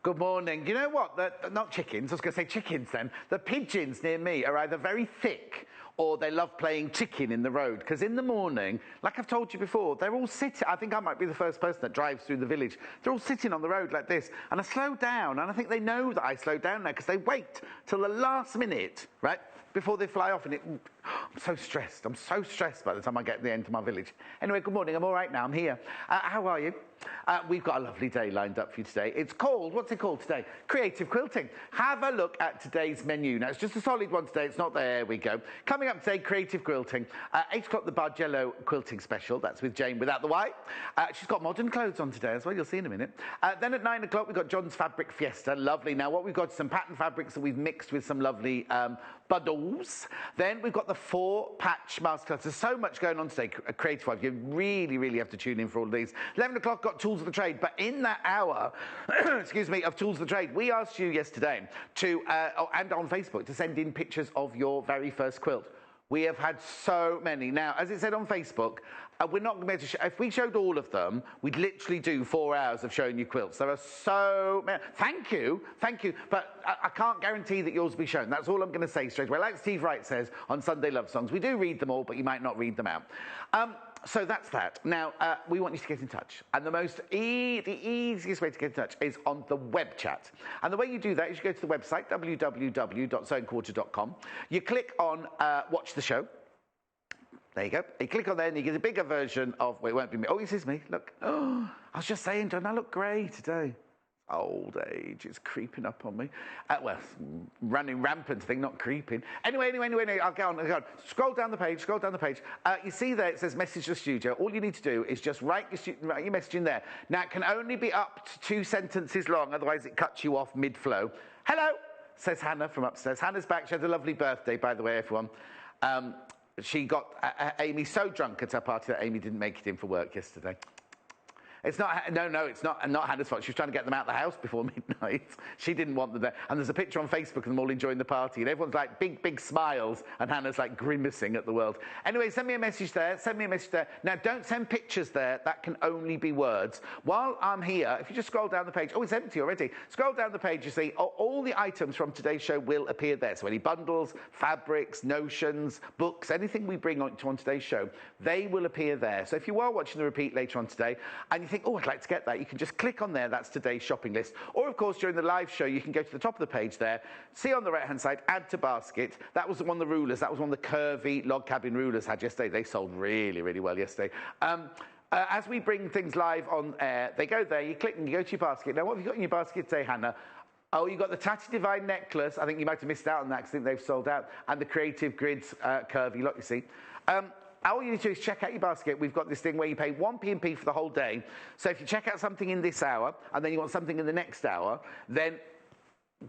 Good morning. You know what? Not chickens, I was going to say chickens then. The pigeons near me are either very thick or they love playing chicken in the road. Because in the morning, like I've told you before, they're all sitting. I think I might be the first person that drives through the village. They're all sitting on the road like this. And I slow down, and I think they know that I slowed down now because they wait till the last minute, right, before they fly off. And I'm so stressed. I'm so stressed by the time I get to the end of my village. Anyway, good morning. I'm all right now. I'm here. How are you? We've got a lovely day lined up for you today. It's called, what's it called today? Creative Quilting. Have a look at today's menu. Now, it's just a solid one today. It's not there. We go. Coming up today, Creative Quilting. 8 o'clock, the Bargello Quilting Special. That's with Jane without the Y. She's got modern clothes on today as well. You'll see in a minute. Then at 9 o'clock, we've got John's Fabric Fiesta. Lovely. Now, what we've got is some pattern fabrics that we've mixed with some lovely bundles. Then we've got the 4-patch masterclass. There's so much going on today, creative-wise. You really, really have to tune in for all of these. 11 o'clock, got Tools of the Trade. But in that hour, excuse me, of Tools of the Trade, we asked you yesterday to, and on Facebook, to send in pictures of your very first quilt. We have had so many. Now, as it said on Facebook, we're not going to be able to show, if we showed all of them, we'd literally do 4 hours of showing you quilts. There are so many. Thank you, but I can't guarantee that yours will be shown. That's all I'm going to say straight away. Like Steve Wright says on Sunday Love Songs, we do read them all, but you might not read them out. So that's that. Now, we want you to get in touch. And the easiest way to get in touch is on the web chat. And the way you do that is you go to the website, www.sewnquarter.com. You click on Watch the Show. There you go. You click on there and you get a bigger version of, well, it won't be me. Oh, this is me. Look. Oh, I was just saying, don't I look grey today? Old age is creeping up on me. Well, running rampant thing, not creeping. Anyway, I'll go on. Scroll down the page. You see there, it says message the studio. All you need to do is just write your message in there. Now, it can only be up to 2 sentences long, otherwise it cuts you off mid-flow. Hello, says Hannah from upstairs. Hannah's back. She had a lovely birthday, by the way, everyone. She got Amy so drunk at her party that Amy didn't make it in for work yesterday. It's not, no, it's not Hannah's fault. She was trying to get them out of the house before midnight. She didn't want them there. And there's a picture on Facebook of them all enjoying the party. And everyone's like big smiles. And Hannah's like grimacing at the world. Anyway, send me a message there. Now, don't send pictures there. That can only be words. While I'm here, if you just scroll down the page. Oh, it's empty already. Scroll down the page, you see all the items from today's show will appear there. So any bundles, fabrics, notions, books, anything we bring on today's show, they will appear there. So if you are watching the repeat later on today, and you think, oh, I'd like to get that, you can just click on there. That's today's shopping list. Or, of course, during the live show, you can go to the top of the page there, see on the right-hand side, add to basket. That was one of the rulers. That was one of the curvy log cabin rulers had yesterday. They sold really, really well yesterday. As we bring things live on air, they go there, you click and you go to your basket. Now, what have you got in your basket today, Hannah? Oh, you got the Tatty Divine necklace. I think you might have missed out on that because I think they've sold out. And the Creative Grids curvy look, you see. All you need to do is check out your basket. We've got this thing where you pay 1 P&P for the whole day. So if you check out something in this hour, and then you want something in the next hour, then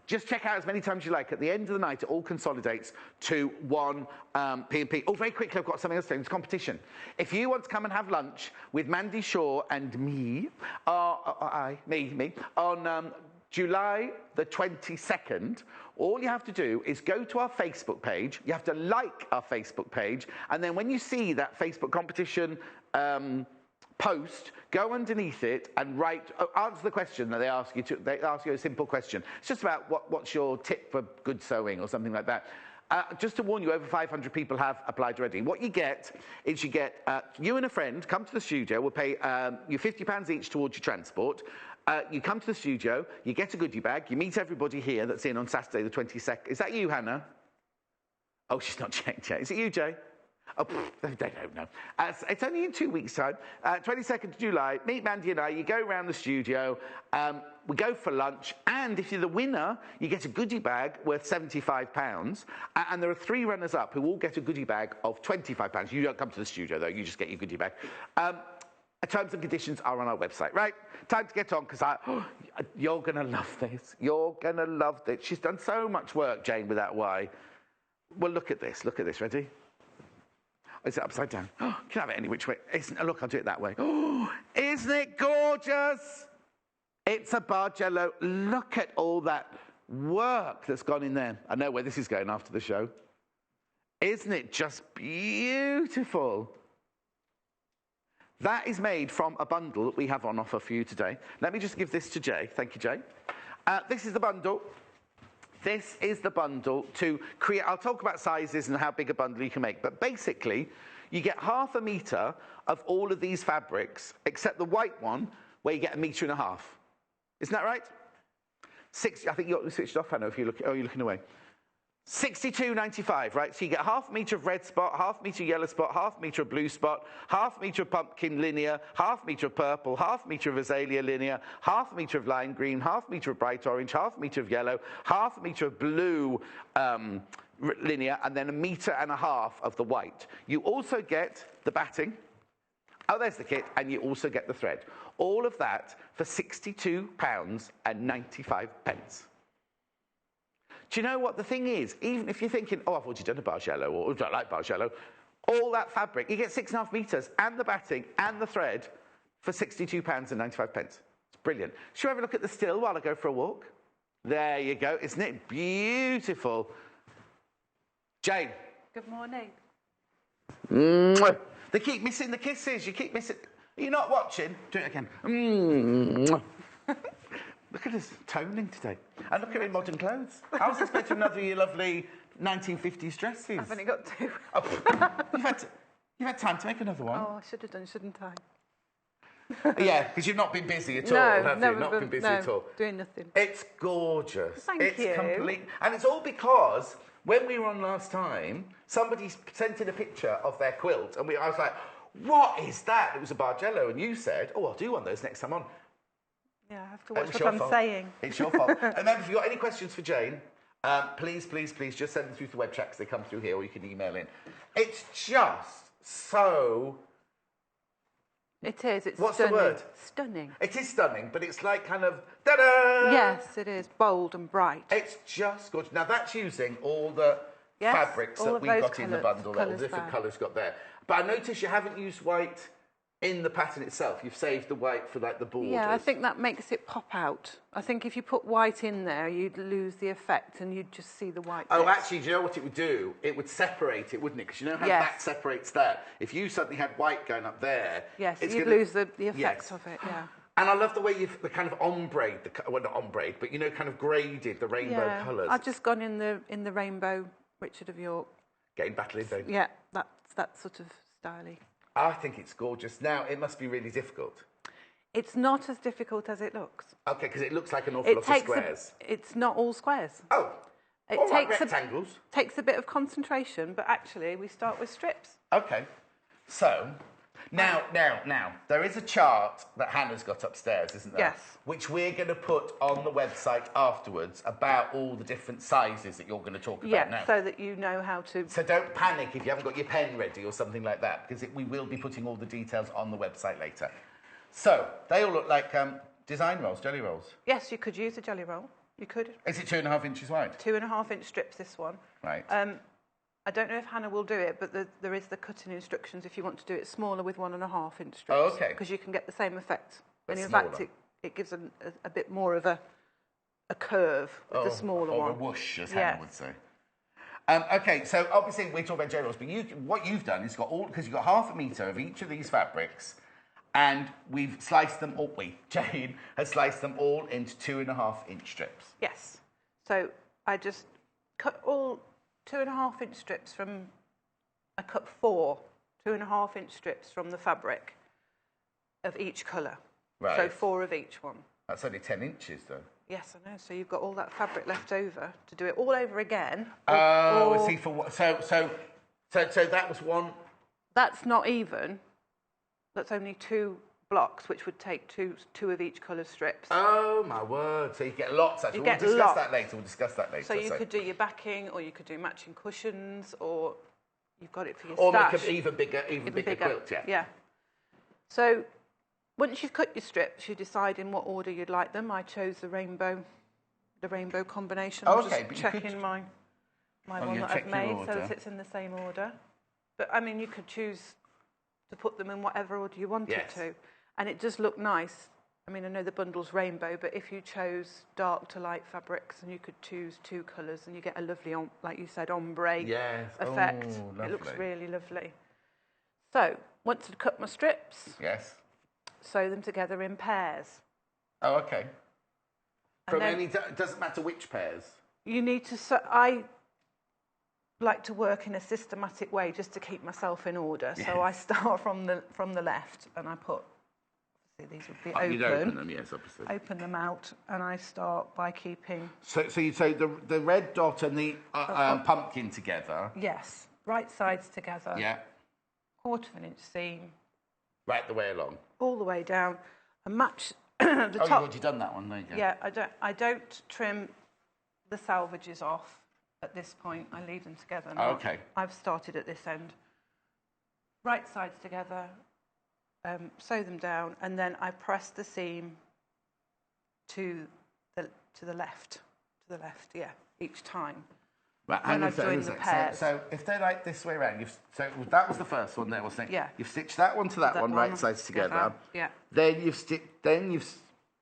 just check out as many times as you like. At the end of the night, it all consolidates to 1 P&P. Oh, very quickly, I've got something else to do. It's competition. If you want to come and have lunch with Mandy Shaw and me, me, on July the 22nd, all you have to do is go to our Facebook page. You have to like our Facebook page. And then when you see that Facebook competition post, go underneath it and answer the question that they ask you. They ask you a simple question. It's just about what's your tip for good sewing or something like that. Just to warn you, over 500 people have applied already. What you get is you and a friend come to the studio. We'll pay you £50 each towards your transport. You come to the studio, you get a goodie bag, you meet everybody here that's in on Saturday the 22nd. Is that you, Hannah? Oh, she's not checked yet. Is it you, Jay? Oh, they don't know. It's only in 2 weeks' time. 22nd of July, meet Mandy and I. You go around the studio. We go for lunch. And if you're the winner, you get a goodie bag worth £75. And there are 3 runners-up who all get a goodie bag of £25. You don't come to the studio, though. You just get your goodie bag. Terms and conditions are on our website. Right, time to get on, because you're going to love this. You're going to love this. She's done so much work, Jane, with that Y. Well, look at this. Ready? Is it upside down? Oh, can I have it any which way? Look, I'll do it that way. Oh, isn't it gorgeous? It's a Bargello. Look at all that work that's gone in there. I know where this is going after the show. Isn't it just beautiful? That is made from a bundle that we have on offer for you today. Let me just give this to Jay. Thank you, Jay. This is the bundle. This is the bundle to create. I'll talk about sizes and how big a bundle you can make. But basically, you get 1/2 metre of all of these fabrics, except the white one, where you get 1.5 metres. Isn't that right? I think you're switched off, Hannah, if you're looking away. 62.95, right? So you get 1/2 metre of red spot, 1/2 metre yellow spot, 1/2 metre of blue spot, 1/2 metre of pumpkin linear, 1/2 metre of purple, 1/2 metre of azalea linear, 1/2 metre of lime green, 1/2 metre of bright orange, 1/2 metre of yellow, 1/2 metre of blue linear, and then 1.5 metres of the white. You also get the batting. Oh, there's the kit, and you also get the thread. All of that for £62.95. Do you know what the thing is? Even if you're thinking, oh, I've already done a Bargello, or I don't like Bargello, all that fabric, you get 6.5 metres and the batting and the thread for £62.95. It's brilliant. Shall we have a look at the still while I go for a walk? There you go. Isn't it beautiful? Jane. Good morning. Mwah. They keep missing the kisses. You keep missing. Are you not watching? Do it again. Mwah. Look at us toning today. And look at her in modern clothes. I was expecting another of your lovely 1950s dresses. I've only got 2. Oh, you've had time to make another one. Oh, I should have done, shouldn't I? Yeah, because you've not been busy at all, have you? Not been busy at all. Doing nothing. It's gorgeous. Thank you. Complete. And it's all because when we were on last time, somebody sent in a picture of their quilt, and I was like, what is that? It was a Bargello, and you said, oh, I'll do one of those next time on. Yeah, I have to watch what I'm saying. It's your fault. And then if you've got any questions for Jane, please just send them through to the web chat because they come through here, or you can email in. It's just so... It is. It's What's stunning. the word? Stunning. It is stunning, but it's like kind of... Ta-da! Yes, it is. Bold and bright. It's just gorgeous. Now, that's using all the fabrics that we've got in the bundle, all the different colours got there. But I notice you haven't used white in the pattern itself. You've saved the white for like the borders. Yeah, I think that makes it pop out. I think if you put white in there, you'd lose the effect and you'd just see the white Oh, bits. actually, do you know what it would do? It would separate it, wouldn't it? Because you know how that separates that? If you suddenly had white going up there... Yes, you'd lose the effect of it, yeah. And I love the way you've kind of ombre, well, not ombre, but, you know, kind of graded the rainbow colours. I've just gone in the rainbow Richard of York. Getting battle in vain. Yeah, that's that sort of styling. I think it's gorgeous. Now, it must be really difficult. It's not as difficult as it looks. OK, because it looks like an awful lot of squares. It's not all squares. Oh, it all takes right, rectangles. Takes a bit of concentration, but actually we start with strips. OK, so... Now, there is a chart that Hannah's got upstairs, isn't there? Yes. Which we're going to put on the website afterwards about all the different sizes that you're going to talk about now. Yeah, so that you know how to... So don't panic if you haven't got your pen ready or something like that, because we will be putting all the details on the website later. So, they all look like design rolls, jelly rolls. Yes, you could use a jelly roll. You could. Is it 2.5 inches wide? 2.5 inch strips, this one. Right. I don't know if Hannah will do it, but there is the cutting instructions if you want to do it smaller with 1.5 inch strips. Oh, OK. Because you can get the same effect. But and in smaller. fact, it gives a bit more of a curve with the smaller one. Or a whoosh, as Hannah would say. OK, so obviously we're talking about jelly rolls, but what you've done is because you've got 1/2 metre of each of these fabrics, and we've sliced them all, Jane has sliced them all into 2.5 inch strips. Yes. So I just cut all 2.5 inch strips from, I cut 4 2.5 inch strips from the fabric of each colour. Right. So 4 of each one. That's only 10 inches, though. Yes, I know. So you've got all that fabric left over to do it all over again. Oh, see, for what? So that was one. That's not even. That's only 2 blocks, which would take two of each colour strips. Oh my word! So you get lots. Actually, we'll discuss that later. So you could do your backing, or you could do matching cushions, or you've got it for your or stash. Make an even bigger quilt. Yeah. So once you've cut your strips, you decide in what order you'd like them. I chose the rainbow combination. I'm just checking my one that I've made so that it's in the same order. But I mean, you could choose to put them in whatever order you wanted to. And it does look nice. I mean, I know the bundle's rainbow, but if you chose dark to light fabrics, and you could choose 2 colours, and you get a lovely, like you said, ombre effect. Oh, it looks really lovely. So, once I've cut my strips, sew them together in pairs. Oh, okay. From any, it doesn't matter which pairs. You need to. I like to work in a systematic way just to keep myself in order. Yes. So I start from the left, and I put. These would be open. You'd open them, yes, obviously. Open them out, and I start by keeping. So the red dot and the pumpkin together. Yes, right sides together. Yeah. 1/4 inch seam. Right the way along. All the way down, and match the top. You've already done that one. There you go. Yeah, I don't trim the salvages off at this point. I leave them together. Oh, okay. I've started at this end. Right sides together. Sew them down, and then I press the seam to the left, yeah, each time. Right, when I've joined the pairs. So if they're like this way around, so that was the first one there, wasn't it? Yeah. You've stitched that one to that one, right sides together. Yeah. Then you've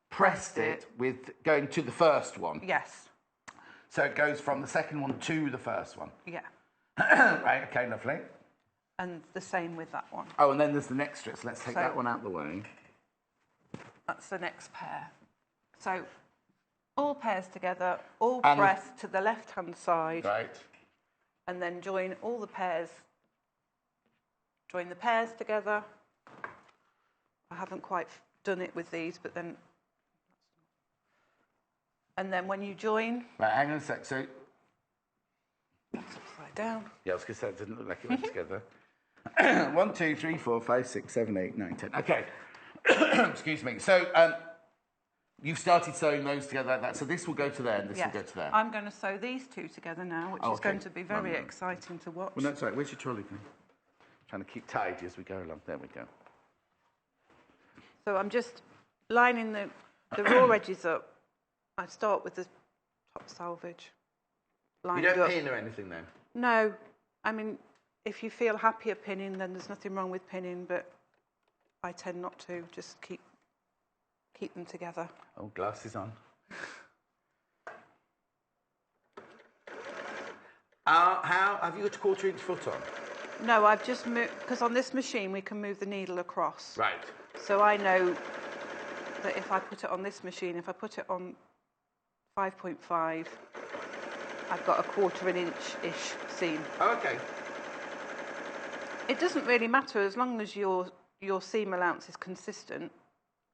pressed it with going to the first one. Yes. So it goes from the second one to the first one. Yeah. Right. Okay. Lovely. And the same with that one. Oh, and then there's the next strip. So let's take that one out of the way. That's the next pair. So all pairs together, all pressed to the left-hand side. Right. And then join all the pairs. Join the pairs together. I haven't quite done it with these, but then... And then when you join... Right, hang on a sec. So... That's upside down. Yeah, I was going to say it didn't look like it went together. 1, 2, 3, 4, 5, 6, 7, 8, 9, 10. Okay. Excuse me. So you've started sewing those together like that. So this will go to there and this will go to there. I'm going to sew these two together now, which is going to be very exciting to watch. Well, no, sorry. Where's your trolley thing? Trying to keep tidy as we go along. There we go. So I'm just lining the raw edges up. I start with the top salvage. You don't pin or anything then? No. I mean, if you feel happier pinning, then there's nothing wrong with pinning, but I tend not to. Just keep them together. Oh, glasses on. How have you got a 1/4 inch foot on? No, I've just moved, because on this machine we can move the needle across. Right. So I know that if I put it on this machine, if I put it on 5.5, I've got a 1/4 inch-ish seam. Oh, okay. It doesn't really matter as long as your seam allowance is consistent.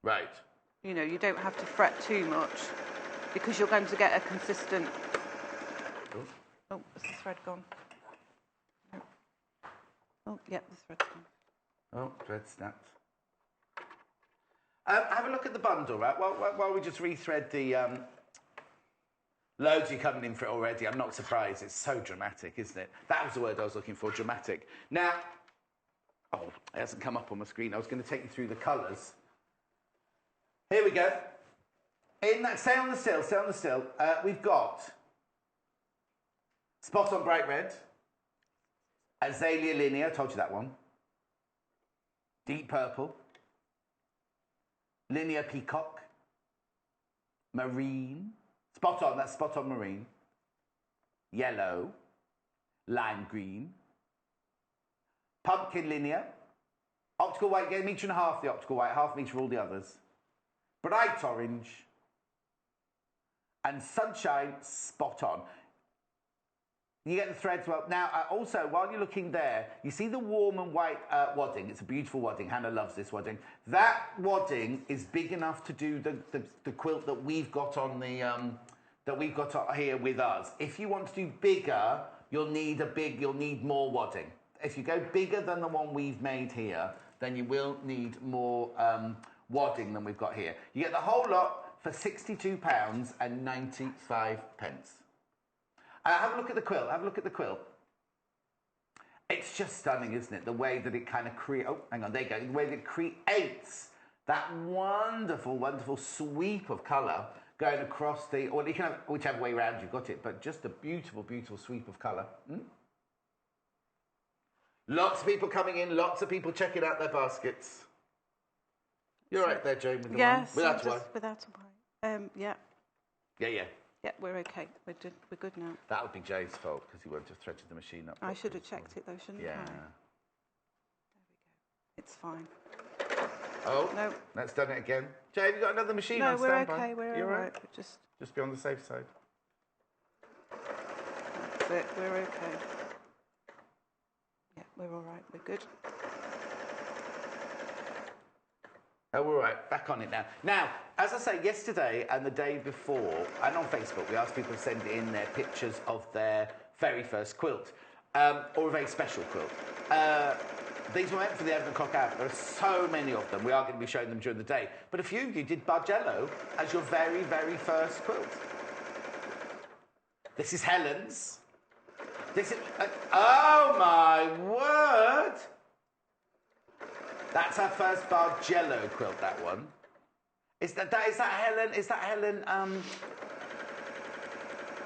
Right. You know, you don't have to fret too much because you're going to get a consistent... Oh, is the thread gone? No. Oh, yeah, the thread's gone. Oh, thread snapped. Have a look at the bundle, right? While we just rethread the... Loads of you coming in for it already. I'm not surprised. It's so dramatic, isn't it? That was the word I was looking for, dramatic. Now, oh, it hasn't come up on my screen. I was going to take you through the colours. Here we go. In that, stay on the still. We've got Spot On Bright Red, Azalea Linear, I told you that one. Deep Purple, Linear Peacock, Marine, Spot On, that's Spot On Marine, Yellow, Lime Green, Pumpkin Linear, Optical White, get 1.5 meters the Optical White, 0.5 meter for all the others, Bright Orange, and Sunshine Spot On. You get the threads well. Now, also, while you're looking there, you see the warm and white wadding. It's a beautiful wadding. Hannah loves this wadding. That wadding is big enough to do the quilt that we've got on the here with us. If you want to do bigger, you'll need more wadding. If you go bigger than the one we've made here, then you will need more wadding than we've got here. You get the whole lot for £62.95. Have a look at the quilt. It's just stunning, isn't it? The way that it kind of creates... Oh, hang on, there you go. The way that it creates that wonderful, wonderful sweep of colour going across the... Or you can have whichever way around you've got it, but just a beautiful, beautiful sweep of colour. Lots of people coming in, lots of people checking out their baskets. You're right there, Jane, with the one? Without a one. Without a one. Yeah. Yeah. Yeah, we're okay. We're good now. That would be Jay's fault because he wouldn't have threaded the machine up. I should have checked it though, shouldn't I? Yeah. There we go. It's fine. Oh, no. That's done it again. Jay, have you got another machine on standby? No, we're okay. We're all right. Just be on the safe side. That's it. We're okay. Yeah, we're all right. We're good. Oh, we're all right. Back on it now. Now, as I say, yesterday and the day before, and on Facebook, we asked people to send in their pictures of their very first quilt, or a very special quilt. These were meant for the 11 o'clock hour. There are so many of them. We are going to be showing them during the day. But a few of you did Bargello as your very, very first quilt. This is Helen's. This is... oh, my word! That's her first Bargello quilt, that one. Is that Helen? Is that Helen?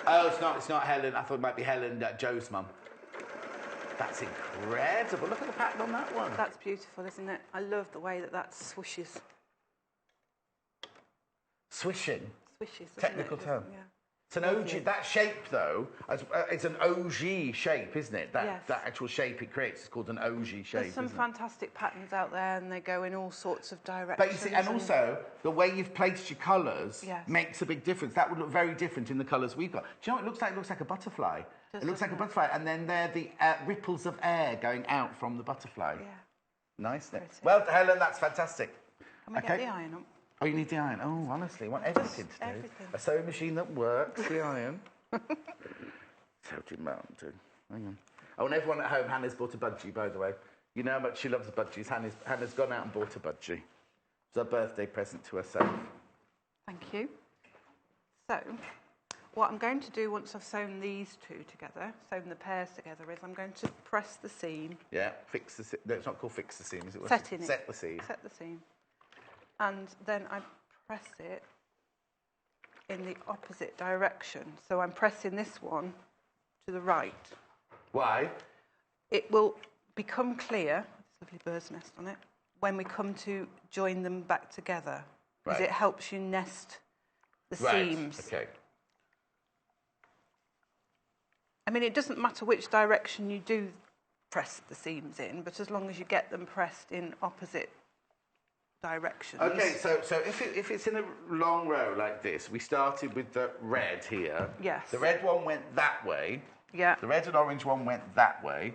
Oh, it's not Helen. I thought it might be Helen, Joe's mum. That's incredible. Look at the pattern on that one. That's beautiful, isn't it? I love the way that swishes. Swishing? Swishes. Technical term. Yeah. It's an OG. That shape, though, it's an OG shape, isn't it? That actual shape it creates is called an OG shape. There's some fantastic patterns out there, and they go in all sorts of directions. But you see, and also the way you've placed your colours makes a big difference. That would look very different in the colours we've got. Do you know what it looks like? It looks like a butterfly. It looks like a butterfly, and then there are the ripples of air going out from the butterfly. Yeah. Nice. Well, Helen, that's fantastic. Can we get the iron on? Oh, you need the iron. Oh, honestly, I want everything to do. Everything. A sewing machine that works, the iron. Tilted mountain. Hang on. Oh, and everyone at home, Hannah's bought a budgie, by the way. You know how much she loves budgies. Hannah's gone out and bought a budgie. It's her birthday present to herself. Thank you. So, what I'm going to do once I've sewn these two together, sewn the pairs together, is I'm going to press the seam. Yeah, fix the seam. No, it's not called fix the seam, is it? Set the seam. Set the seam. And then I press it in the opposite direction. So I'm pressing this one to the right. Why? It will become clear, this lovely bird's nest on it, when we come to join them back together. Because it helps you nest the seams. Okay. I mean, it doesn't matter which direction you do press the seams in, but as long as you get them pressed in opposite directions. Okay, so if it's in a long row like this, we started with the red here. Yes. The red one went that way. Yeah. The red and orange one went that way.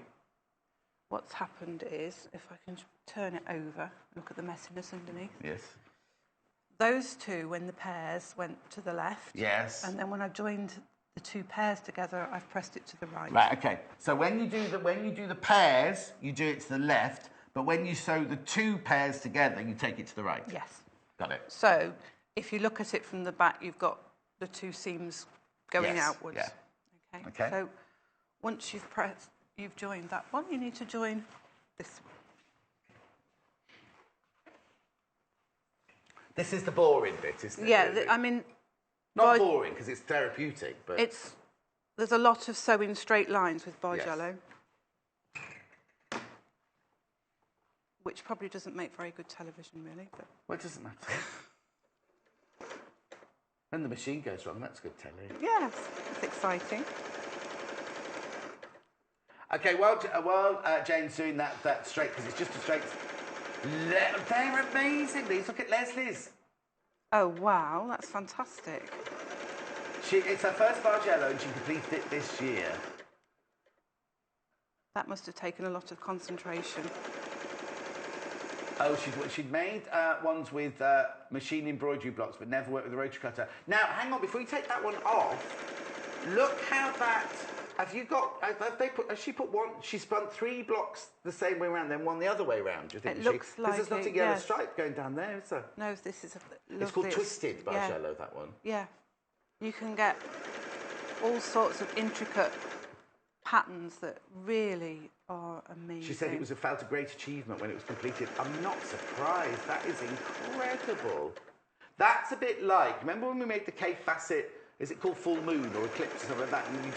What's happened is, if I can turn it over, look at the messiness underneath. Yes. Those two, when the pairs went to the left. Yes. And then when I've joined the two pairs together, I've pressed it to the right. Right. Okay. So when you do the pairs, you do it to the left. But when you sew the two pairs together, you take it to the right. Yes. Got it. So if you look at it from the back, you've got the two seams going outwards. Yeah. Okay. So once you've joined that one, you need to join this one. This is the boring bit, isn't it? Yeah. Really? I mean, not boring because it's therapeutic, but there's a lot of sewing straight lines with Bargello. Yes. Which probably doesn't make very good television, really. But... well, it doesn't matter. When the machine goes wrong, that's good telly. Yes, it's exciting. Okay, while Jane's doing that straight, because it's just a straight... they're amazing, these. Look at Leslie's. Oh, wow, that's fantastic. It's her first Bargello, and she completed it this year. That must have taken a lot of concentration. Oh, she'd made ones with machine embroidery blocks, but never worked with a rotary cutter. Now, hang on, before you take that one off, look how that... She spun 3 blocks the same way around, then one the other way around, do you think? It looks like there's not a yellow stripe going down there, is there? No, this is it's called Twisted Bargello, that one. Yeah. You can get all sorts of intricate patterns that really are amazing. She said it felt a great achievement when it was completed. I'm not surprised. That is incredible. That's a bit like, remember when we made the Kate Bassett, is it called Full Moon or Eclipse or something like that? And you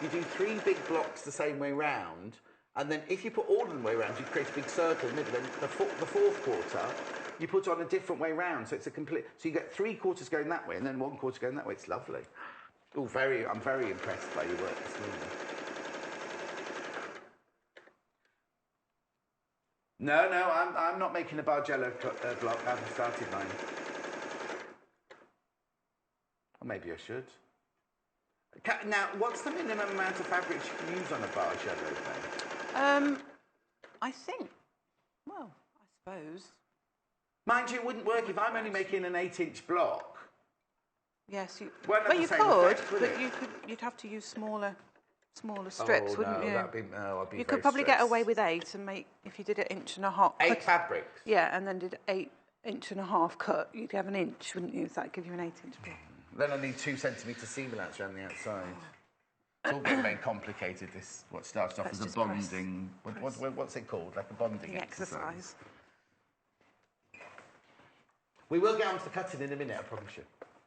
do three big blocks the same way round, and then if you put all of them way round, you create a big circle in the middle. Then the fourth quarter, you put on a different way round. So it's a complete. So you get 3 quarters going that way, and then 1 quarter going that way. It's lovely. Oh, I'm very impressed by your work this morning. No, I'm not making a Bargello block. I haven't started mine. Or maybe I should. Now, what's the minimum amount of fabric you can use on a Bargello then? I think, well, I suppose. Mind you, it wouldn't work if I'm only making an 8-inch block. Yes, you. Well, you could, effect, but you'd have to use smaller strips, wouldn't you? I'd be you could probably get away with 8 and make, if you did an 1.5 inch. 8 fabrics? Yeah, and then did 8.5 inch cut, you'd have an inch, wouldn't you? So that'd give you an 8-inch block. Then I need 2 centimetre seam allowance around the outside. It's all getting very complicated, this, what starts off as a bonding... What's it called? Like a bonding exercise. We will get on to the cutting in a minute, I promise you.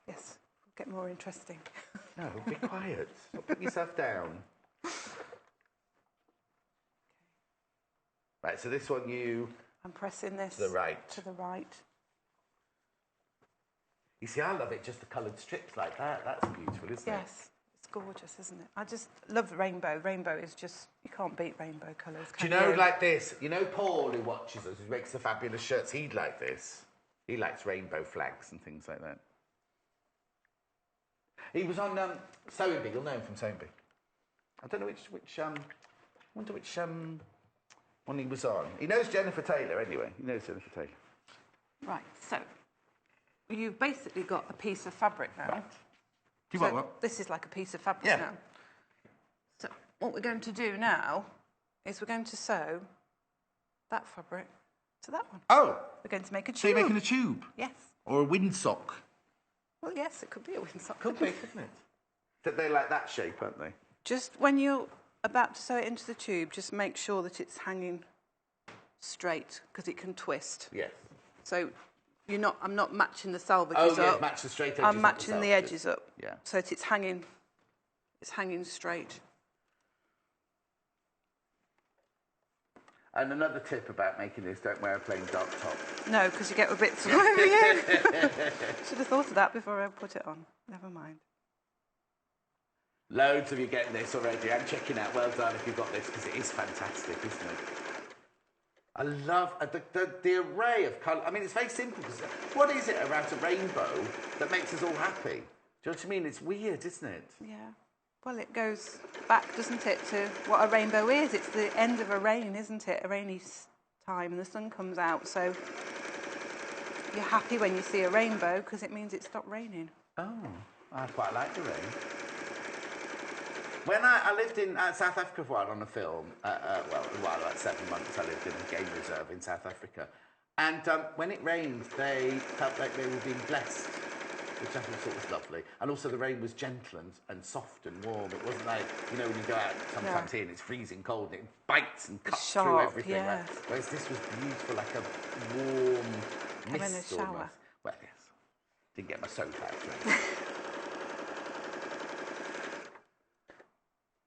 Yes, get more interesting. No, be quiet. Put yourself down. Right, so this one I'm pressing this to the right. To the right. You see, I love it, just the coloured strips like that. That's beautiful, isn't it? Yes, it's gorgeous, isn't it? I just love rainbow. Rainbow is just, you can't beat rainbow colours, Do you know, like this? You know Paul, who watches us, who makes the fabulous shirts, he'd like this. He likes rainbow flags and things like that. He was on Sowerby. You'll know him from Sowerby. I don't know I wonder which one he was on. He knows Jennifer Taylor anyway. He knows Jennifer Taylor. Right, so you've basically got a piece of fabric now. Right. Do you want what? This is like a piece of fabric now. So what we're going to do now is we're going to sew that fabric to that one. Oh! We're going to make a tube. So you're making a tube? Yes. Or a windsock? Well, yes, it could be a windsock. Could be, couldn't it? They're like that shape, aren't they? Just when you're about to sew it into the tube, just make sure that it's hanging straight, because it can twist. Yes. So I'm not matching the salvages up. Oh, yeah, match the straight edges. I'm matching the edges up. Yeah. So that it's hanging straight. And another tip about making this, don't wear a plain dark top. No, because you get a bit slimy. Should have thought of that before I put it on. Never mind. Loads of you getting this already. I'm checking out. Well done if you've got this, because it is fantastic, isn't it? I love the array of colour. I mean, it's very simple. What is it around a rainbow that makes us all happy? Do you know what I mean? It's weird, isn't it? Yeah. Well, it goes back, doesn't it, to what a rainbow is. It's the end of a rain, isn't it? A rainy time and the sun comes out. So you're happy when you see a rainbow because it means it stopped raining. Oh, I quite like the rain. When I lived in South Africa for a while on a film, about 7 months, I lived in a game reserve in South Africa. And when it rained, they felt like they were being blessed, which I thought was lovely. And also the rain was gentle and soft and warm. It wasn't like, you know, when you go out sometimes here and it's freezing cold and it bites and cuts through everything. Yes. Right? Whereas this was beautiful, like a warm mist a shower. Almost. Well, yes. Didn't get my soap out. Right?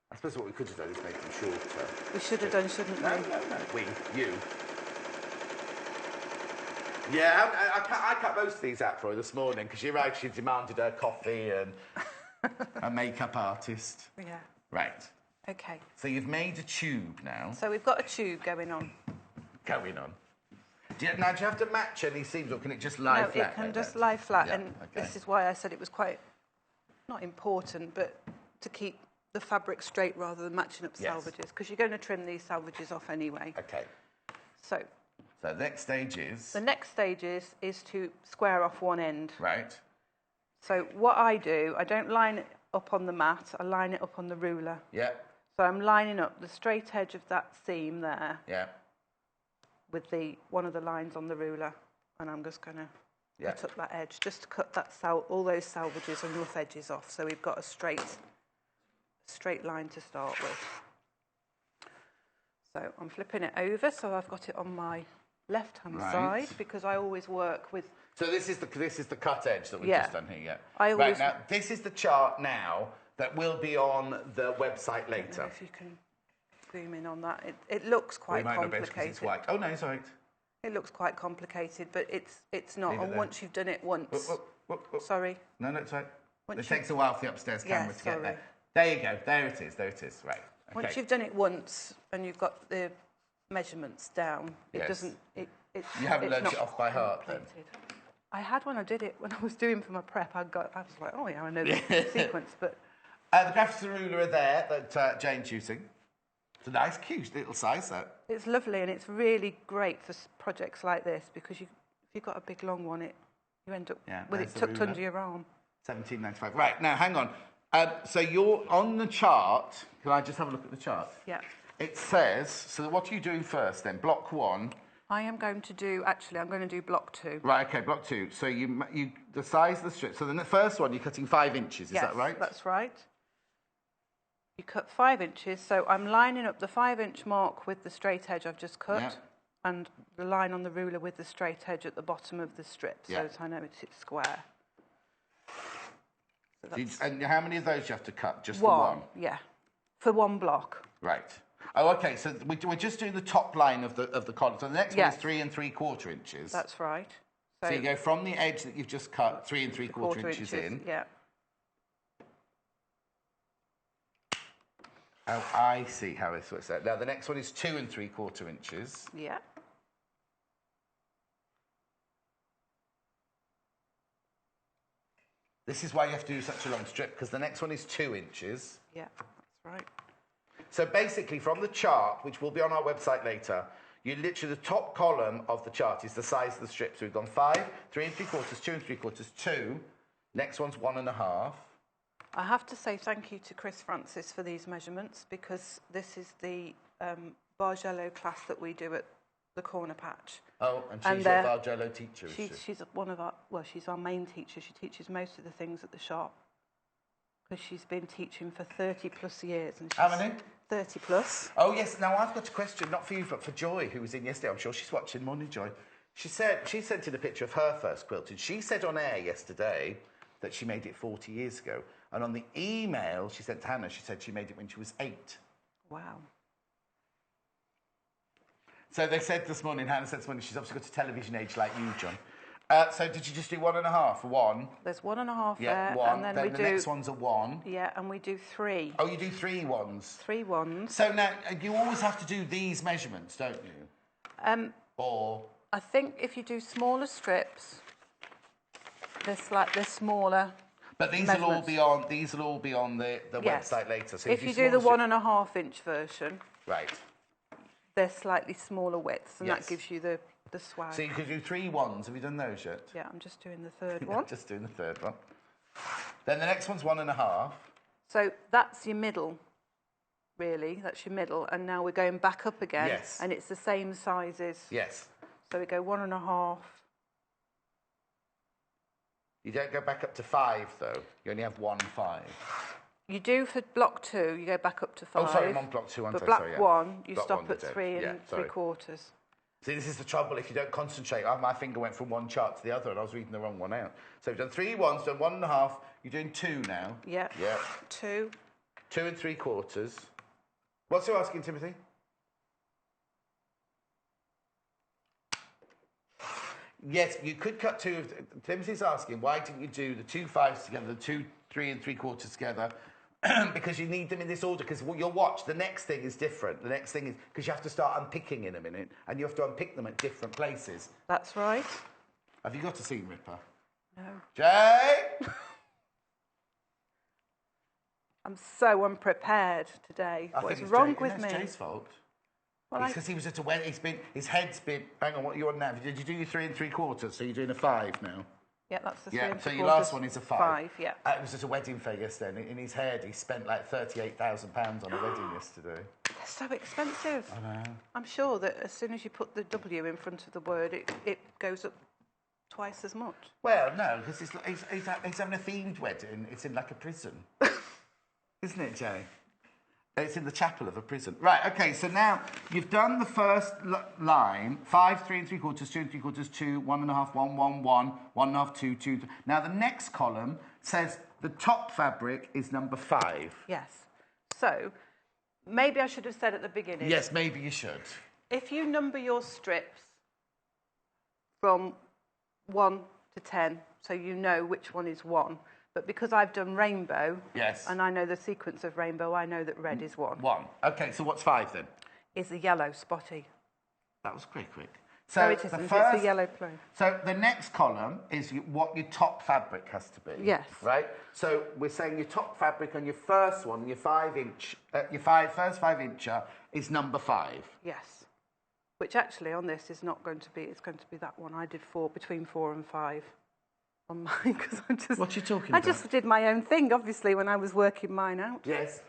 I suppose what we could have done is make them shorter. We should have done, shouldn't we? No. You. Yeah, I cut most of these out for her this morning because she demanded her coffee and a makeup artist. Yeah. Right. Okay. So you've made a tube now. So we've got a tube going on. Do you have to match any seams or can it just lie flat? No, it can just lie flat. Yeah, and this is why I said it was quite, not important, but to keep the fabric straight rather than matching up salvages, because you're going to trim these salvages off anyway. Okay. So the next stage is? The next stage is to square off one end. Right. So what I do, I don't line it up on the mat, I line it up on the ruler. Yeah. So I'm lining up the straight edge of that seam there. Yeah. With one of the lines on the ruler, and I'm just going to cut up that edge, just to cut that all those salvages and rough edges off, so we've got a straight line to start with. So I'm flipping it over, so I've got it on my left-hand side, because I always work with... So this is the cut edge that we've just done here, Right, now, this is the chart now that will be on the website later. I don't know if you can zoom in on that. It looks quite complicated. It's white. Oh, no, it's all right. It looks quite complicated, but it's not. And once you've done it once... Sorry. No, it's all right. It takes a while for the upstairs camera to get there. There you go. There it is. Right. Okay. Once you've done it once and you've got the measurements down. It doesn't. You haven't learned it off by heart then? I had when I did it when I was doing for my prep. I was like, oh yeah, I know the sequence, but. The graphics and ruler are there that Jane's using. It's a nice, cute little size, though. It's lovely, and it's really great for projects like this because if you've got a big long one, you end up with it tucked under your arm. $17.95. Right, now hang on. So you're on the chart. Can I just have a look at the chart? Yeah. It says, so what are you doing first then? Block 1. I'm going to do block 2. Right, okay, block 2. So you the size of the strip. So then the first one, you're cutting 5 inches, is that right? Yes, that's right. You cut 5 inches, so I'm lining up the 5-inch mark with the straight edge I've just cut, and the line on the ruler with the straight edge at the bottom of the strip, so that I know it's square. So and how many of those do you have to cut? Just the one? Yeah, for one block. Right. Oh, okay. So we're just doing the top line of the column. So the next one is 3 3/4 inches. That's right. So you go from the edge that you've just cut 3 3/4 inches in. Yeah. Oh, I see how this works out. Now the next one is 2 3/4 inches. Yeah. This is why you have to do such a long strip, because the next one is 2 inches. Yeah, that's right. So basically, from the chart, which will be on our website later, you literally, the top column of the chart is the size of the strip. So we've gone 5, 3 3/4, 2 3/4, 2. Next one's 1 1/2. I have to say thank you to Chris Francis for these measurements because this is the Bargello class that we do at the Corner Patch. Oh, and she's your Bargello teacher, is she? She's one of our, she's our main teacher. She teaches most of the things at the shop because she's been teaching for 30 plus years. And how many? 30 plus. Oh, yes. Now, I've got a question, not for you, but for Joy, who was in yesterday. I'm sure she's watching. Morning, Joy. She sent in a picture of her first quilt, and she said on air yesterday that she made it 40 years ago. And on the email she sent to Hannah, she said she made it when she was 8. Wow. So they said this morning, Hannah said this morning, she's obviously got a television age like you, John. So did you just do 1 1/2 for 1? There's 1 1/2 there. 1. And then the next one's a 1. Yeah, and we do 3. Oh, you do 3 ones? 3 ones. So now, you always have to do these measurements, don't you? Or? I think if you do smaller strips, they're smaller. But these will all be on the website later. So if you do the 1 1/2 inch version, right, they're slightly smaller widths, and that gives you the swag. So you could do 3 ones. Have you done those yet? Yeah, I'm just doing the third one. Just doing the third one. Then the next one's 1 1/2. So that's your middle, really. That's your middle, and now we're going back up again. Yes. And it's the same sizes. Yes. So we go 1 1/2. You don't go back up to 5, though. You only have 1 5. You do for block 2. You go back up to 5. Oh, sorry, I'm on block 2. But block 1, you stop at 3 3/4. See, this is the trouble. If you don't concentrate, my finger went from one chart to the other, and I was reading the wrong one out. So we've done 3 ones, done 1 1/2. You're doing 2 now. Yeah. Yeah. 2. 2 3/4. What's you asking, Timothy? Yes, you could cut 2. Timothy's asking, why didn't you do the 2 5s together, the 2 3 3/4 together? Because you need them in this order, because you'll watch, the next thing is different. The next thing is, because you have to start unpicking in a minute, and you have to unpick them at different places. That's right. Have you got a seam ripper? No. Jay? I'm so unprepared today. What's wrong with me? It's Jay's fault. Well, it's because he was at a wedding. His head's been. Hang on, what are you on now? Did you do your 3 3/4? So you're doing a 5 now. Yeah, that's the 3 3/4. So your last one is a 5. 5, yeah. It was at a wedding fair yesterday. And in his head, he spent like £38,000 on a wedding yesterday. They're so expensive. I know. I'm sure that as soon as you put the W in front of the word, it goes up twice as much. Well, no, because he's having a themed wedding. It's in like a prison, isn't it, Jay? It's in the chapel of a prison. Right, okay, so now you've done the first line, 5 3 3/4, 2 3/4, 2, 1 1/2, 1 1 1, 1 1/2, 2 2. Now the next column says the top fabric is number 5. Yes. So maybe I should have said at the beginning. Yes, maybe you should. If you number your strips from 1 to 10, so you know which one is 1. But because I've done rainbow, and I know the sequence of rainbow, I know that red is 1. 1. Okay, so what's 5 then? Is the yellow spotty. That was quick. So no, it isn't. It's a yellow plain. So the next column is what your top fabric has to be. Yes. Right? So we're saying your top fabric on your first one, your 5-inch, first 5-incher is number 5. Yes. Which actually on this is not going to be, it's going to be that one. I did between 4 and 5 on mine because I just... What are you talking about? I just did my own thing, obviously, when I was working mine out. Yes.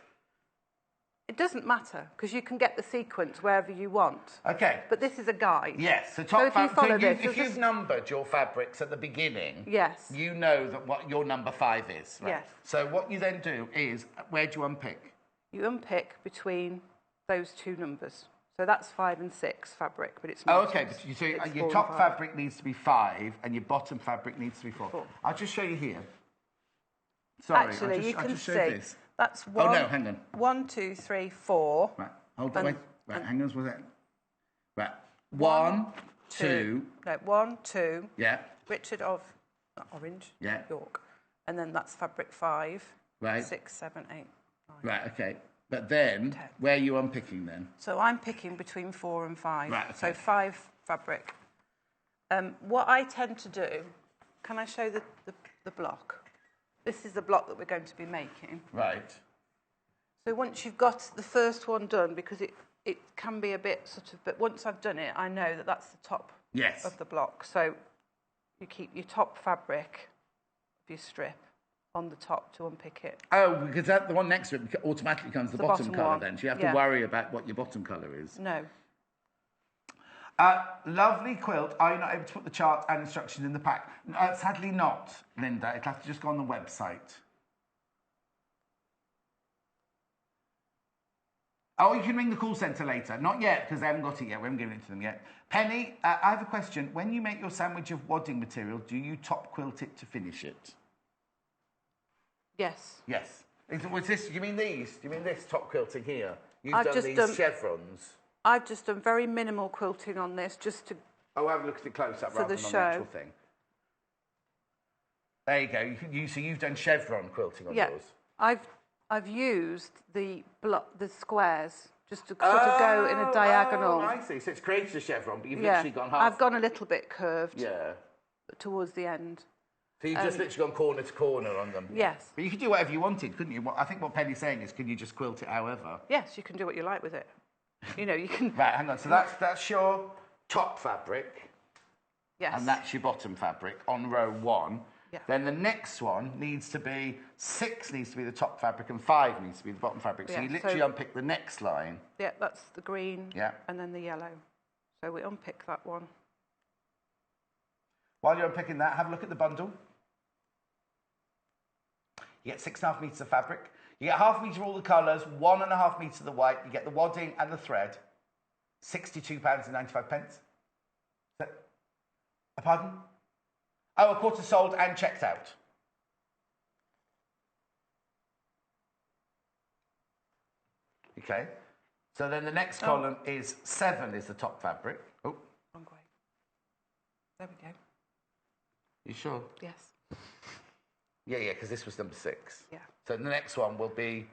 It doesn't matter, because you can get the sequence wherever you want. Okay. But this is a guide. Yes. So if you've numbered your fabrics at the beginning, yes, you know that what your number 5 is. Right? Yes. So what you then do is, where do you unpick? You unpick between those two numbers. So that's 5 and 6 fabric, but it's not. Oh, okay. So your top fabric needs to be 5, and your bottom fabric needs to be 4. I'll just show you here. Sorry, actually, you can see. This. That's 1. Oh no, hang on. 1, 2, 3, 4. Right, hold on. Wait. Right, hang on. Was that? Right, 1, 2. No, 1, 2. Yeah. Richard of Orange. Yeah. York, and then that's fabric 5. Right. 6, 7, 8, 9. Right. Okay. But then, 10. Where are you unpicking then? So I'm picking between 4 and 5. Right. Okay. So 5 fabric. What I tend to do. Can I show the block? This is the block that we're going to be making. Right. So once you've got the first one done, because it can be a bit sort of, but once I've done it, I know that that's the top of the block. So you keep your top fabric of your strip on the top to unpick it. Oh, because the one next to it automatically becomes the bottom colour then. So you have to worry about what your bottom colour is. No. Lovely quilt. Are you not able to put the chart and instructions in the pack? Sadly not, Linda. It'll have to just go on the website. Oh, you can ring the call centre later. Not yet, because they haven't got it yet. We haven't given it to them yet. Penny, I have a question. When you make your sandwich of wadding material, do you top quilt it to finish it? Yes. Yes. Was this? Do you mean these? Do you mean this top quilting here? You've done these chevrons. I've just done very minimal quilting on this, just to. Oh, have a look at it close up rather than on the actual thing. There you go. So you've done chevron quilting on yours. I've used the squares just to sort of go in a diagonal. Oh, I see. So it's created a chevron, but you've literally gone half. I've gone a little bit curved. Yeah. Towards the end. So you've just literally gone corner to corner on them. Yes. But you could do whatever you wanted, couldn't you? I think what Penny's saying is, can you just quilt it however? Yes, you can do what you like with it. You know, you can. Right, hang on. So that's your top fabric. Yes. And that's your bottom fabric on row 1. Yeah. Then the next one needs to be 6 needs to be the top fabric and 5 needs to be the bottom fabric. So you literally unpick the next line. Yeah, that's the green. Yeah. And then the yellow. So we unpick that one. While you're unpicking that, have a look at the bundle. You get 6.5 metres of fabric. You get half a metre of all the colours, 1.5 metres of the white. You get the wadding and the thread. £62.95. Pardon? Oh, a quarter sold and checked out. Okay. So then the next column is 7 is the top fabric. Oh. Wrong way. There we go. You sure? Yes. Yeah, because this was number 6. Yeah. So the next one will be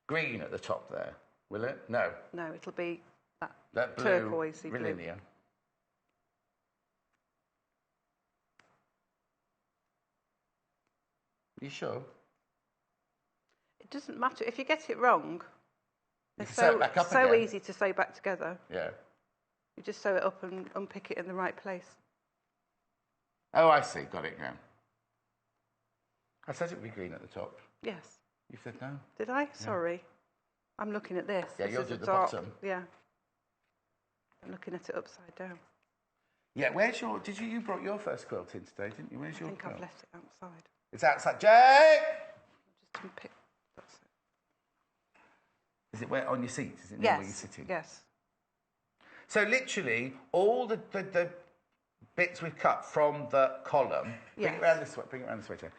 green at the top there, will it? No. No, it'll be that blue, turquoisey blue. Relinia. You sure? It doesn't matter. If you get it wrong, it's so easy to sew back together. Yeah. You just sew it up and unpick it in the right place. Oh, I see. Got it now. I said it would be green at the top. Yes. You said no. Did I? Sorry. I'm looking at this. Yeah, you'll do the bottom. Yeah. I'm looking at it upside down. Yeah, where's your... You brought your first quilt in today, didn't you? Where's your quilt? I think I've left it outside. It's outside. Jake! Just unpick. That's it. Is it on your seat? Is it near where you're sitting? Yes. So literally, all the bits we've cut from the column... Bring it around this way. Bring it around this way, Jake.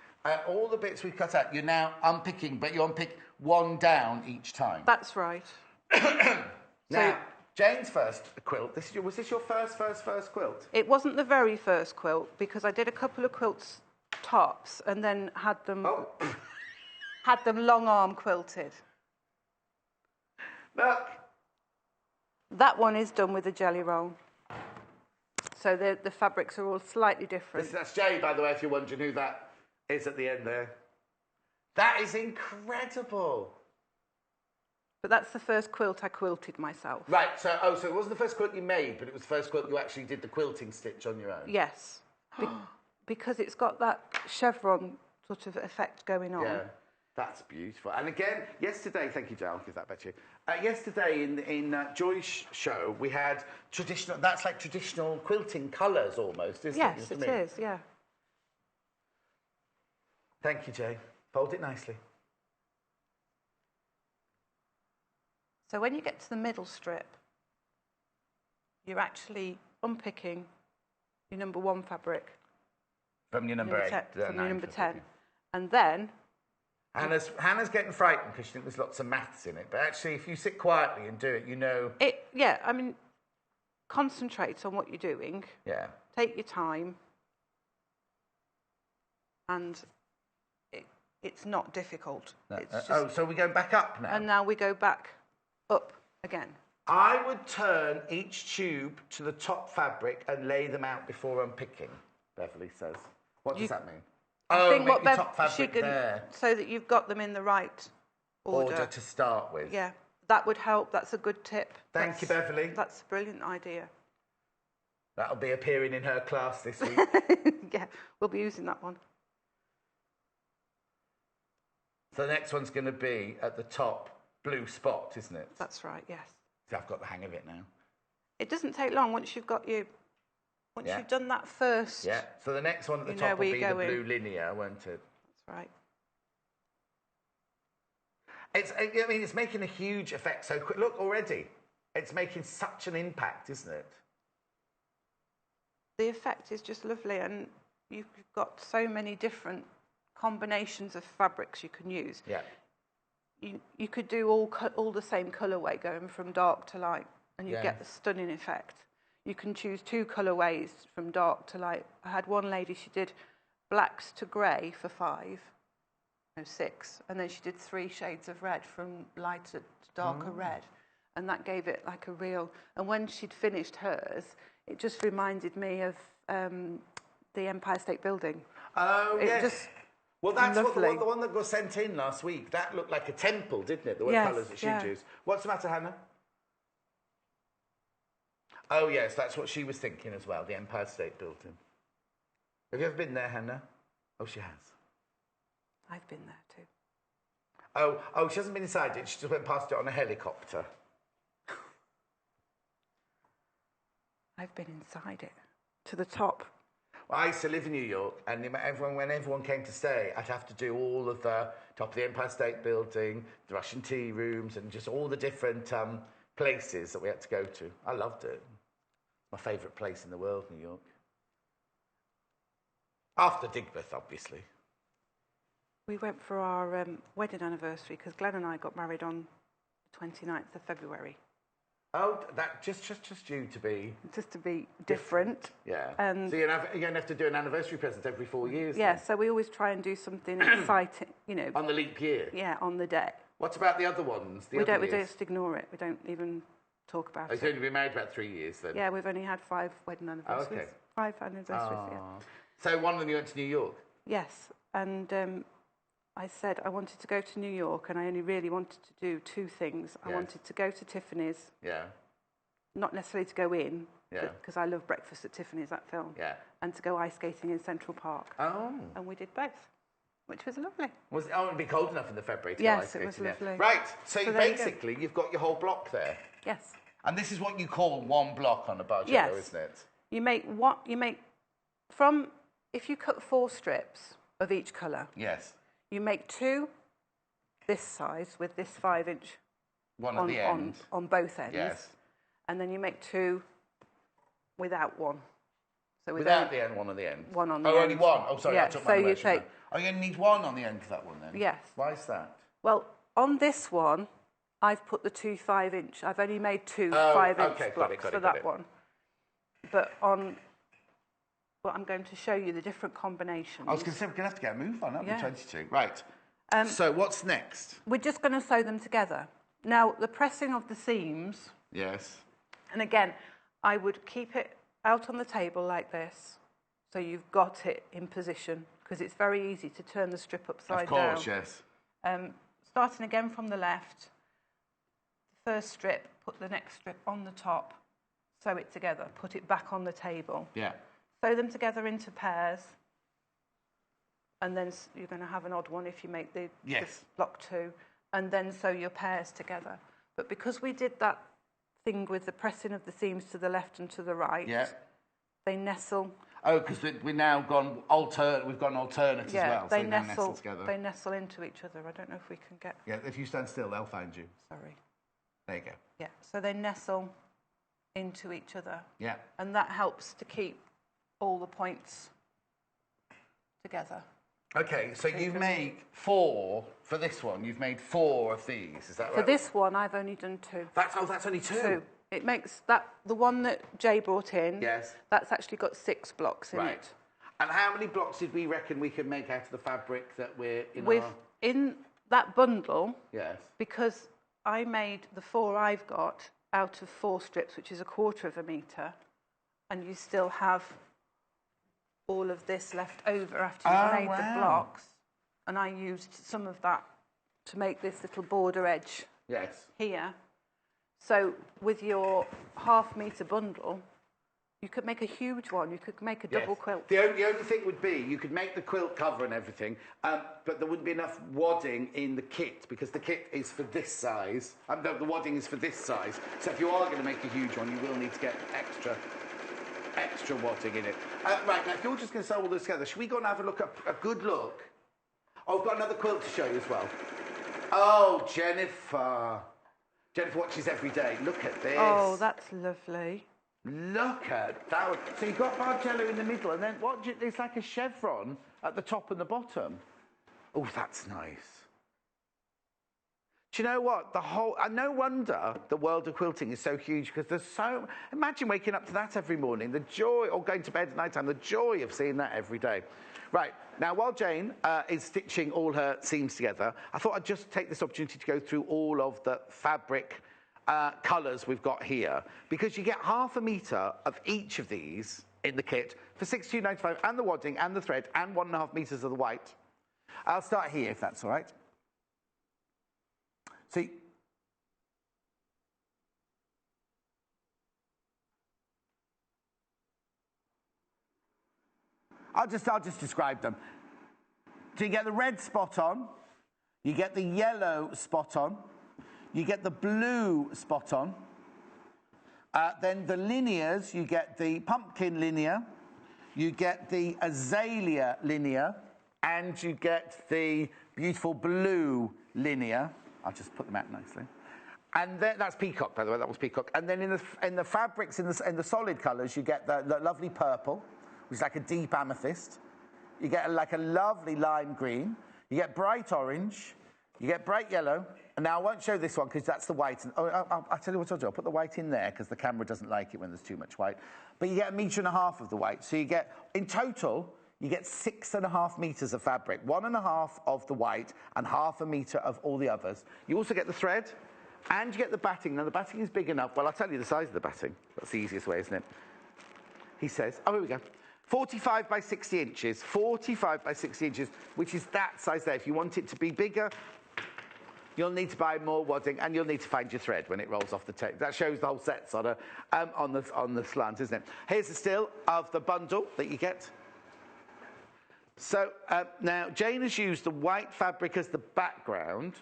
All the bits we've cut out, you're now unpicking, but you unpick one down each time. That's right. Now, Jane's first quilt, was this your first quilt? It wasn't the very first quilt, because I did a couple of quilts tops and then had them long arm quilted. Look. That one is done with a jelly roll. So the fabrics are all slightly different. That's Jay, by the way, if you're wondering who that is at the end there. That is incredible. But that's the first quilt I quilted myself. Right, so it wasn't the first quilt you made, but it was the first quilt you actually did the quilting stitch on your own? Yes. Because it's got that chevron sort of effect going on. Yeah, that's beautiful. And again, yesterday, thank you, Jay, I'll give that back to you. Yesterday in Joy's show, we had traditional, that's like traditional quilting colours almost, isn't it? Yes, it is, yeah. Thank you, Jay. Fold it nicely. So when you get to the middle strip, you're actually unpicking your number 1 fabric. From your number 8. From your number 10. And then... Hannah's getting frightened because she thinks there's lots of maths in it. But actually, if you sit quietly and do it, you know... Yeah, I mean, concentrate on what you're doing. Yeah. Take your time. And it's not difficult. No. So we're going back up now? And now we go back up again. I would turn each tube to the top fabric and lay them out before unpicking, Beverly says. What does that mean? I think make the top fabric there. So that you've got them in the right order to start with. Yeah, that would help. That's a good tip. Thank you, Beverly. That's a brilliant idea. That'll be appearing in her class this week. Yeah, we'll be using that one. So the next one's going to be at the top blue spot, isn't it? That's right, yes. See, I've got the hang of it now. It doesn't take long once you've got your... Once you've done that first... Yeah, so the next one at the top will be the blue linear, won't it? That's right. It's making a huge effect so quick. Look, already, it's making such an impact, isn't it? The effect is just lovely, and you've got so many different combinations of fabrics you can use. Yeah. You could do all the same colourway going from dark to light, and you get the stunning effect. You can choose 2 colourways from dark to light. I had one lady, she did blacks to grey for 6, and then she did 3 shades of red from lighter to darker red, and that gave it like a real... And when she'd finished hers, it just reminded me of the Empire State Building. Oh, yes. Well, that's the one that got sent in last week. That looked like a temple, didn't it? The colours that she'd used. What's the matter, Hannah? Oh, yes, that's what she was thinking as well, the Empire State Building. Have you ever been there, Hannah? Oh, she has. I've been there too. Oh, she hasn't been inside it. She just went past it on a helicopter. I've been inside it, to the top. Well, I used to live in New York, and when everyone came to stay, I'd have to do all of the top of the Empire State Building, the Russian tea rooms, and just all the different places that we had to go to. I loved it. My favourite place in the world, New York. After Digbeth, obviously. We went for our wedding anniversary because Glenn and I got married on the 29th of February. Oh, that just due to be... Just to be different. Yeah. So you're going to have to do an anniversary present every 4 years? Yeah, so we always try and do something exciting, you know. On the leap year? Yeah, on the day. What about the other ones? We just ignore it. We don't even talk about it. You've only been married about 3 years then? Yeah, we've only had 5 wedding anniversaries. Oh, okay. 5 anniversaries, yeah. So one of them you went to New York? Yes, and I said I wanted to go to New York, and I only really wanted to do 2 things. I wanted to go to Tiffany's. Yeah. Not necessarily to go in, because I love Breakfast at Tiffany's, that film. Yeah. And to go ice skating in Central Park. Oh. And we did both, which was lovely. It'd be cold enough in the February to go ice skating. Yes, it was lovely. Right, so basically you've got your whole block there. Yes. And this is what you call one block on a Bargello, isn't it? You make if you cut 4 strips of each colour. Yes. You make 2 this size with this 5-inch one at the end. On both ends. Yes. And then you make 2 without one. So without the end, one on the end. One on the end. Only one. Oh, sorry, I took my you take. Oh, you only need one on the end of that one then. Yes. Why is that? Well, on this one, I've put the 2 5-inch. I've only made 2 5-inch blocks for that one. But on. Well, I'm going to show you the different combinations. I was going to say we're going to have to get a move on, aren't we? 22. Right. So what's next? We're just going to sew them together. Now, the pressing of the seams. Yes. And again, I would keep it out on the table like this, so you've got it in position, because it's very easy to turn the strip upside down. Of course, yes. Starting again from the left, the first strip, put the next strip on the top, sew it together, put it back on the table. Yeah. Sew them together into pairs, and then you're going to have an odd one if you make the block 2, and then sew your pairs together. But because we did that thing with the pressing of the seams to the left and to the right, they nestle. Oh, because we've now gone we've gone alternate as well. They nestle together. They nestle into each other. I don't know if we can get... Yeah, if you stand still, they'll find you. Sorry. There you go. Yeah, so they nestle into each other. Yeah. And that helps to keep all the points together. Okay, so you've made 4 for this one. You've made 4 of these. Is that right? For this one, I've only done 2. That's only 2. It makes that the one that Jay brought in. Yes. That's actually got 6 blocks in it. And how many blocks did we reckon we could make out of the fabric that we're in that bundle? Yes. Because I made the 4 I've got out of 4 strips, which is 1/4 of a metre, and you still have all of this left over after you've made the blocks. And I used some of that to make this little border edge here. So with your 1/2 metre bundle, you could make a huge one. You could make a double quilt. The only thing would be you could make the quilt cover and everything, but there wouldn't be enough wadding in the kit because the kit is for this size. The wadding is for this size. So if you are going to make a huge one, you will need to get extra wadding in it. Right, now if you're just going to sew all this together, should we go and have a look at a good look? Oh, I've got another quilt to show you as well. Oh, Jennifer. Jennifer watches every day. Look at this. Oh, that's lovely. Look at that. So you've got Bargello in the middle, and then it's like a chevron at the top and the bottom. Oh, that's nice. Do you know what? No wonder the world of quilting is so huge, because there's so... Imagine waking up to that every morning, the joy, or going to bed at night time, the joy of seeing that every day. Right, now while Jane is stitching all her seams together, I thought I'd just take this opportunity to go through all of the fabric colours we've got here, because you get 1/2 metre of each of these in the kit for £62.95, and the wadding and the thread and 1.5 metres of the white. I'll start here if that's all right. See, I'll just describe them. So you get the red spot on, you get the yellow spot on, you get the blue spot on, then the linears, you get the pumpkin linear, you get the azalea linear, and you get the beautiful blue linear. I'll just put them out nicely. And then, that's peacock, by the way, that was peacock. And then in the fabrics, in the solid colours, you get the lovely purple, which is like a deep amethyst. You get like a lovely lime green. You get bright orange. You get bright yellow. And now I won't show this one because that's the white. And, I'll tell you what I'll do. I'll put the white in there because the camera doesn't like it when there's too much white. But you get 1.5 metres of the white. So you get, in total, you get 6.5 metres of fabric. 1.5 of the white and 1/2 metre of all the others. You also get the thread and you get the batting. Now, the batting is big enough. Well, I'll tell you the size of the batting. That's the easiest way, isn't it? He says, oh, here we go. 45 by 60 inches. 45 by 60 inches, which is that size there. If you want it to be bigger, you'll need to buy more wadding, and you'll need to find your thread when it rolls off the tape. That shows the whole set's on the slant, isn't it? Here's a still of the bundle that you get. So now Jane has used the white fabric as the background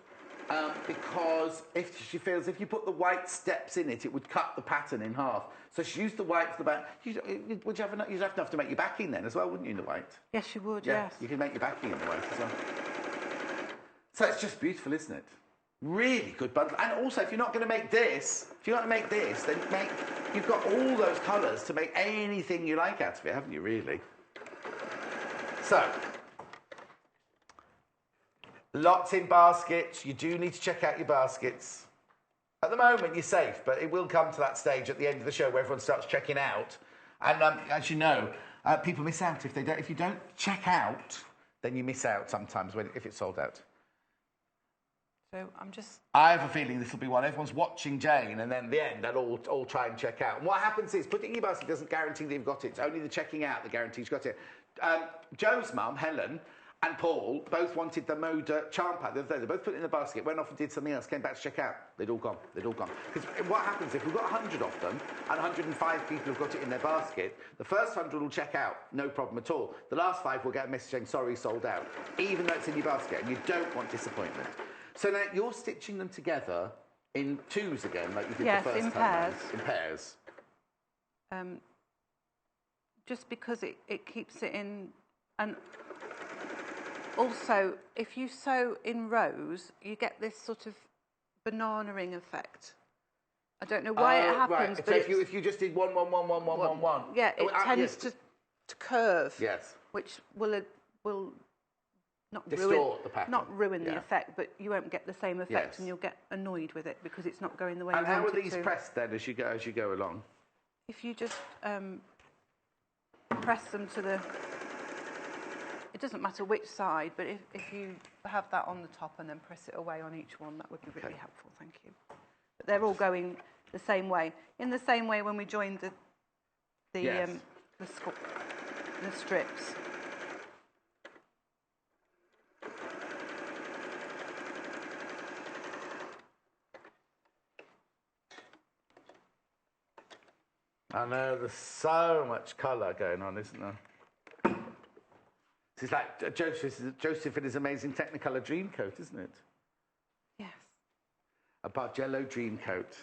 because if she feels if you put the white steps in it, it would cut the pattern in half. So she used the white for the back. You'd have to make your backing then as well, wouldn't you, in the white? Yes, you would, yeah, yes. You can make your backing in the white as well. So it's just beautiful, isn't it? Really good bundle. And also, if you're not going to make this, then you've got all those colours to make anything you like out of it, haven't you, really? So, lots in baskets. You do need to check out your baskets. At the moment, you're safe, but it will come to that stage at the end of the show where everyone starts checking out. And as you know, people miss out if they don't. If you don't check out, then you miss out sometimes if it's sold out. So I'm just... I have a feeling this will be one. Everyone's watching Jane, and then at the end, they'll all try and check out. And what happens is, putting it in your basket doesn't guarantee that you've got it. It's only the checking out that guarantees you've got it. Joe's mum, Helen, and Paul both wanted the Moda charm pack the other day. They both put it in the basket, went off and did something else, came back to check out. They'd all gone. Because what happens if we've got 100 of them and 105 people have got it in their basket, the first 100 will check out, no problem at all. The last 5 will get a message saying, sorry, sold out, even though it's in your basket, and you don't want disappointment. So now you're stitching them together in twos again, like you did the first time. Yes, in pairs. Just because it keeps it in... And also, if you sew in rows, you get this sort of banana-ing effect. I don't know why it happens, right. but So if you just did 1, 1, 1, 1, 1, 1, 1. Yeah, it tends to curve. Yes. Which will not distort the pattern. Not ruin the effect, but you won't get the same effect, and you'll get annoyed with it because it's not going the way you want it to. And how are these pressed then as you go along? If you just press them to the... It doesn't matter which side, but if you have that on the top and then press it away on each one, that would be really helpful, thank you. But they're all going the same way. In the same way when we joined the strips. I know, there's so much colour going on, isn't there? It's like Joseph in his amazing Technicolor Dreamcoat, isn't it? Yes. A Bargello Dreamcoat.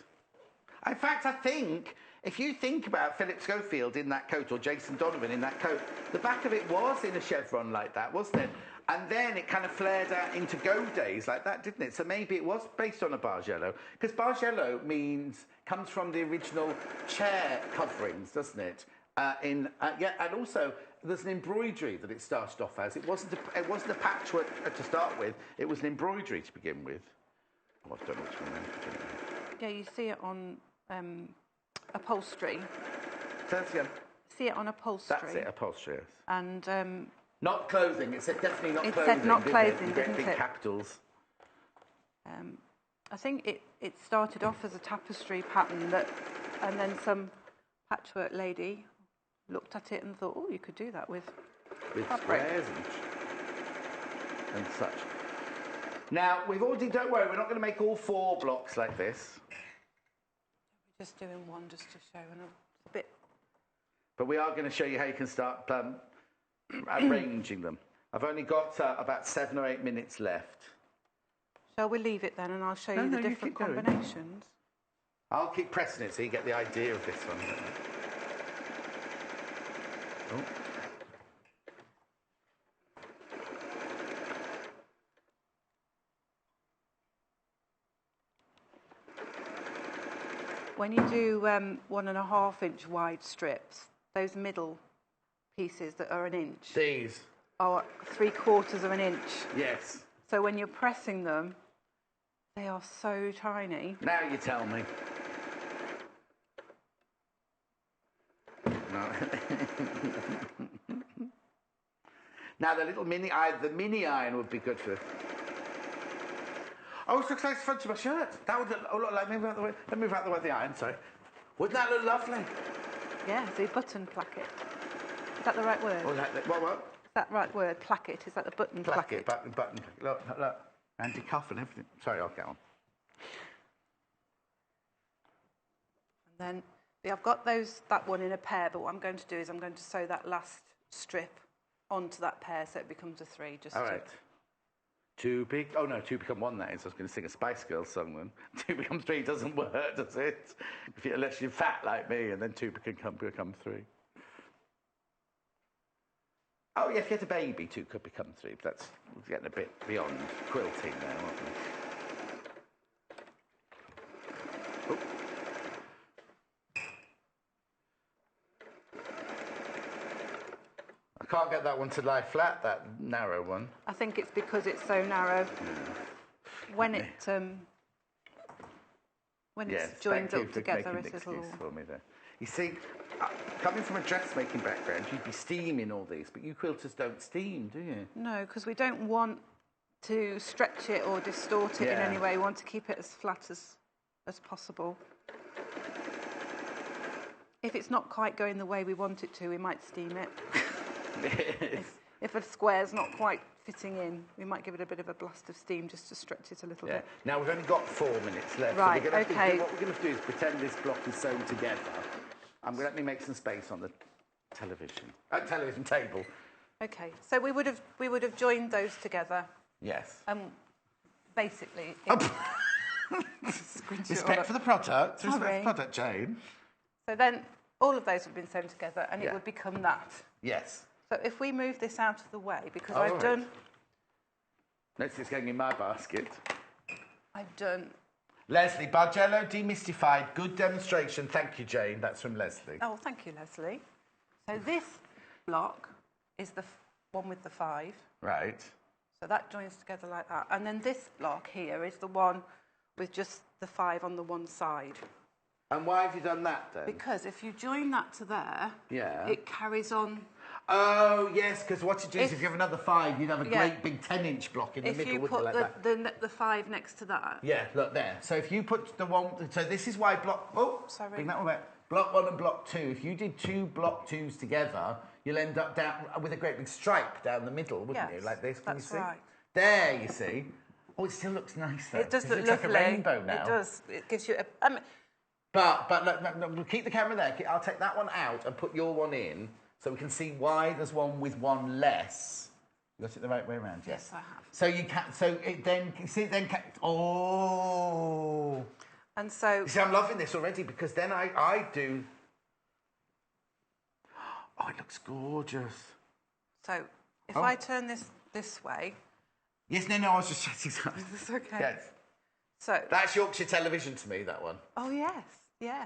In fact, I think, if you think about Philip Schofield in that coat, or Jason Donovan in that coat, the back of it was in a chevron like that, wasn't it? And then it kind of flared out into Go Days like that, didn't it? So maybe it was based on a Bargello. Because Bargello comes from the original chair coverings, doesn't it? And also there's an embroidery that it started off as. It wasn't a patchwork to start with. It was an embroidery to begin with. Oh, I don't know which one. Yeah, you see it on upholstery. So that's, yeah. See it on upholstery. That's it, upholstery. Yes. And not clothing. It said definitely not clothing. It said not clothing, didn't it? Big capitals. I think it started off as a tapestry pattern and then some patchwork lady looked at it and thought, oh, you could do that with squares and such. Now, don't worry, we're not going to make all 4 blocks like this. We're just doing one just to show and a bit. But we are going to show you how you can start arranging them. I've only got about 7 or 8 minutes left. Shall we leave it then and I'll show you the different combinations? I'll keep pressing it so you get the idea of this one. Oh. When you do 1.5 inch wide strips, those middle pieces that are 1 inch. These are 3/4 of an inch. Yes. So when you're pressing them, they are so tiny. Now you tell me. No. Now the little mini iron would be good for. Oh, it looks like it's front of my shirt. That would look like. Let me move out the way of the iron. Sorry. Wouldn't that look lovely? Yeah, the button placket. Is that the right word? Oh, what? Is that right word? Placket. Is that the button placket? Button. Look. Anti-cuff and everything. Sorry, I'll get on. And then I've got that one in a pair, but what I'm going to do is I'm going to sew that last strip onto that pair so it becomes a 3. All right. 2 become 1, that is. I was going to sing a Spice Girls song then. 2 becomes 3 doesn't work, does it? Unless you're fat like me, and then 2 become 3. Oh, yeah, if you had a baby, 2 could become 3, but that's getting a bit beyond quilting now, aren't we? Oh. I can't get that one to lie flat, that narrow one. I think it's because it's so narrow. Yeah. When it's joined up together, it's a little... for me there. You see, coming from a dressmaking background, you'd be steaming all these, but you quilters don't steam, do you? No, because we don't want to stretch it or distort it in any way. We want to keep it as flat as possible. If it's not quite going the way we want it to, we might steam it. If a square's not quite fitting in, we might give it a bit of a blast of steam just to stretch it a little bit. Now, we've only got 4 minutes left. Right, so what we're going to do is pretend this block is sewn together. Let me make some space on the television table. Okay, so we would have joined those together. Yes. Basically. Respect for the product. Respect for the product, Jane. So then all of those have been sewn together and it would become that. Yes. So if we move this out of the way, because I've done... Notice it's going in my basket. I've done... Leslie, Bargello demystified. Good demonstration. Thank you, Jane. That's from Leslie. Oh, thank you, Leslie. So this block is the one with the 5. Right. So that joins together like that. And then this block here is the one with just the 5 on the one side. And why have you done that then? Because if you join that to there, it carries on. Oh, yes, because what you do is if you have another 5, you'd have a great big 10-inch block in the middle, wouldn't you, like that? If you put the 5 next to that. Yeah, look there. So if you put the one... So this is why block... Oh, sorry. Bring that one back. Block 1 and block 2. If you did 2 block 2s together, you'll end up down with a great big stripe down the middle, wouldn't you? Like this, can you see? Right. There, you see. Oh, it still looks nice, though. It does look lovely. like a rainbow now. It does. It gives you a... But look, keep the camera there. I'll take that one out and put your one in so we can see why there's one with one less. You got it the right way around, yes? Yes, I have. So you can. So it then. See, it then. Oh. And so. You see, I'm loving this already because then I do. Oh, it looks gorgeous. So if I turn this way. Yes. No. I was just chatting something. Is this okay? Yes. So. That's Yorkshire Television to me. That one. Oh yes. Yeah.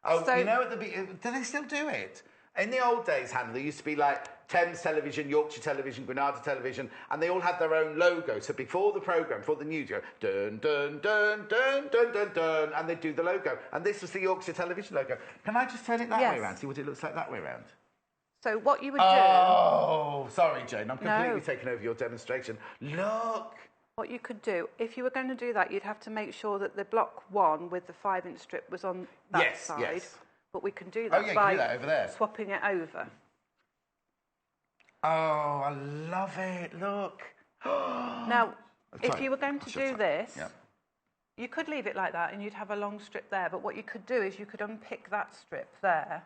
Oh, so, you know, do they still do it? In the old days, Hannah, there used to be like Thames Television, Yorkshire Television, Granada Television, and they all had their own logo. So before the programme, before the news, you go, dun, dun, dun, dun, dun, dun, dun, and they'd do the logo. And this was the Yorkshire Television logo. Can I just turn it that way around, see what it looks like that way around? So what you would do... Oh, sorry, Jane, I'm completely taking over your demonstration. Look! What you could do, if you were going to do that, you'd have to make sure that the block 1 with the 5-inch strip was on that side. Yes. But we can do that by over there. swapping it over. Oh, I love it. Look. Now, if you were going to do this, you could leave it like that and you'd have a long strip there. But what you could do is you could unpick that strip there.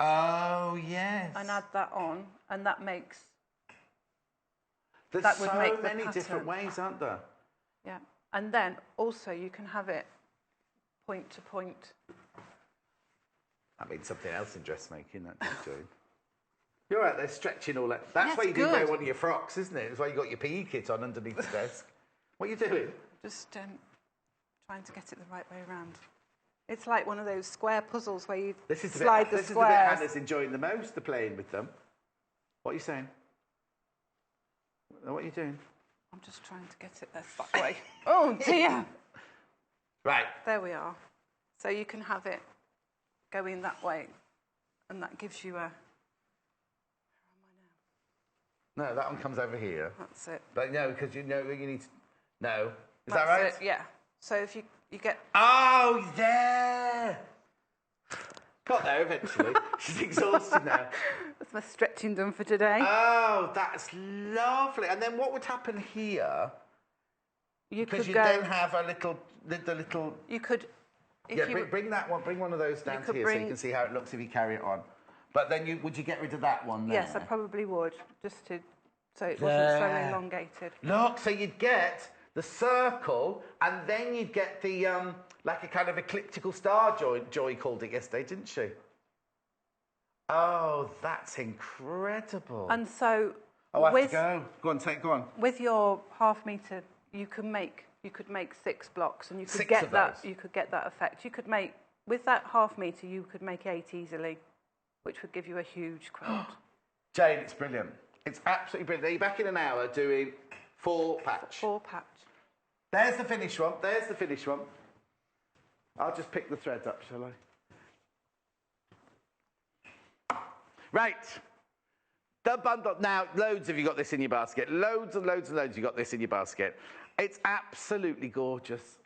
Oh, yes. And add that on, and that makes... There's so many different ways, aren't there? Yeah. And then also you can have it point to point. That means something else in dressmaking, that doing. You're right, they're stretching all that. That's why you didn't wear one of your frocks, isn't it? That's why you got your PE kit on underneath the desk. What are you doing? Just trying to get it the right way around. It's like one of those square puzzles where you slide the squares. This is the bit Hannah's enjoying the most, the playing with them. What are you saying? What are you doing? I'm just trying to get it that way. Oh, dear. Right. There we are. So you can have it going that way, and that gives you a... Where am I now? No, that one comes over here. That's it. But no, because you know you need to... No. Is that right? It, yeah. So if you get... Oh, yeah! Got there eventually. She's exhausted now. That's my stretching done for today. Oh, that's lovely. And then what would happen here? Because you then have a little... You could... Bring that one. Bring one of those down here so you can see how it looks if you carry it on. But then would you get rid of that one there? Yes, I probably would, just so it wasn't so elongated. Look, so you'd get the circle, and then you'd get the like a kind of ecliptical star. Joy called it yesterday, didn't she? Oh, that's incredible. And so, I have to go. Go on. With your half metre, you could make 6 blocks, and you could get that. You could get that effect. You could make with that half metre. You could make 8 easily, which would give you a huge quilt. Jane, it's brilliant. It's absolutely brilliant. Are you back in an hour doing 4 patch? 4 patch. There's the finished one. There's the finished one. I'll just pick the thread up, shall I? Right. The bundle. Now, loads of you got this in your basket. Loads and loads and loads you got this in your basket. It's absolutely gorgeous.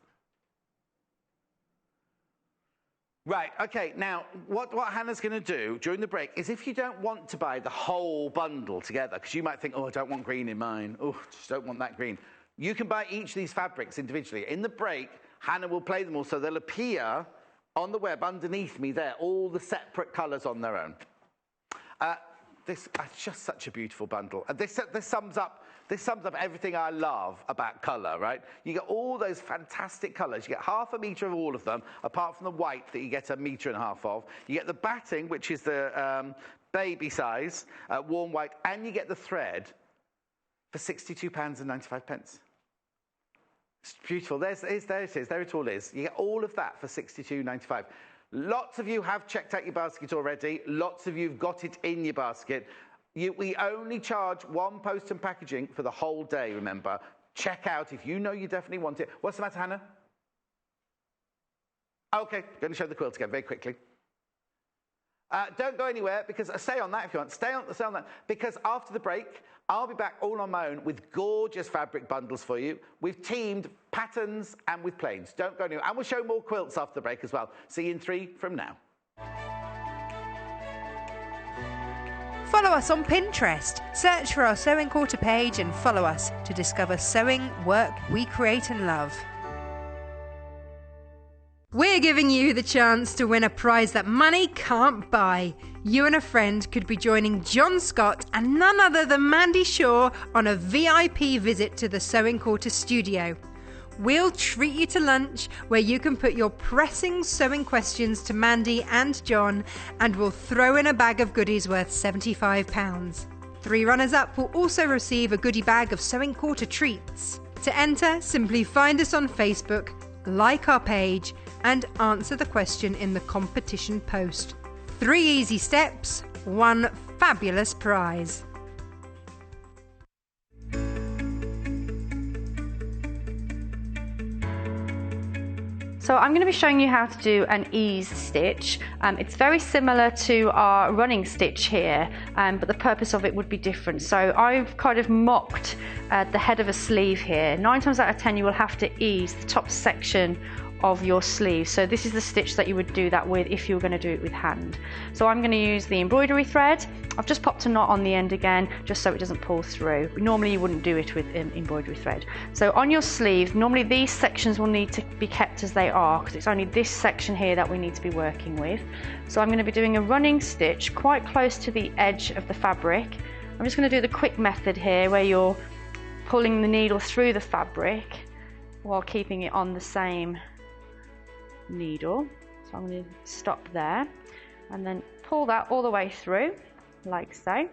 Right, okay, now, what Hannah's going to do during the break is if you don't want to buy the whole bundle together, because you might think, oh, I don't want green in mine. Oh, just don't want that green. You can buy each of these fabrics individually. In the break, Hannah will play them all, so they'll appear on the web underneath me there, all the separate colours on their own. This is just such a beautiful bundle. And this sums up everything I love about colour, right? You get all those fantastic colours. You get half a metre of all of them, apart from the white that you get a metre and a half of. You get the batting, which is the baby size, warm white, and you get the thread for £62.95. It's beautiful. There it is. There it all is. You get all of that for £62.95. Lots of you have checked out your basket already. Lots of you have got it in your basket. We only charge £1 post and packaging for the whole day, remember. Check out if you know you definitely want it. What's the matter, Hannah? Okay, going to show the quilt again very quickly. Don't go anywhere, because stay on that if you want. Stay on that, because after the break, I'll be back all on my own with gorgeous fabric bundles for you. We've teamed patterns and with plains. Don't go anywhere. And we'll show more quilts after the break as well. See you in 3 from now. Follow us on Pinterest. Search for our Sewing Quarter page and follow us to discover sewing work we create and love. We're giving you the chance to win a prize that money can't buy. You and a friend could be joining John Scott and none other than Mandy Shaw on a VIP visit to the Sewing Quarter studio. We'll treat you to lunch where you can put your pressing sewing questions to Mandy and John, and we'll throw in a bag of goodies worth £75. 3 runners-up will also receive a goodie bag of Sewing Quarter treats. To enter, simply find us on Facebook, like our page, and answer the question in the competition post. 3 easy steps, 1 fabulous prize. So I'm going to be showing you how to do an ease stitch. It's very similar to our running stitch here, but the purpose of it would be different. So I've kind of mocked the head of a sleeve here. 9 times out of 10 you will have to ease the top section of your sleeve. So this is the stitch that you would do that with if you were going to do it with hand. So I'm going to use the embroidery thread. I've just popped a knot on the end again just so it doesn't pull through. Normally you wouldn't do it with embroidery thread. So on your sleeve, normally these sections will need to be kept as they are because it's only this section here that we need to be working with. So I'm going to be doing a running stitch quite close to the edge of the fabric. I'm just going to do the quick method here where you're pulling the needle through the fabric while keeping it on the same needle. So I'm going to stop there and then pull that all the way through like so.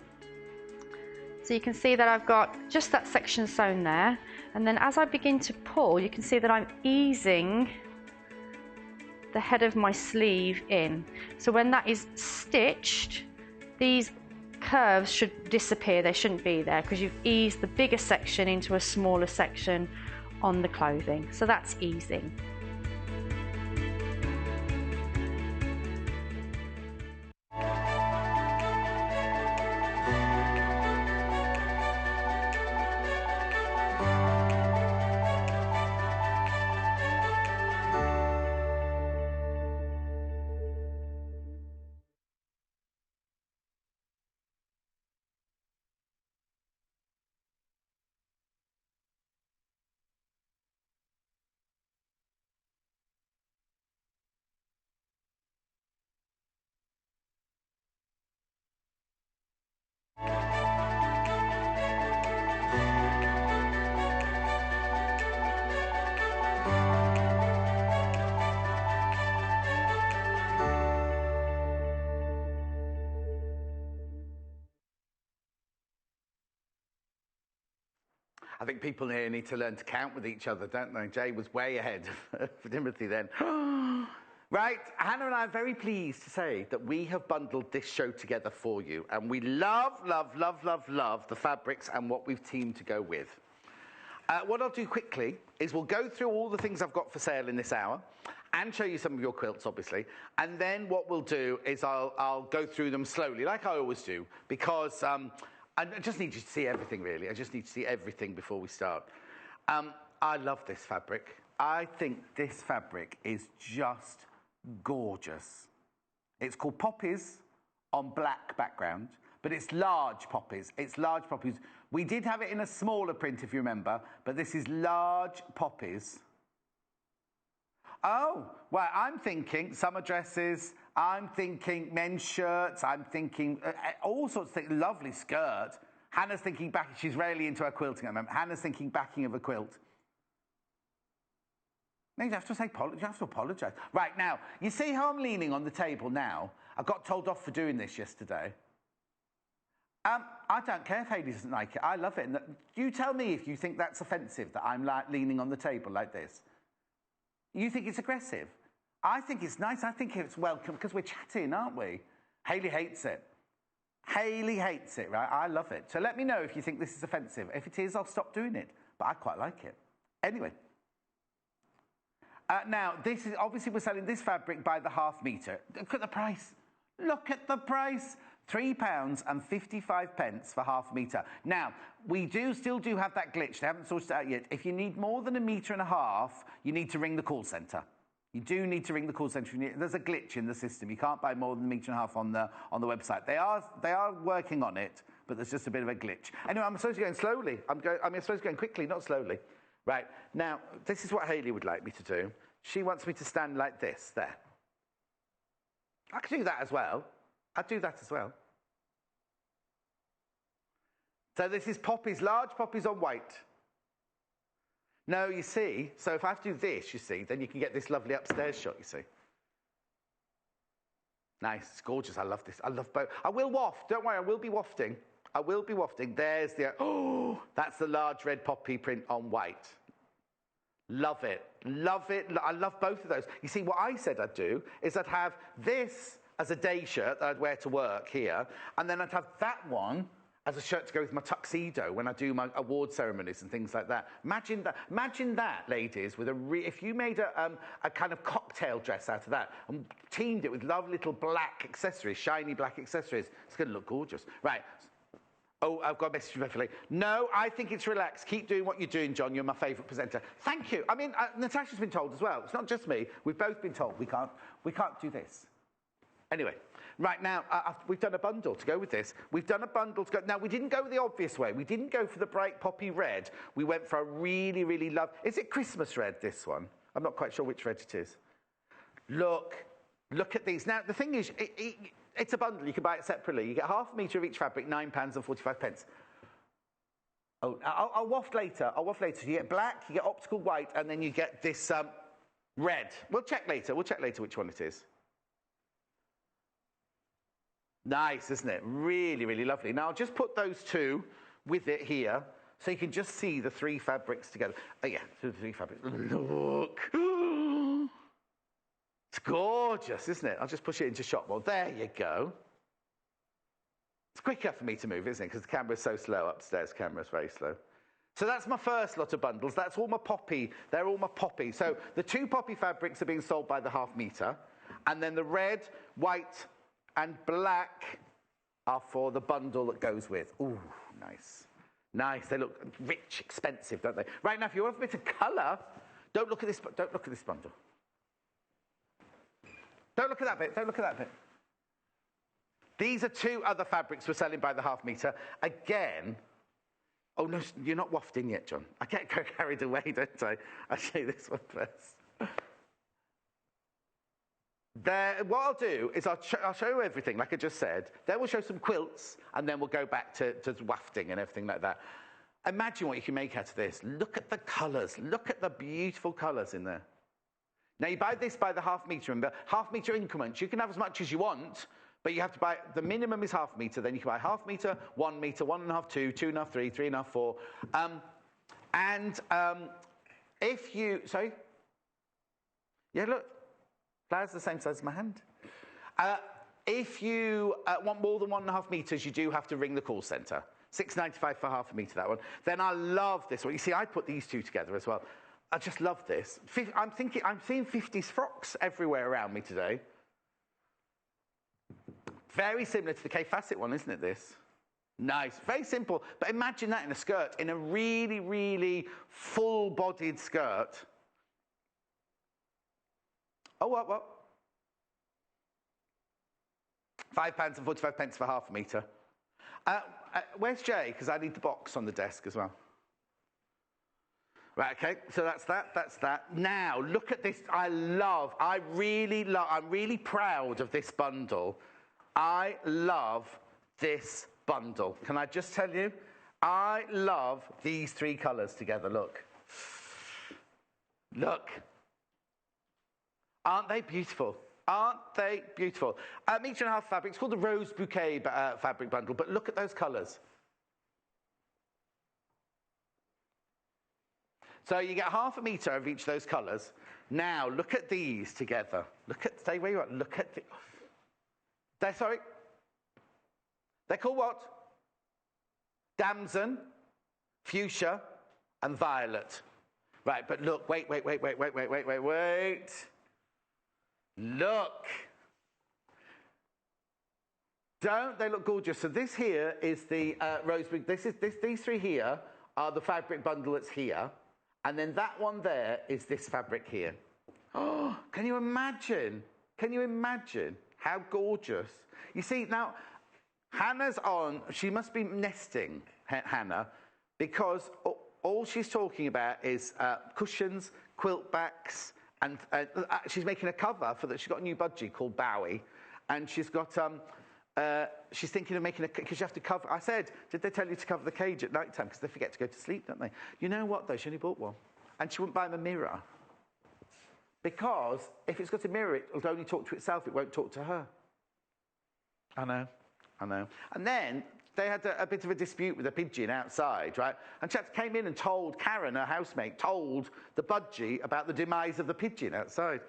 So you can see that I've got just that section sewn there, and then as I begin to pull you can see that I'm easing the head of my sleeve in. So when that is stitched, these curves should disappear. They shouldn't be there because you've eased the bigger section into a smaller section on the clothing. So that's easing. I think people here need to learn to count with each other, don't they? Jay was way ahead of Timothy then. Right, Hannah and I are very pleased to say that we have bundled this show together for you, and we love, love, love, love, love the fabrics and what we've teamed to go with. What I'll do quickly is we'll go through all the things I've got for sale in this hour and show you some of your quilts, obviously. And then what we'll do is I'll go through them slowly, like I always do, because I just need you to see everything, really. I just need to see everything before we start. I love this fabric. I think this fabric is just gorgeous. It's called Poppies on black background, but it's large poppies. It's large poppies. We did have it in a smaller print, if you remember, but this is large poppies. Oh, well, I'm thinking summer dresses, I'm thinking men's shirts, I'm thinking all sorts of things, lovely skirt. Hannah's thinking back, she's really into her quilting at the moment. Hannah's thinking backing of a quilt. No, you have to say, you have to apologise. Right, now, you see how I'm leaning on the table now? I got told off for doing this yesterday. I don't care if Hayley doesn't like it. I love it. And you tell me if you think that's offensive, that I'm like leaning on the table like this. You think it's aggressive? I think it's nice. I think it's welcome because we're chatting, aren't we? Hayley hates it. Hayley hates it, right? I love it. So let me know if you think this is offensive. If it is, I'll stop doing it. But I quite like it. Anyway. Now, this is obviously we're selling this fabric by the half metre. Look at the price. Look at the price. £3.55 for half a metre. Now, we still do have that glitch. They haven't sorted it out yet. If you need more than 1.5 metres, you need to ring the call centre. You do need to ring the call centre. There's a glitch in the system. You can't buy more than 1.5 metres on the website. They are working on it, but there's just a bit of a glitch. Anyway, I'm supposed to be going slowly. I'm supposed to be going quickly, not slowly. Right, now, this is what Hayley would like me to do. She wants me to stand like this, there. I could do that as well. I'd do that as well. So this is poppies, large poppies on white. No, you see, so if I have to do this, you see, then you can get this lovely upstairs shot, you see. Nice, it's gorgeous, I love this. I love both. I will waft, don't worry, I will be wafting. I will be wafting. There's the, oh, that's the large red poppy print on white. Love it, love it. I love both of those. You see, what I said I'd do is I'd have this as a day shirt that I'd wear to work here, and then I'd have that one as a shirt to go with my tuxedo when I do my award ceremonies and things like that. Imagine that, ladies, with if you made a kind of cocktail dress out of that and teamed it with lovely little black accessories, shiny black accessories, it's going to look gorgeous. Right. Oh, I've got a message from Beverly. No, I think it's relaxed. Keep doing what you're doing, John. You're my favourite presenter. Thank you. I mean, Natasha's been told as well. It's not just me. We've both been told we can't do this. Anyway, right now, we've done a bundle to go with this. We've done a bundle to go. Now, we didn't go the obvious way. We didn't go for the bright poppy red. We went for a really, really Is it Christmas red, this one? I'm not quite sure which red it is. Look at these. Now, the thing is, it's a bundle. You can buy it separately. You get half a metre of each fabric, £9.45. Oh, I'll waft later. So you get black, you get optical white, and then you get this red. We'll check later which one it is. Nice, isn't it? Really, really lovely. Now, I'll just put those two with it here so you can just see the three fabrics together. Oh, yeah, the three fabrics. Look. It's gorgeous, isn't it? I'll just push it into shot mode. There you go. It's quicker for me to move, isn't it? Because the camera's so slow upstairs. The camera's very slow. So that's my first lot of bundles. That's all my poppy. They're all my poppy. So the two poppy fabrics are being sold by the half metre. And then the red, white, and black are for the bundle that goes with. Ooh, nice. Nice. They look rich, expensive, don't they? Right now, if you want a bit of colour, don't look at this bundle. Don't look at that bit. Don't look at that bit. These are two other fabrics we're selling by the half metre. Again, oh no, you're not wafting yet, John. I get carried away, don't I? I'll show you this one first. What I'll do is I'll show you everything, like I just said. Then we'll show some quilts, and then we'll go back to wafting and everything like that. Imagine what you can make out of this. Look at the colours. Look at the beautiful colours in there. Now, you buy this by the half metre, remember? Half metre increments. You can have as much as you want, but you have to buy, the minimum is half metre. Then you can buy half metre, 1 metre, 1.5, 2, 2.5, 3, 3.5, 4. If you, sorry? Yeah, look. Flower's the same size as my hand. If you want more than 1.5 metres, you do have to ring the call centre. £6.95 for half a metre, that one. Then I love this one. You see, I put these two together as well. I just love this. I'm seeing 50s frocks everywhere around me today. Very similar to the Kay Fassett one, isn't it, this? Nice, very simple. But imagine that in a skirt, in a really, really full-bodied skirt. Oh, what? £5.45 for half a metre. Where's Jay? Because I need the box on the desk as well. Right, okay, so that's that. Now, look at this. I'm really proud of this bundle. I love this bundle. Can I just tell you? I love these three colours together, look. Look. Aren't they beautiful? Aren't they beautiful? Metre and a half fabric. It's called the Rose Bouquet fabric bundle, but look at those colours. So you get half a metre of each of those colours. Now, look at these together. Stay where you are. Look at they're called what? Damson, fuchsia, and violet. Right, but look, wait. Look. Don't they look gorgeous? So this here is the rose. These three here are the fabric bundle that's here. And then that one there is this fabric here. Oh, can you imagine? Can you imagine how gorgeous? You see, now, Hannah's on, she must be nesting, Hannah, because all she's talking about is cushions, quilt backs, and she's making a cover for that. She's got a new budgie called Bowie, and she's got she's thinking of making because you have to cover. I said, did they tell you to cover the cage at night time? Because they forget to go to sleep, don't they? You know what, though? She only bought one. And she wouldn't buy him a mirror. Because if it's got a mirror, it'll only talk to itself. It won't talk to her. I know. And then they had a bit of a dispute with a pigeon outside, right? And chaps came in and told Karen, her housemate, told the budgie about the demise of the pigeon outside.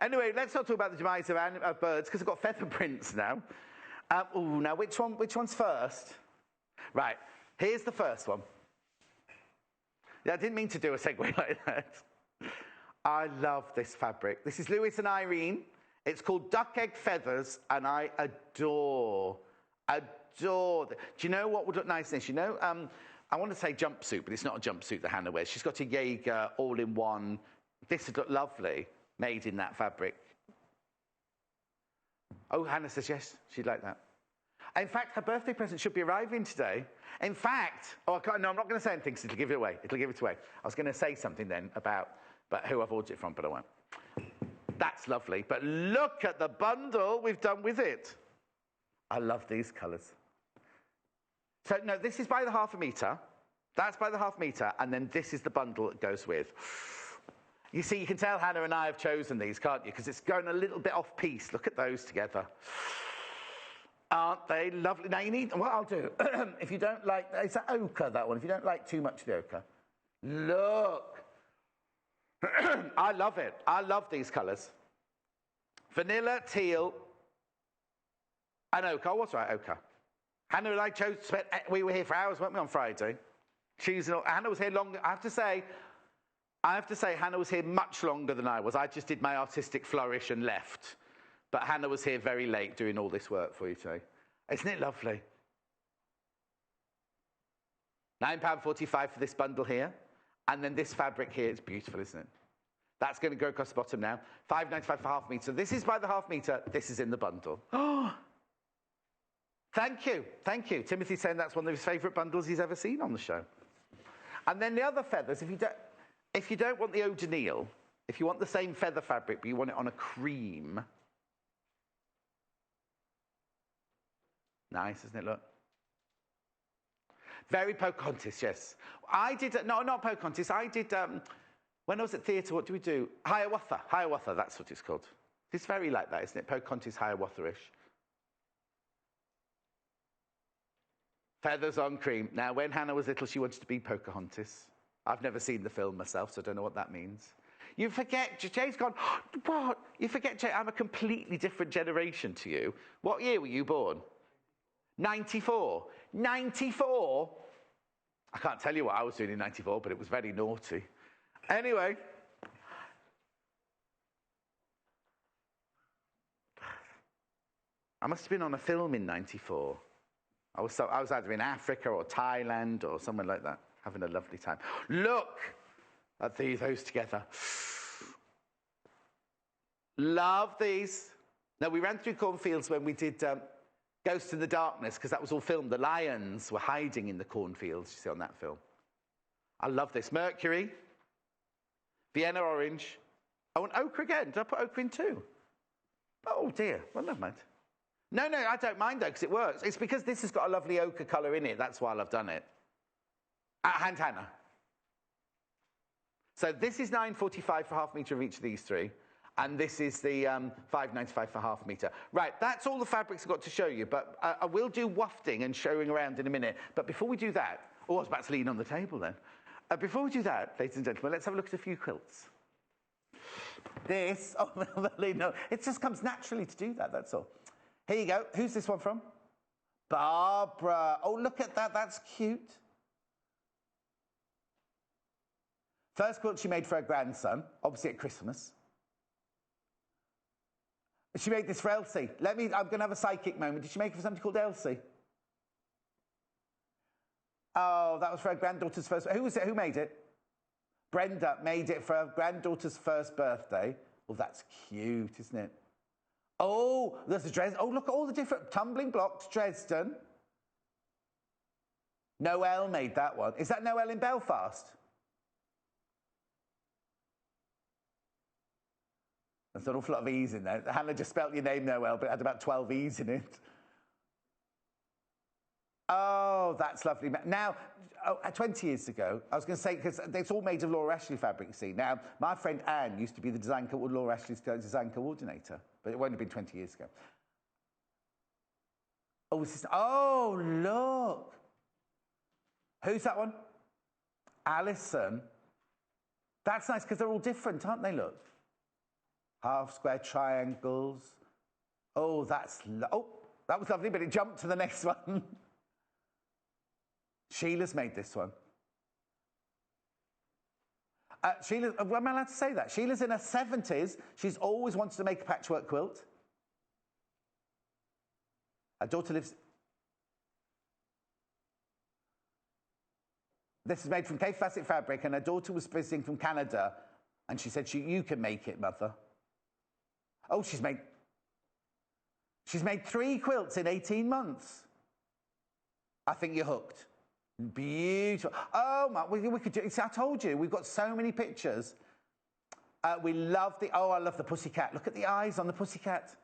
Anyway, let's not talk about the demise of birds, because they've got feather prints now. Now, which one's first? Right, here's the first one. Yeah, I didn't mean to do a segue like that. I love this fabric. This is Lewis and Irene. It's called Duck Egg Feathers, and I adore. Do you know what would look nice in this? You know, I want to say jumpsuit, but it's not a jumpsuit that Hannah wears. She's got a Jaeger all-in-one. This would look lovely, made in that fabric. Oh, Hannah says yes, she'd like that. In fact, her birthday present should be arriving today. In fact, no, I'm not going to say anything because it'll give it away. I was going to say something then about who I've ordered it from, but I won't. That's lovely. But look at the bundle we've done with it. I love these colours. So, no, this is by the half a metre. That's by the half metre, and then this is the bundle that goes with. You see, you can tell Hannah and I have chosen these, can't you? Because it's going a little bit off-piece. Look at those together. Aren't they lovely? Now, you need... What I'll do, if you don't like... It's an ochre, that one. If you don't like too much of the ochre. Look. I love it. I love these colours. Vanilla, teal, and ochre. Oh, what's right, ochre? Hannah and I chose... We were here for hours, weren't we, on Friday? Hannah was here longer. I have to say, Hannah was here much longer than I was. I just did my artistic flourish and left. But Hannah was here very late doing all this work for you today. Isn't it lovely? £9.45 for this bundle here. And then this fabric here, it's beautiful, isn't it? That's going to go across the bottom now. £5.95 for half metre. So this is by the half metre. This is in the bundle. Oh, thank you. Timothy's saying that's one of his favourite bundles he's ever seen on the show. And then the other feathers, if you don't want the eau de Nil, if you want the same feather fabric, but you want it on a cream. Nice, isn't it? Look. Very Pocahontas, yes. I did, no, not Pocahontas. I did, when I was at theatre, what do we do? Hiawatha, that's what it's called. It's very like that, isn't it? Pocahontas, Hiawatha-ish. Feathers on cream. Now, when Hannah was little, she wanted to be Pocahontas. I've never seen the film myself, so I don't know what that means. You forget, Jay's gone, what? You forget, Jay, I'm a completely different generation to you. What year were you born? 94. 94? I can't tell you what I was doing in 94, but it was very naughty. Anyway. I must have been on a film in 94. I was either in Africa or Thailand or somewhere like that, having a lovely time. Look at those together. Love these. Now, we ran through cornfields when we did Ghost in the Darkness, because that was all filmed. The lions were hiding in the cornfields, you see on that film. I love this. Mercury, Vienna orange. Oh, and ochre again. Did I put ochre in too? Oh, dear. Well, never mind. No, I don't mind, though, because it works. It's because this has got a lovely ochre colour in it. That's why I've done it. Hand Hannah. So this is £9.45 for half metre of each of these three. And this is the £5.95 for half a metre. Right, that's all the fabrics I've got to show you. But I will do wafting and showing around in a minute. But before we do that, I was about to lean on the table then. Before we do that, ladies and gentlemen, let's have a look at a few quilts. This, oh, no, it just comes naturally to do that, that's all. Here you go. Who's this one from? Barbara. Oh, look at that. That's cute. First quilt she made for her grandson, obviously at Christmas. She made this for Elsie. I'm going to have a psychic moment. Did she make it for somebody called Elsie? Oh, that was for her granddaughter's first... Who was it? Who made it? Brenda made it for her granddaughter's first birthday. Oh, that's cute, isn't it? Oh, there's a Dresden. Oh, look at all the different tumbling blocks. Dresden. Noelle made that one. Is that Noelle in Belfast? There's an awful lot of E's in there. Hannah just spelt your name Noelle, but it had about 12 E's in it. Oh, that's lovely. Now, 20 years ago, I was going to say, because it's all made of Laura Ashley fabric, you see. Now, my friend Anne used to be the Laura Ashley's design coordinator, but it won't have been 20 years ago. Oh, look. Who's that one? Alison. That's nice, because they're all different, aren't they, look? Half square triangles. Oh, that was lovely, but it jumped to the next one. Sheila's made this one. Sheila, am I allowed to say that? Sheila's in her 70s. She's always wanted to make a patchwork quilt. Her daughter lives... This is made from Kay Facet fabric, and her daughter was visiting from Canada, and she said, you can make it, Mother. Oh, she's made 3 quilts in 18 months. I think you're hooked. Beautiful. Oh, my, we could do... See, I told you, we've got so many pictures. We love the... Oh, I love the pussycat. Look at the eyes on the pussycat.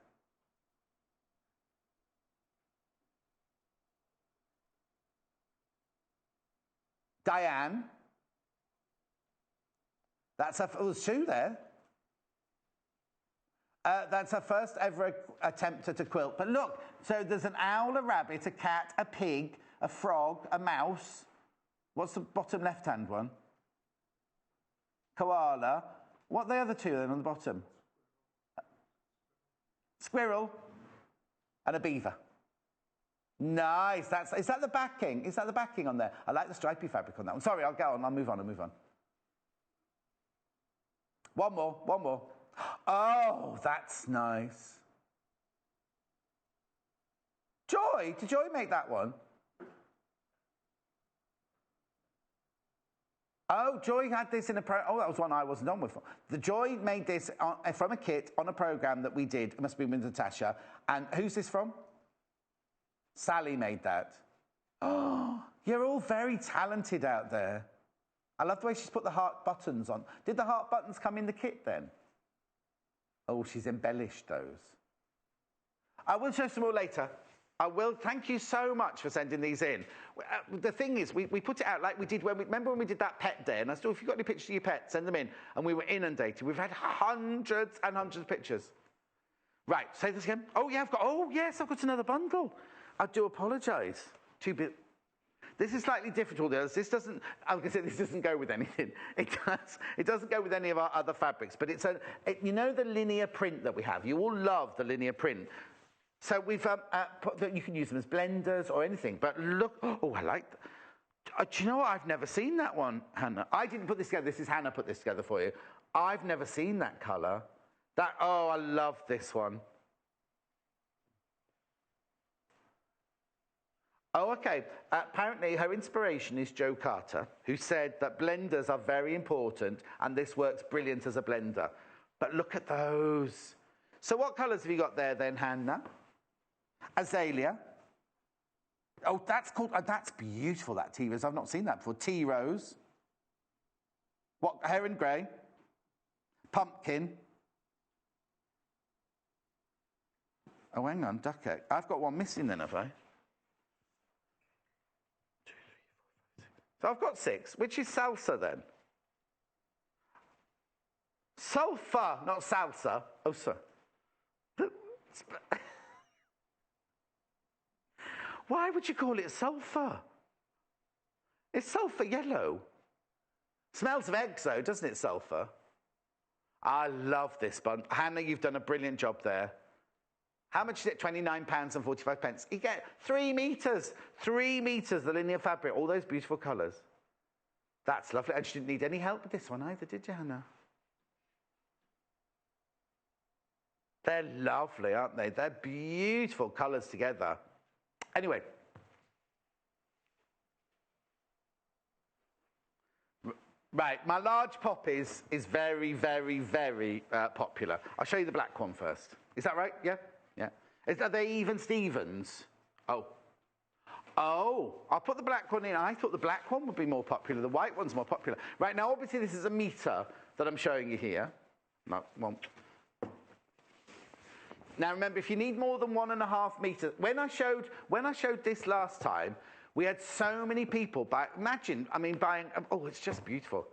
Diane. That's her... Oh, there's 2 there. That's her first ever attempt at a quilt. But look, so there's an owl, a rabbit, a cat, a pig, a frog, a mouse. What's the bottom left-hand one? Koala. What are the other 2 then on the bottom? Squirrel and a beaver. Nice. Is that the backing? Is that the backing on there? I like the stripy fabric on that one. Sorry, I'll go on. I'll move on. One more. Oh, that's nice. Joy, did Joy make that one? Oh, Joy had this in a oh, that was one I wasn't on with. The Joy made this from a kit on a programme that we did. It must have been with Natasha. And who's this from? Sally made that. Oh, you're all very talented out there. I love the way she's put the heart buttons on. Did the heart buttons come in the kit then? Oh, she's embellished those. I will show some more later. I will. Thank you so much for sending these in. The thing is, we put it out like we did remember when we did that pet day? And I said, if you've got any pictures of your pet, send them in. And we were inundated. We've had hundreds and hundreds of pictures. Right, say this again. Oh, yeah, I've got another bundle. I do apologise. This is slightly different to all the others. This doesn't go with anything. It doesn't go with any of our other fabrics. But you know the linear print that we have? You all love the linear print. So we've you can use them as blenders or anything. But look, oh, I like that. Do you know what? I've never seen that one, Hannah. I didn't put this together. This is Hannah put this together for you. I've never seen that colour. Oh, I love this one. Oh, okay. Apparently, her inspiration is Joe Carter, who said that blenders are very important, and this works brilliant as a blender. But look at those. So what colours have you got there then, Hannah? Azalea. Oh, that's called, that's beautiful, that tea rose. I've not seen that before. Tea rose. What, heron grey? Pumpkin. Oh, hang on, duck egg. I've got one missing then, have I? 2, 3, 4, 5, 6. So I've got 6. Which is salsa then? Sulfur, not salsa. Oh, sir. Why would you call it sulfur? It's sulfur yellow. Smells of eggs, though, doesn't it, sulfur? I love this bun. Hannah, you've done a brilliant job there. How much is it? £29.45. You get 3 metres. 3 metres, the linear fabric. All those beautiful colours. That's lovely. And she didn't need any help with this one either, did you, Hannah? They're lovely, aren't they? They're beautiful colours together. Anyway. Right, my large poppies is very, very, very popular. I'll show you the black one first. Is that right? Yeah? Yeah. Are they even Stevens? Oh. Oh, I'll put the black one in. I thought the black one would be more popular. The white one's more popular. Right, now obviously this is a metre that I'm showing you here. No, one. Now remember, if you need more than 1.5 metres, when I showed this last time, we had so many people buy. Imagine, I mean, buying. Oh, it's just beautiful.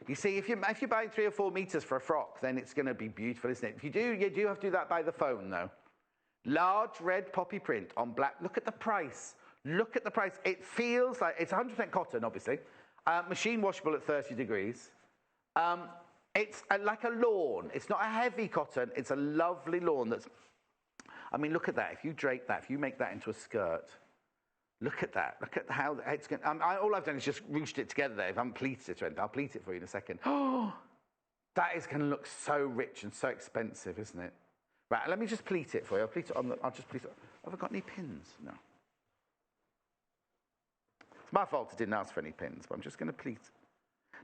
You see, if you're buying 3 or 4 metres for a frock, then it's going to be beautiful, isn't it? If you do have to do that by the phone, though. Large red poppy print on black. Look at the price. Look at the price. It feels like it's 100% cotton, obviously. Machine washable at 30 degrees. It's like a lawn. It's not a heavy cotton. It's a lovely lawn that's... I mean, look at that. If you drape that, if you make that into a skirt, look at that. Look at how it's going. All I've done is just ruched it together there. If I haven't pleated it or anything, I'll pleat it for you in a second. Oh, that is going to look so rich and so expensive, isn't it? Right, let me just pleat it for you. I'll just pleat it. Have I got any pins? No. It's my fault I didn't ask for any pins, but I'm just going to pleat.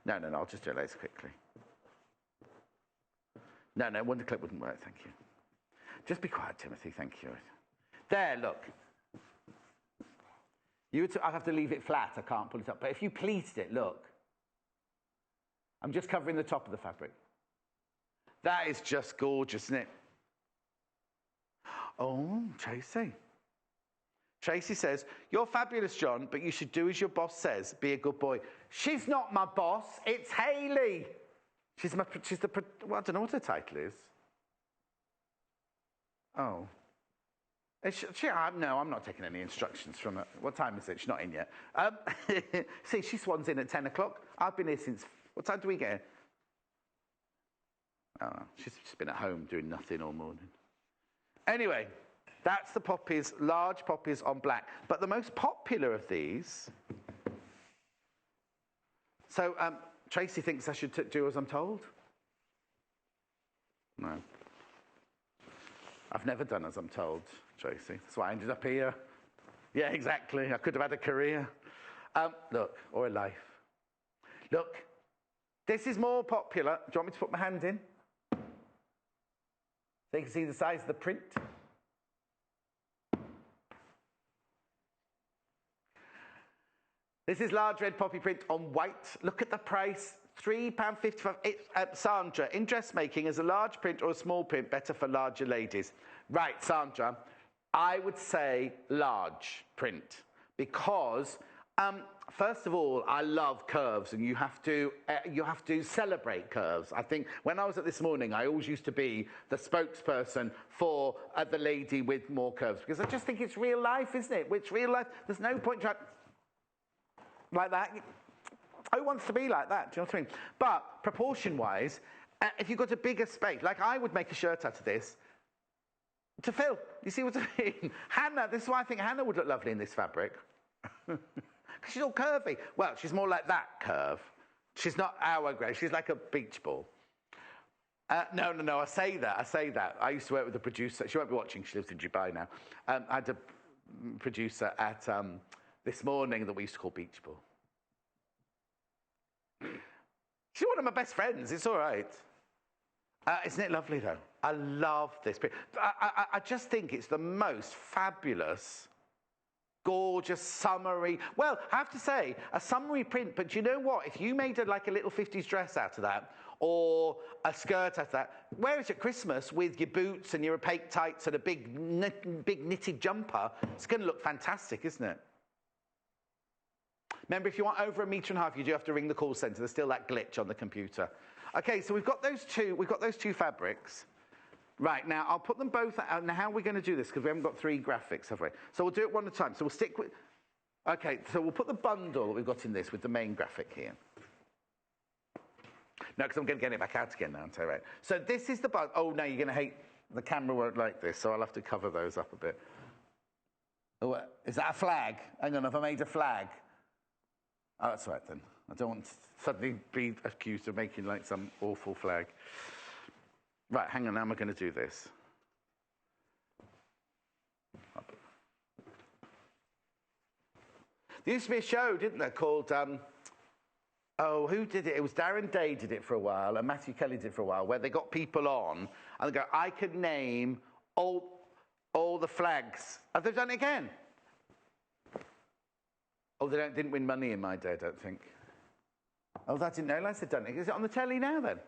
No, I'll just do it later quickly. No, Wonder Clip wouldn't work, thank you. Just be quiet, Timothy, thank you. There, look. I have to leave it flat, I can't pull it up. But if you pleated it, look. I'm just covering the top of the fabric. That is just gorgeous, isn't it? Oh, Tracy. Tracy says, you're fabulous, John, but you should do as your boss says. Be a good boy. She's not my boss, it's Hayley. Well, I don't know what her title is. Oh. No, I'm not taking any instructions from her. What time is it? She's not in yet. See, she swans in at 10 o'clock. I've been here since... What time do we get here? Oh, she's been at home doing nothing all morning. Anyway, that's the poppies, large poppies on black. But the most popular of these... So, Tracy thinks I should do as I'm told. No. I've never done as I'm told, Tracy. That's why I ended up here. Yeah, exactly. I could have had a career. Look, or a life. Look, this is more popular. Do you want me to put my hand in? So you can see the size of the print. This is large red poppy print on white. Look at the price, £3.55. Sandra, in dressmaking, is a large print or a small print better for larger ladies? Right, Sandra, I would say large print because, first of all, I love curves, and you have to celebrate curves. I think when I was at This Morning, I always used to be the spokesperson for the lady with more curves because I just think it's real life, isn't it? It's real life. There's no point trying... Like that. Who wants to be like that? Do you know what I mean? But proportion-wise, if you've got a bigger space, like I would make a shirt out of this to fill. You see what I mean? Hannah, this is why I think Hannah would look lovely in this fabric. Because she's all curvy. Well, she's more like that curve. She's not hourglass. She's like a beach ball. No, I say that. I used to work with a producer. She won't be watching, she lives in Dubai now. I had a producer at This Morning that we used to call Beach Ball. She's one of my best friends, it's all right. Isn't it lovely, though? I love this. I just think it's the most fabulous, gorgeous, summery. Well, I have to say, a summery print, but you know what? If you made like a little 50s dress out of that, or a skirt out of that, wear it at Christmas with your boots and your opaque tights and a big knitted jumper, it's going to look fantastic, isn't it? Remember, if you want over 1.5 meters, you do have to ring the call centre. There's still that glitch on the computer. Okay, so we've got those two fabrics. Right, now I'll put them both out. Now, how are we going to do this? Because we haven't got 3 graphics, have we? So we'll do it one at a time. So we'll stick with... Okay, so we'll put the bundle that we've got in this with the main graphic here. No, because I'm going to get it back out again now, aren't I? Right. So this is the bundle. Oh, no, you're going to hate... The camera won't like this, so I'll have to cover those up a bit. Oh, is that a flag? Hang on, have I made a flag? Oh, that's right, then. I don't want to suddenly be accused of making, like, some awful flag. Right, hang on, how am I going to do this? There used to be a show, didn't there, called, who did it? It was Darren Day did it for a while, and Matthew Kelly did it for a while, where they got people on, and they go, I could name all the flags. Have they done it again? Oh, they didn't win money in my day, I don't think. Oh, I didn't realise they'd done it. Is it on the telly now, then?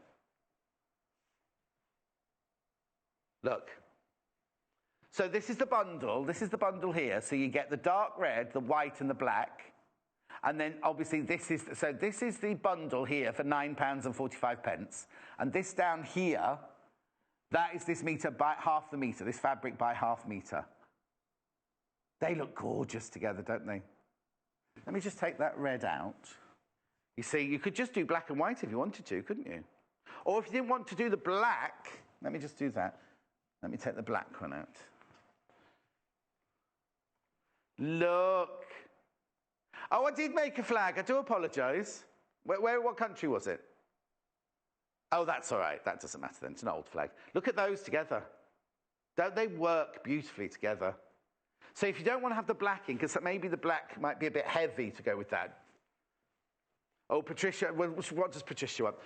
Look. So this is the bundle. This is the bundle here. So you get the dark red, the white, and the black. And then, obviously, this is the bundle here for £9.45. And this down here, that is this metre by half the metre, this fabric by half metre. They look gorgeous together, don't they? Let me just take that red out. You see, you could just do black and white if you wanted to, couldn't you? Or if you didn't want to do the black, let me just do that. Let me take the black one out. Look. Oh, I did make a flag. I do apologise. What country was it? Oh, that's all right. That doesn't matter then. It's an old flag. Look at those together. Don't they work beautifully together? So if you don't want to have the black in, because maybe the black might be a bit heavy to go with that. Oh, Patricia, what does Patricia want?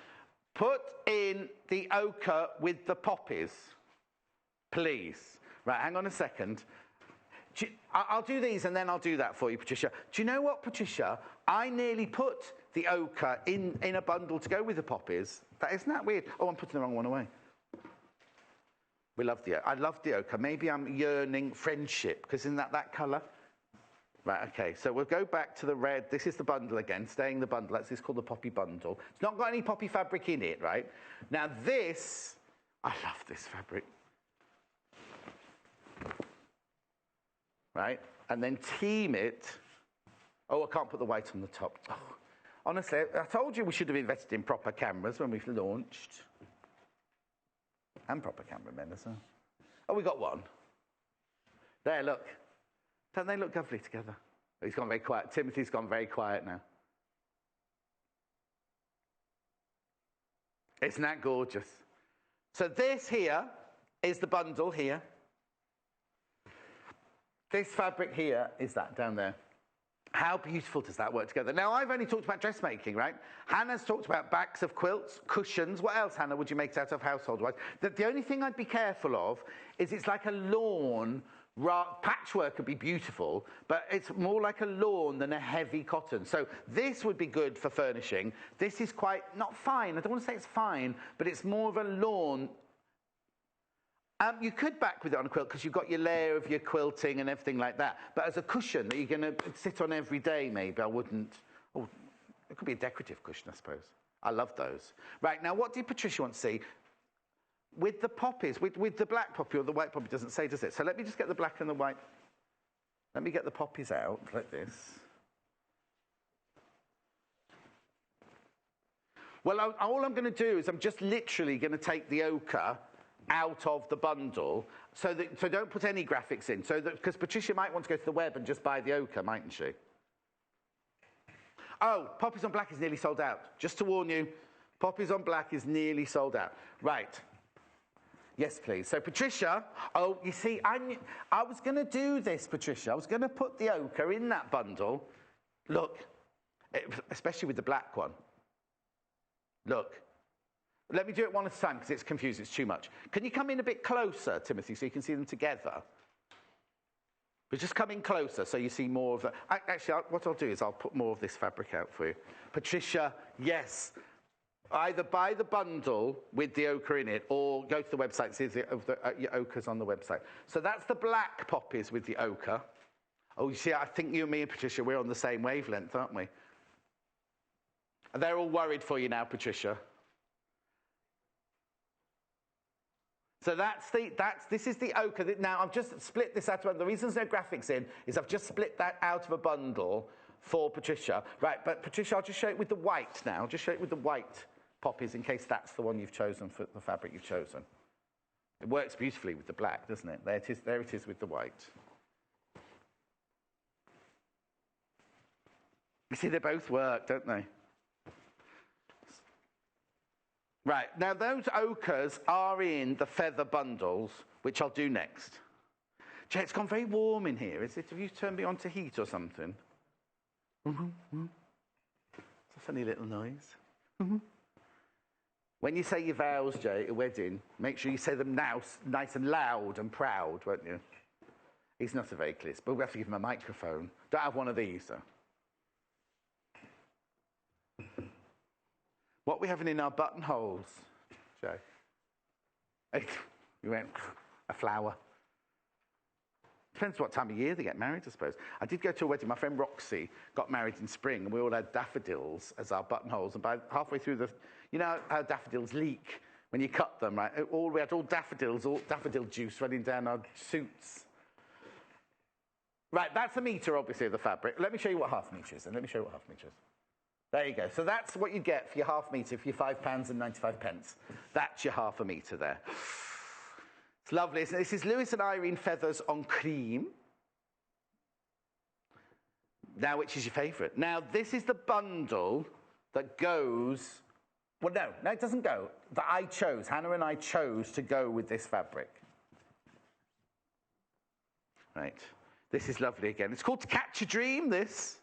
Put in the ochre with the poppies, please. Right, hang on a second. I'll do these and then I'll do that for you, Patricia. Do you know what, Patricia? I nearly put the ochre in a bundle to go with the poppies. Isn't that weird? Oh, I'm putting the wrong one away. I love the ochre. Maybe I'm yearning friendship, because isn't that colour? Right, okay, so we'll go back to the red. This is the bundle again, staying the bundle. That's called the poppy bundle. It's not got any poppy fabric in it, right? Now this, I love this fabric. Right, and then team it. Oh, I can't put the white on the top. Oh, honestly, I told you we should have invested in proper cameras when we launched. And proper cameramen as well. Oh, we got one. There, look. Don't they look lovely together? Oh, he's gone very quiet. Timothy's gone very quiet now. Isn't that gorgeous? So this here is the bundle here. This fabric here is that down there. How beautiful does that work together? Now, I've only talked about dressmaking, right? Hannah's talked about backs of quilts, cushions. What else, Hannah, would you make it out of household-wise? The only thing I'd be careful of is it's like a lawn. Patchwork could be beautiful, but it's more like a lawn than a heavy cotton. So this would be good for furnishing. This is quite, not fine. I don't want to say it's fine, but it's more of a lawn. You could back with it on a quilt because you've got your layer of your quilting and everything like that. But as a cushion that you're going to sit on every day, maybe I wouldn't. Oh, it could be a decorative cushion, I suppose. I love those. Right, now what did Patricia want to see? With the poppies, with the black poppy or the white poppy, doesn't say, does it? So let me just get the black and the white. Let me get the poppies out like this. Well, all I'm going to do is I'm just literally going to take the ochre out of the bundle, so don't put any graphics in, because Patricia might want to go to the web and just buy the ochre, mightn't she? Oh, poppies on black is nearly sold out. Just to warn you, Poppies on black is nearly sold out. Right. Yes, please. So, Patricia, oh, you see, I was going to do this, Patricia. I was going to put the ochre in that bundle. Look, especially with the black one. Look. Let me do it one at a time because it's confused. It's too much. Can you come in a bit closer, Timothy, so you can see them together? But just come in closer so you see more of the... Actually, what I'll do is I'll put more of this fabric out for you. Patricia, yes. Either buy the bundle with the ochre in it or go to the website and see your ochre's on the website. So that's the black poppies with the ochre. Oh, you see, I think you and me and Patricia, we're on the same wavelength, aren't we? And they're all worried for you now, Patricia. So this is the ochre. Now, I've just split this out. The reason there's no graphics in is I've just split that out of a bundle for Patricia. Right, but Patricia, I'll just show it with the white now. I'll just show it with the white poppies in case that's the one you've chosen for the fabric you've chosen. It works beautifully with the black, doesn't it? There it is with the white. You see, they both work, don't they? Right, now those ochres are in the feather bundles, which I'll do next. Jay, it's gone very warm in here, is it? Have you turned me on to heat or something? It's a funny little noise. When you say your vows, Jay, at a wedding, make sure you say them now nice and loud and proud, won't you? He's not a vocalist, but we'll have to give him a microphone. Don't have one of these, though. What are we having in our buttonholes, Joe? We went, a flower. Depends what time of year they get married, I suppose. I did go to a wedding. My friend Roxy got married in spring, and we all had daffodils as our buttonholes. And by halfway through you know how daffodils leak when you cut them, right? We had all daffodils, all daffodil juice running down our suits. Right, that's a metre, obviously, of the fabric. Let me show you what half metre is, and let me show you what half metre is. There you go. So that's what you get for your half metre, for your £5.95. That's your half a metre there. It's lovely, isn't it? This is Lewis and Irene Feathers on cream. Now, which is your favourite? Now, this is the bundle that goes... Well, no, it doesn't go. That I chose. Hannah and I chose to go with this fabric. Right. This is lovely again. It's called To Catch a Dream, this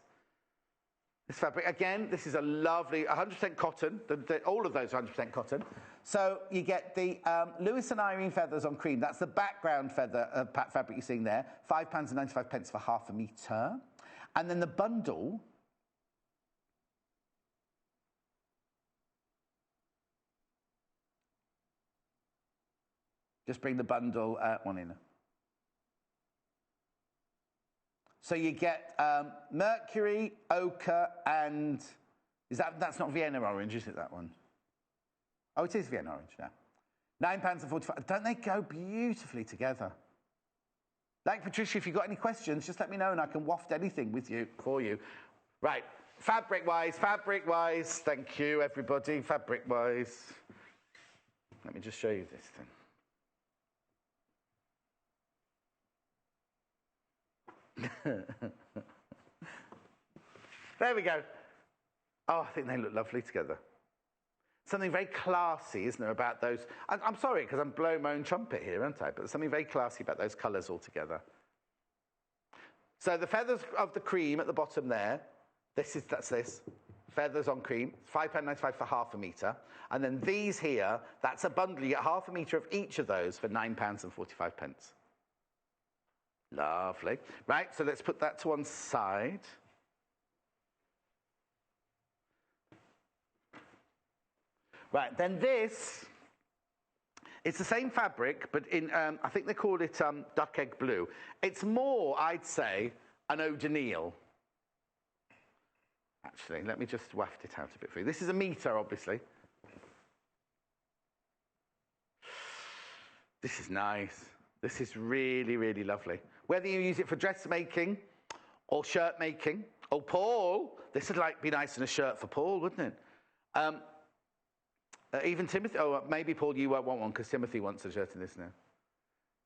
fabric. Again, this is a lovely 100% cotton. All of those are 100% cotton. So you get the Lewis and Irene Feathers on cream. That's the background feather fabric you're seeing there. £5.95 for half a metre. And then the bundle... Just bring the bundle one in. So you get Mercury, ochre, and that's not Vienna orange, is it, that one? Oh, it is Vienna orange, yeah. £9.45. Don't they go beautifully together? Like, Patricia, if you've got any questions, just let me know and I can waft anything for you. Right, fabric-wise, thank you, everybody, fabric-wise. Let me just show you this thing. There we go. Oh, I think they look lovely together. Something very classy, isn't there, about those... I'm sorry, because I'm blowing my own trumpet here, aren't I? But there's something very classy about those colours all together. So the feathers of the cream at the bottom there, that's this. Feathers on cream, £5.95 for half a metre. And then these here, that's a bundle. You get half a metre of each of those for £9.45. Lovely. Right, so let's put that to one side. Right, then this, it's the same fabric, but in, I think they call it duck egg blue. It's more, I'd say, an eau de Nil. Actually, let me just waft it out a bit for you. This is a metre, obviously. This is nice. This is really, really lovely. Whether you use it for dressmaking or shirt making. Oh, Paul, this would be nice in a shirt for Paul, wouldn't it? Even Timothy, maybe Paul, you won't want one because Timothy wants a shirt in this now.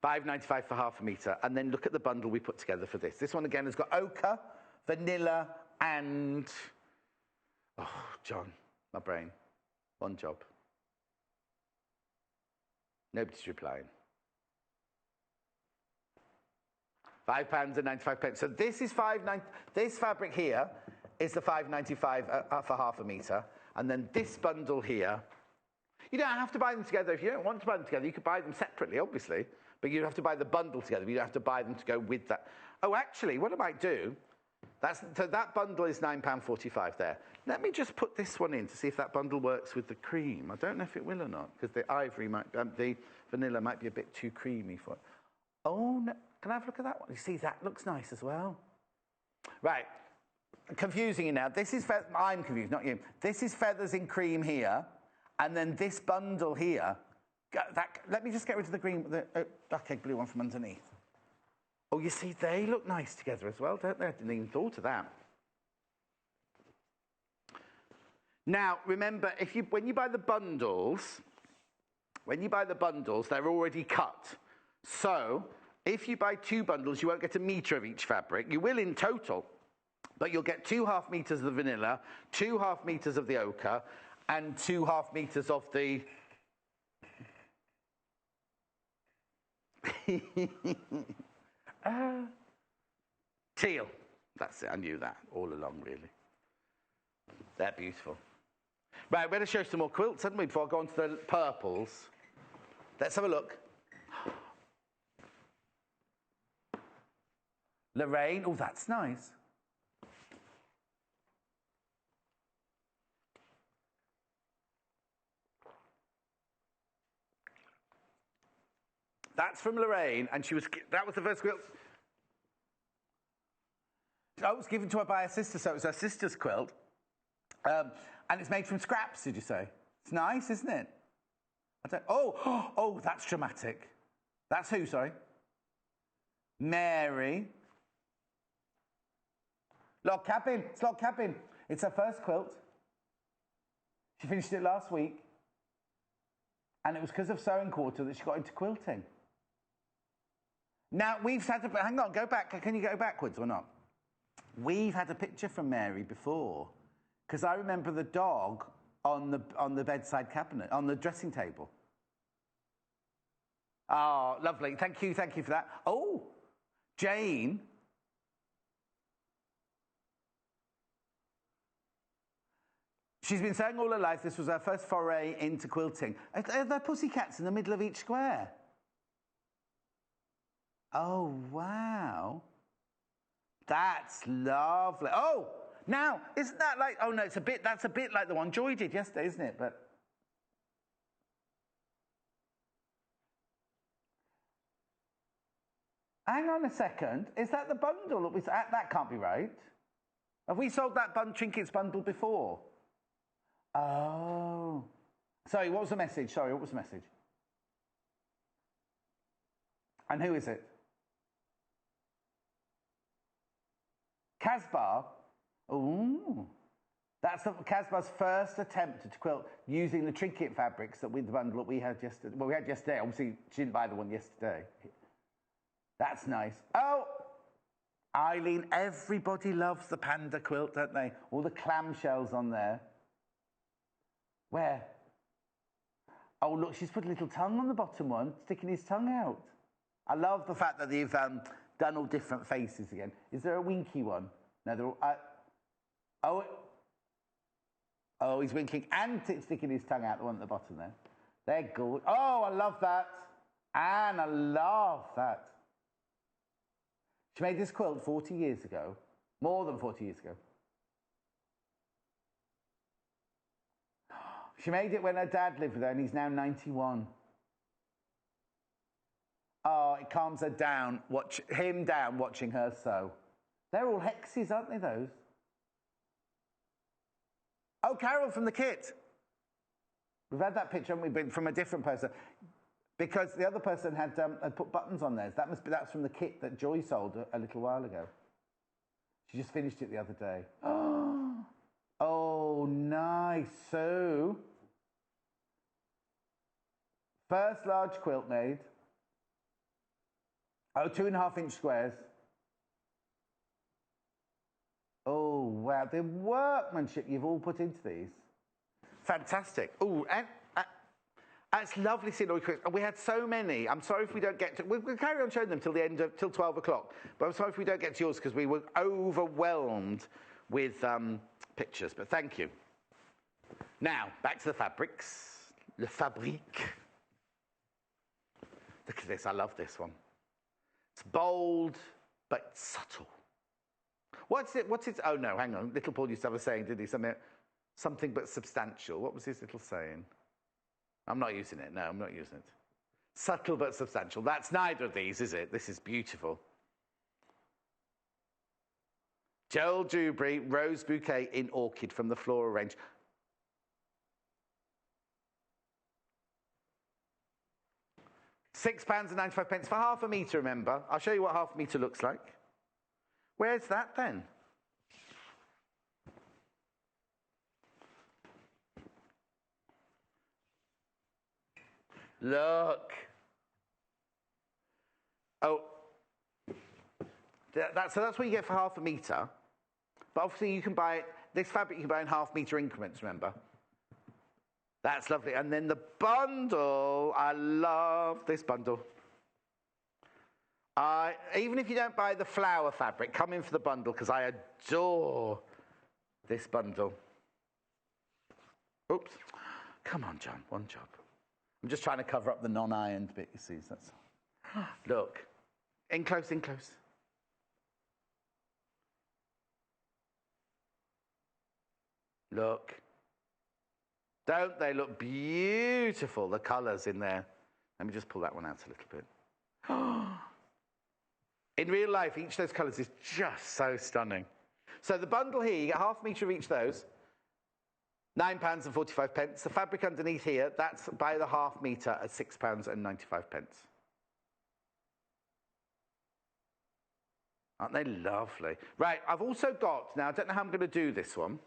£5.95 for half a metre. And then look at the bundle we put together for this. This one, again, has got ochre, vanilla, and... Oh, John, my brain. One job. Nobody's replying. £5.95. So this is this fabric here is the £5.95 for half a metre. And then this bundle here, you don't have to buy them together. If you don't want to buy them together, you could buy them separately, obviously. But you have to buy the bundle together. You don't have to buy them to go with that. Oh, actually, what I might do, so that bundle is £9.45 there. Let me just put this one in to see if that bundle works with the cream. I don't know if it will or not, because the ivory the vanilla might be a bit too creamy for it. Oh, no. Can I have a look at that one? You see, that looks nice as well. Right. Confusing you now. This is, I'm confused, not you. This is feathers in cream here, and then this bundle here. Let me just get rid of the green, the dark egg blue one from underneath. Oh, you see, they look nice together as well, don't they? I didn't even thought of that. Now, remember, when you buy the bundles, they're already cut. So, if you buy 2 bundles, you won't get a metre of each fabric. You will in total, but you'll get 2 half metres of the vanilla, 2 half metres of the ochre, and 2 half metres of the... teal. That's it, I knew that all along, really. They're beautiful. Right, we're going to show some more quilts, haven't we, before I go on to the purples. Let's have a look. Lorraine, oh, that's nice. That's from Lorraine, and that was the first quilt. It was given to her by her sister, so it was her sister's quilt. And it's made from scraps, did you say? It's nice, isn't it? Oh, that's dramatic. That's who, sorry? Mary. Log Cabin. It's Log Cabin. It's her first quilt. She finished it last week. And it was because of sewing quarter that she got into quilting. Now, we've had to... Hang on, go back. Can you go backwards or not? We've had a picture from Mary before. Because I remember the dog on the bedside cabinet, on the dressing table. Oh, lovely. Thank you for that. Oh, Jane. She's been sewing all her life. This was her first foray into quilting. Are there pussycats in the middle of each square? Oh, wow. That's lovely. Oh, now, isn't that like... Oh, no, that's a bit like the one Joy did yesterday, isn't it? But... Hang on a second. Is that the bundle that we... That can't be right. Have we sold that trinkets bundle before? Oh. Sorry, what was the message? And who is it? Casbar. Ooh. That's Casbar's first attempt to quilt using the trinket fabrics the bundle that we had yesterday. Well, we had yesterday. Obviously, she didn't buy the one yesterday. That's nice. Oh, Eileen, everybody loves the panda quilt, don't they? All the clamshells on there. Where? Oh, look, she's put a little tongue on the bottom one, sticking his tongue out. I love the fact that they've done all different faces again. Is there a winky one? No, they're all... Oh, he's winking and sticking his tongue out, the one at the bottom there. They're good. Oh, I love that. And I love that. She made this quilt 40 years ago. More than 40 years ago. She made it when her dad lived with her, and he's now 91. Oh, it calms her down, him down watching her sew. They're all hexes, aren't they, those? Oh, Carol from the kit. We've had that picture, haven't we, from a different person. Because the other person had put buttons on theirs. That's from the kit that Joy sold a little while ago. She just finished it the other day. Oh, nice. So, first large quilt made. Oh, 2.5-inch squares. Oh, wow. The workmanship you've all put into these. Fantastic. Oh, and it's lovely seeing all your quilts. We had so many. I'm sorry if we don't get to. We'll carry on showing them till the end of till 12 o'clock. But I'm sorry if we don't get to yours because we were overwhelmed with pictures. But thank you. Now back to the fabrics. Le Fabrique. Look at this. I love this one. It's bold but subtle. What's it? Oh no, hang on. Little Paul used to have a saying, did he? Something but substantial. What was his little saying? I'm not using it. No, I'm not using it. Subtle but substantial. That's neither of these, is it? This is beautiful. Joel Dewberry Rose Bouquet in Orchid from the Floral range. £6.95 for half a metre, remember. I'll show you what half a metre looks like. Where's that then? Look. Oh. So that's what you get for half a metre. But obviously you can buy it, this fabric you can buy in half metre increments, remember? That's lovely. And then the bundle, I love this bundle. Even if you don't buy the flower fabric, come in for the bundle because I adore this bundle. Oops. Come on, John, one job. I'm just trying to cover up the non-ironed bit, you see. That's look. In close, in close. Look. Don't they look beautiful, the colours in there? Let me just pull that one out a little bit. In real life, each of those colours is just so stunning. So the bundle here, you get half a metre of each of those. £9.45. The fabric underneath here, that's by the half metre at £6.95. Aren't they lovely? Right, I've also got, now I don't know how I'm going to do this one.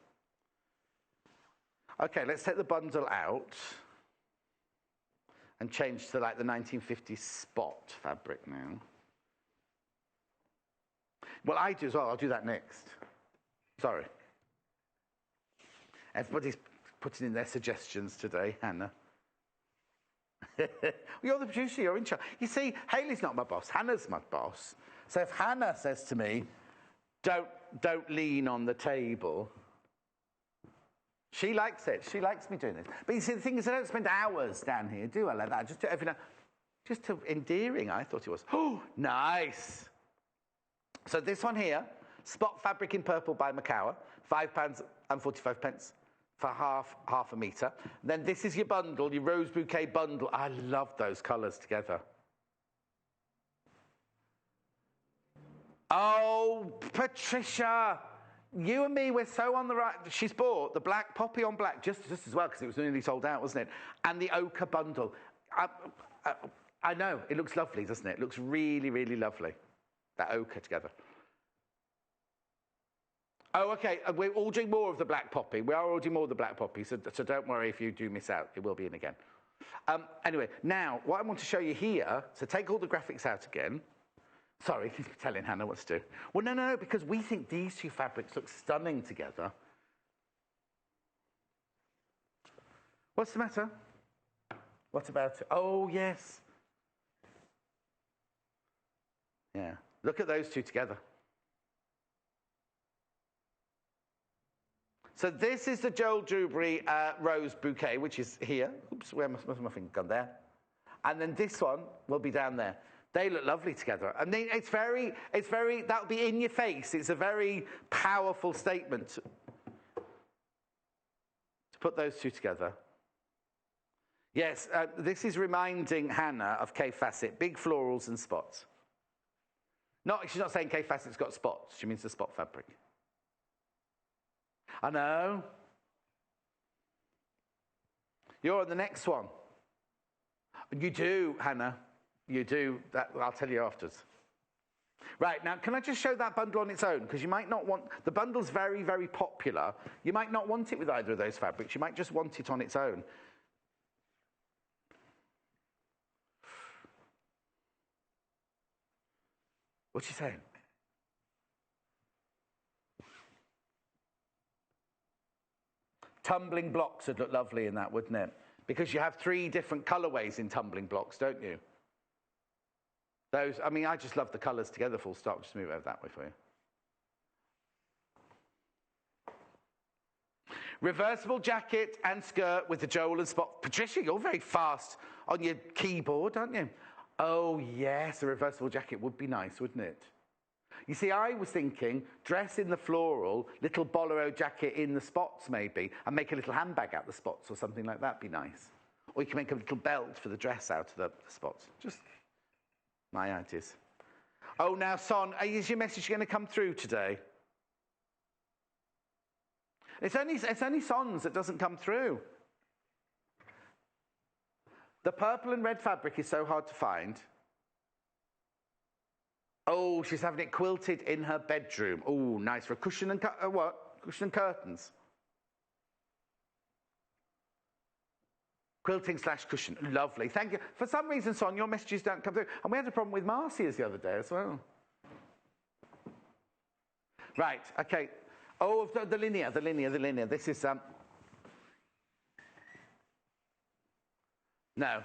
Okay, let's take the bundle out and change to like the 1950s spot fabric now. Well, I do as well. I'll do that next. Sorry. Everybody's putting in their suggestions today, Hannah. You're the producer, you're in charge. You see, Hayley's not my boss, Hannah's my boss. So if Hannah says to me, don't lean on the table, she likes it. She likes me doing this. But you see, the thing is, I don't spend hours down here, do I, like that? Just to, every now, just to endearing, I thought it was. Oh, nice. So this one here, Spot Fabric in Purple by Macawa, £5.45 for half a metre. Then this is your bundle, your Rose Bouquet bundle. I love those colours together. Oh, Patricia, you and me, we're so on the right. She's bought the black poppy on black just as well because it was nearly sold out, wasn't it? And the ochre bundle. I know, it looks lovely, doesn't it? It looks really, really lovely. That ochre together. Oh, okay. We're ordering more of the black poppy. We are ordering more of the black poppy, so don't worry if you do miss out. It will be in again. Anyway, now, what I want to show you here, so take all the graphics out again. Sorry, telling Hannah what to do. Well, no, because we think these two fabrics look stunning together. What's the matter? What about it? Oh, yes. Yeah. Look at those two together. So this is the Joel Dewberry Rose Bouquet, which is here. Oops, where must my finger gone there? And then this one will be down there. They look lovely together. And it's very, that'll be in your face. It's a very powerful statement to put those two together. Yes, this is reminding Hannah of Kay Fassett, big florals and spots. She's not saying Kay Fassett's got spots. She means the spot fabric. I know. You're on the next one. You do, Hannah. You do. That I'll tell you afterwards. Right, now, can I just show that bundle on its own? Because you might not want... The bundle's very, very popular. You might not want it with either of those fabrics. You might just want it on its own. What's she saying? tumbling blocks would look lovely in that, wouldn't it? Because you have 3 different colourways in tumbling blocks, don't you? Those, I mean, I just love the colours together, full stop. Just move over that way for you. Reversible jacket and skirt with the Joel and Spot. Patricia, you're very fast on your keyboard, aren't you? Oh, yes, a reversible jacket would be nice, wouldn't it? You see, I was thinking dress in the floral, little bolero jacket in the spots maybe, and make a little handbag out of the spots or something like that. Be nice. Or you can make a little belt for the dress out of the spots. Just my ideas. Oh, now, Son, is your message going to come through today? It's only Son's that doesn't come through. The purple and red fabric is so hard to find. Oh, she's having it quilted in her bedroom. Oh, nice for a cushion and what? Cushion and curtains. Quilting / cushion. Lovely. Thank you. For some reason, Son, your messages don't come through. And we had a problem with Marcia's the other day as well. Right. Okay. Oh, the linear. This is no.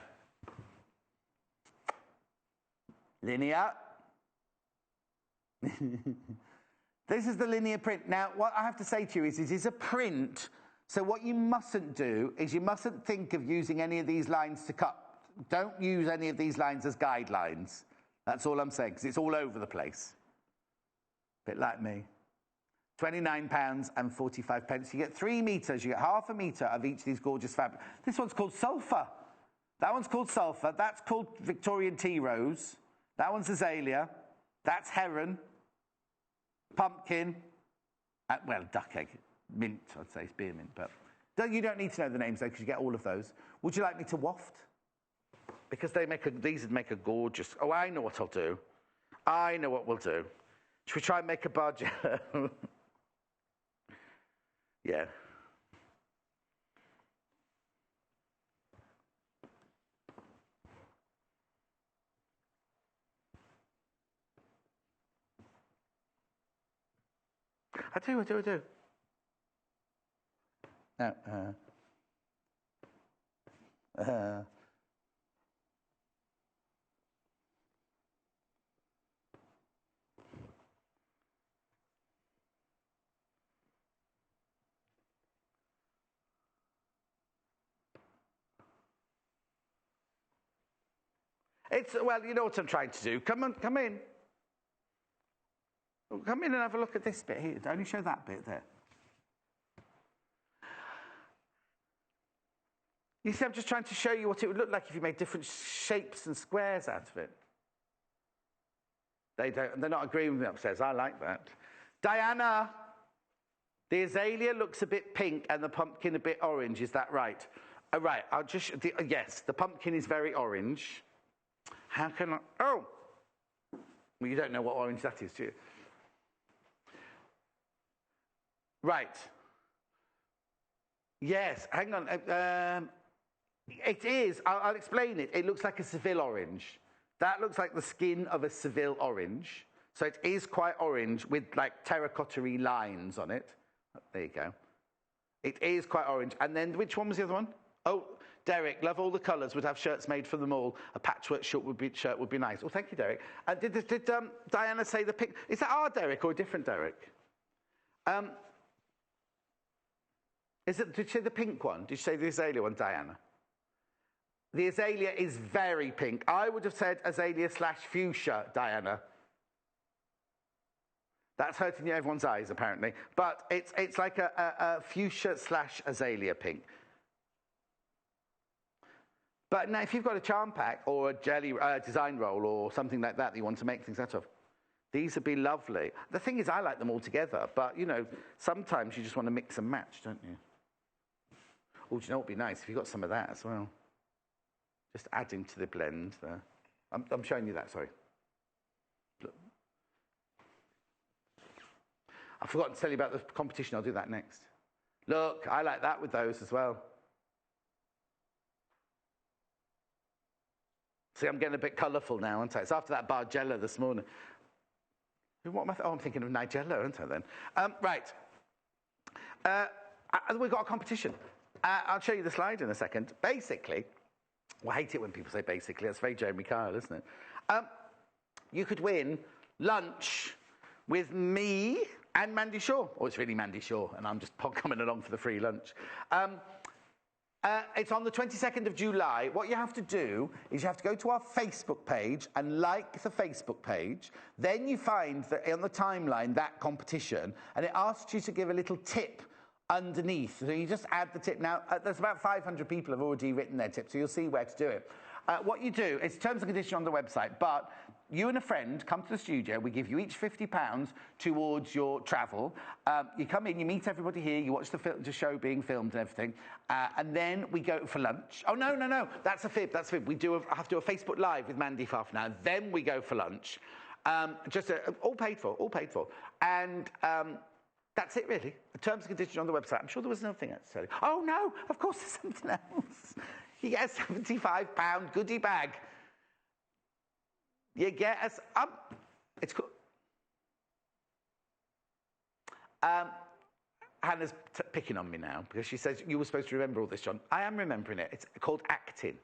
Linear. This is the linear print. Now, what I have to say to you is it is a print, so what you mustn't do is you mustn't think of using any of these lines to cut. Don't use any of these lines as guidelines. That's all I'm saying, because it's all over the place. Bit like me. £29.45. You get 3 meters. You get half a meter of each of these gorgeous fabrics. This one's called Sulphur. That one's called Sulphur. That's called Victorian Tea Rose. That one's Azalea. That's Heron. Pumpkin. Well, duck egg. Mint, I'd say. Spearmint. But you don't need to know the names, though, because you get all of those. Would you like me to waft? Because these would make a gorgeous... Oh, I know what I'll do. I know what we'll do. Should we try and make a Bargello? Yeah. I do. Well, you know what I'm trying to do. Come in. Come in and have a look at this bit here. Only show that bit there. You see, I'm just trying to show you what it would look like if you made different shapes and squares out of it. They're not agreeing with me upstairs. I like that. Diana, the azalea looks a bit pink and the pumpkin a bit orange. Is that right? Right. Yes, the pumpkin is very orange. How can I... Oh! Well, you don't know what orange that is, do you? Right. Yes, hang on. It is. I'll explain it. It looks like a Seville orange. That looks like the skin of a Seville orange. So it is quite orange with like terracotta-y lines on it. There you go. It is quite orange. And then which one was the other one? Oh, Derek, love all the colours, would have shirts made for them all. A patchwork shirt would be nice. Well, thank you, Derek. Did Diana say the pink? Is that our Derek or a different Derek? Did you say the pink one? Did you say the azalea one, Diana? The azalea is very pink. I would have said azalea / fuchsia, Diana. That's hurting everyone's eyes, apparently. But it's like a fuchsia / azalea pink. But now, if you've got a charm pack or a jelly design roll or something like that you want to make things out of, these would be lovely. The thing is, I like them all together. But, you know, sometimes you just want to mix and match, don't you? Oh, do you know what would be nice? If you got some of that as well. Just adding to the blend there. I'm showing you that, sorry. Look. I forgot to tell you about the competition. I'll do that next. Look, I like that with those as well. See, I'm getting a bit colourful now, aren't I? It's after that Bargello this morning. What am I I'm thinking of Nigella, aren't I, then? Right. we've got a competition. I'll show you the slide in a second. Basically, well, I hate it when people say basically. That's very Jeremy Kyle, isn't it? You could win lunch with me and Mandy Shaw. Oh, it's really Mandy Shaw, and I'm just coming along for the free lunch. It's on the 22nd of July. What you have to do is you have to go to our Facebook page and like the Facebook page. Then you find that on the timeline that competition, and it asks you to give a little tip underneath. So you just add the tip. Now, there's about 500 people have already written their tip, so you'll see where to do it. What you do, it's terms and conditions on the website, but you and a friend come to the studio, we give you each £50 towards your travel. You come in, you meet everybody here, you watch the show being filmed and everything, and then we go for lunch. Oh, no, that's a fib. We have to do a Facebook Live with Mandy for half an hour, then we go for lunch. All paid for. And that's it, really. The terms and conditions on the website. I'm sure there was another thing else to tell you. Oh, no, of course there's something else. You get a £75 goodie bag. You get us up. It's cool. Hannah's picking on me now because she says you were supposed to remember all this, John. I am remembering it. It's called Actin.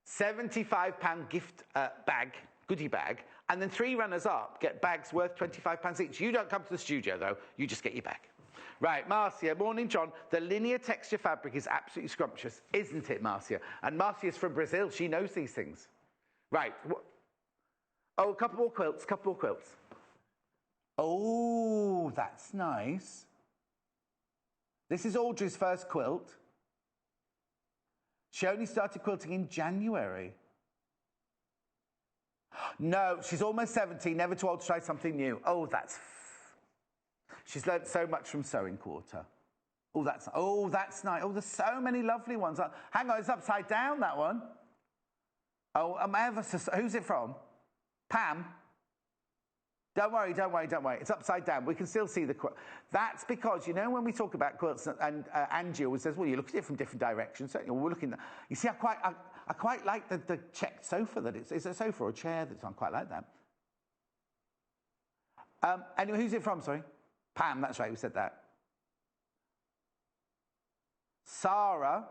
£75 gift bag, goodie bag, and then 3 runners-up get bags worth £25 each. You don't come to the studio, though. You just get your bag. Right, Marcia, morning, John. The linear texture fabric is absolutely scrumptious, isn't it, Marcia? And Marcia's from Brazil. She knows these things. Right. Oh, a couple more quilts. Oh, that's nice. This is Audrey's first quilt. She only started quilting in January. No, she's almost 70, never too old to try something new. Oh, she's learnt so much from Sewing Quarter. Oh, that's nice. Oh, there's so many lovely ones. Hang on, it's upside down, that one. Oh, who's it from? Pam? Don't worry. It's upside down. We can still see the quilt. That's because, you know, when we talk about quilts, and Angie always says, well, you look at it from different directions. So we're looking. You see, I quite like the checked sofa that it's a sofa or a chair that's on. Quite like that. Anyway, who's it from? Sorry, Pam. That's right. We said that. Sarah.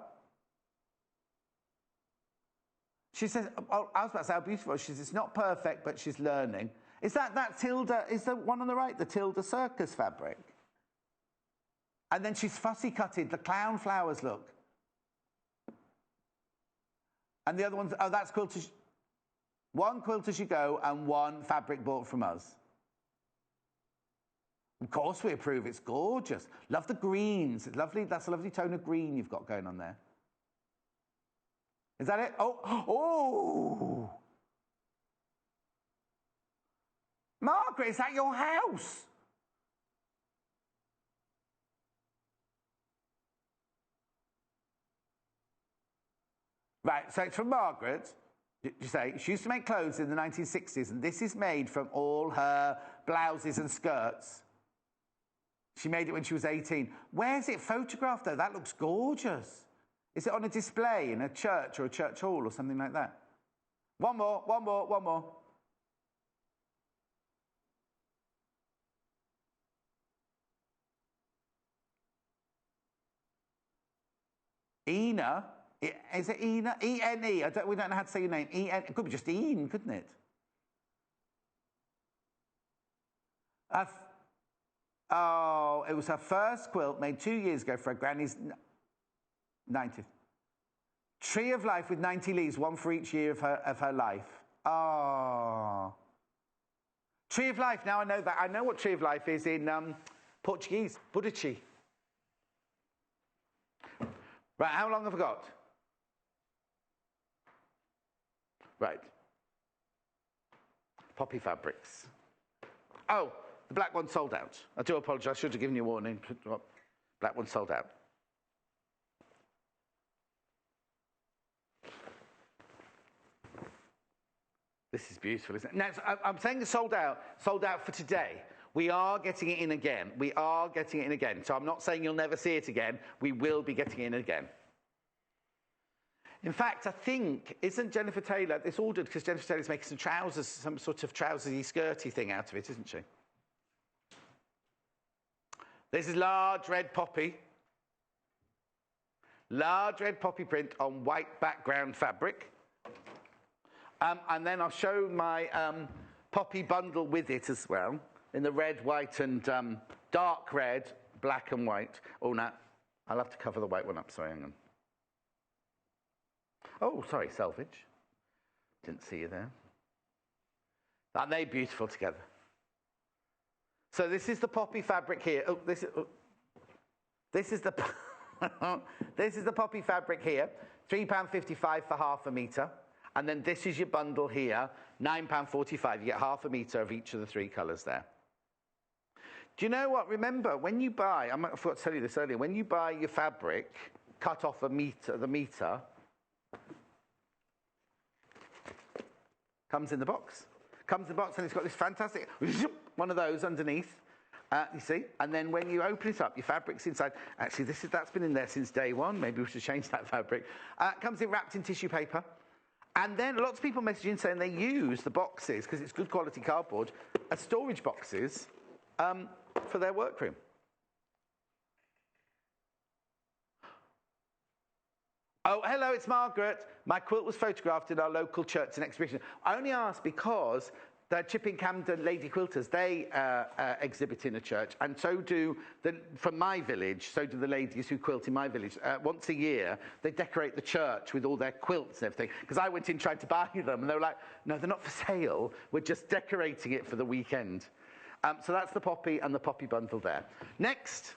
She says, oh, I was about to say how beautiful. She says it's not perfect, but she's learning. Is that Tilda? Is the one on the right the Tilda Circus fabric? And then she's fussy cutted the clown flowers. Look. And the other one's that's quilted. One quilt as you go, and one fabric bought from us. Of course, we approve. It's gorgeous. Love the greens. It's lovely. That's a lovely tone of green you've got going on there. Is that it? Oh! Margaret, is that your house? Right, so it's from Margaret. You say she used to make clothes in the 1960s, and this is made from all her blouses and skirts. She made it when she was 18. Where's it photographed, though? That looks gorgeous. Is it on a display in a church or a church hall or something like that? One more. Ena? Is it Ena? E-N-E. We don't know how to say your name. E-N. It could be just Ian, couldn't it? It was her first quilt made 2 years ago for her granny's 90th. Tree of Life with 90 leaves, one for each year of her life. Oh. Tree of Life, now I know that. I know what Tree of Life is in Portuguese, Budachi. Right, how long have I got? Right. Poppy fabrics. Oh, the black one sold out. I do apologise, I should have given you a warning. Black one sold out. This is beautiful, isn't it? Now, I'm saying it's sold out for today. We are getting it in again. So I'm not saying you'll never see it again. We will be getting it in again. In fact, I think, isn't Jennifer Taylor, it's ordered because Jennifer Taylor's making some trousers, some sort of trousersy, skirty thing out of it, isn't she? This is large red poppy. Large red poppy print on white background fabric. And then I'll show my poppy bundle with it as well, in the red, white, and dark red, black and white. Oh, no, I'll have to cover the white one up. Sorry, hang on. Oh, sorry, selvage. Didn't see you there. Aren't they beautiful together? So this is the poppy fabric here. Oh, this is the this is the poppy fabric here. £3.55 for half a metre. And then this is your bundle here, £9.45. You get half a metre of each of the three colours there. Do you know what? Remember, when you buy, I forgot to tell you this earlier, when you buy your fabric, cut off the metre, comes in the box. Comes in the box and it's got this fantastic, one of those underneath, you see? And then when you open it up, your fabric's inside. Actually, that's been in there since day one. Maybe we should change that fabric. Comes in wrapped in tissue paper. And then lots of people message in saying they use the boxes, because it's good quality cardboard, as storage boxes for their workroom. Oh, hello, it's Margaret. My quilt was photographed in our local church and exhibition. I only asked because the Chipping Campden Lady Quilters, they exhibit in a church, and so do, from my village, so do the ladies who quilt in my village. Once a year, they decorate the church with all their quilts and everything, because I went in trying to buy them, and they were like, no, they're not for sale. We're just decorating it for the weekend. So that's the poppy and the poppy bundle there. Next.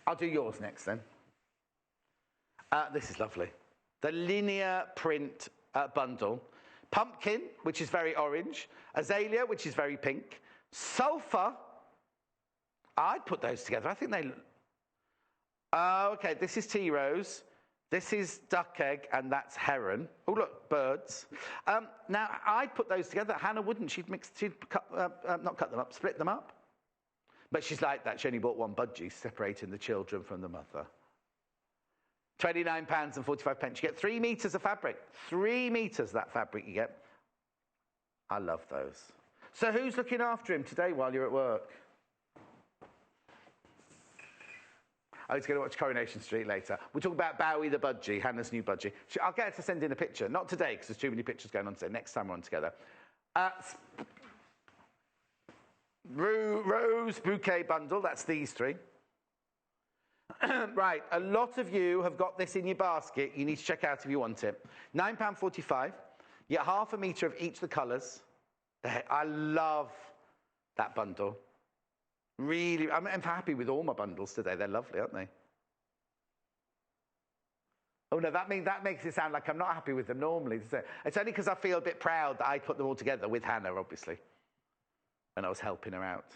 I'll do yours next, then. This is lovely. The linear print bundle. Pumpkin, which is very orange. Azalea, which is very pink. Sulphur. I'd put those together. I think they... okay, this is tea rose. This is duck egg, and that's heron. Oh, look, birds. Now, I'd put those together. Hannah wouldn't. She'd not cut them up, split them up. But she's like that. She only bought one budgie, separating the children from the mother. £29.45. You get 3 metres of fabric. 3 metres of that fabric you get. I love those. So who's looking after him today while you're at work? I was going to watch Coronation Street later. We'll talk about Bowie the budgie, Hannah's new budgie. I'll get her to send in a picture. Not today, because there's too many pictures going on today. Next time we're on together. Rose bouquet bundle. That's these 3. Right, a lot of you have got this in your basket. You need to check out if you want it. £9.45. You get half a metre of each of the colours. I love that bundle. Really, I'm happy with all my bundles today. They're lovely, aren't they? Oh, no, that makes it sound like I'm not happy with them normally. It's only because I feel a bit proud that I put them all together with Hannah, obviously, and I was helping her out.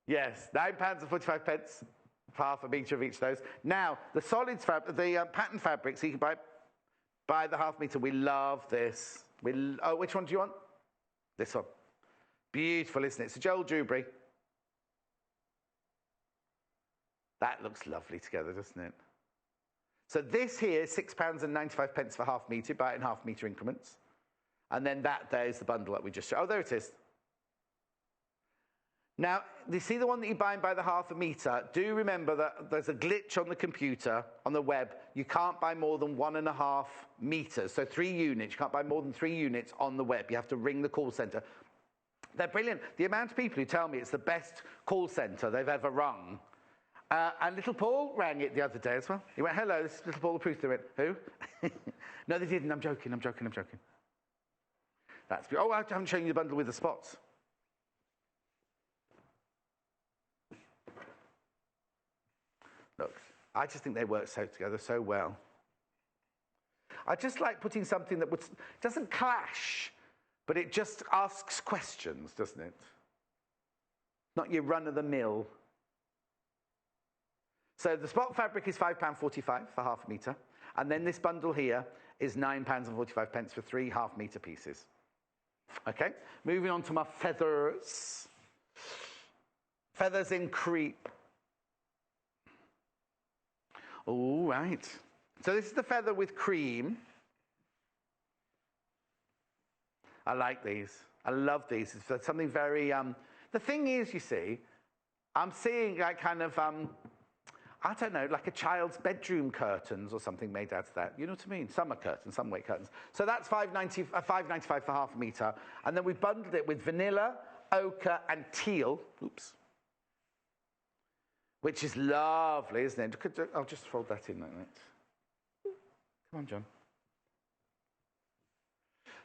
Yes, £9.45, half a metre of each of those. Now, the solids fabric, the pattern fabric, so you can buy the half metre. We love this. Which one do you want? This one. Beautiful, isn't it? It's a Joel Dewberry. That looks lovely together, doesn't it? So this here is £6.95 for half metre. Buy it in half metre increments. And then there's the bundle that we just showed. Oh, there it is. Now, you see the one that you buy by the half a metre? Do remember that there's a glitch on the computer, on the web. You can't buy more than 1.5 metres. So 3 units. You can't buy more than 3 units on the web. You have to ring the call centre. They're brilliant. The amount of people who tell me it's the best call centre they've ever rung. And little Paul rang it the other day as well. He went, hello, this is little Paul the Proof. They went, who? No, they didn't. I'm joking. That's I haven't shown you the bundle with the spots. Look, I just think they work together so well. I just like putting something that doesn't clash, but it just asks questions, doesn't it? Not your run-of-the-mill. So the spot fabric is £5.45 for half a metre. And then this bundle here is £9.45 for 3 half-metre pieces. Okay, moving on to my feathers. Feathers in crepe. All right. So this is the feather with cream. I like these. I love these. It's something very... the thing is, you see, I'm seeing like kind of, I don't know, like a child's bedroom curtains or something made out of that. You know what I mean? Summer curtains, summer weight curtains. So that's $5.95 for half a metre. And then we bundled it with vanilla, ochre, and teal. Oops. Which is lovely, isn't it? I'll just fold that in like that. Come on, John.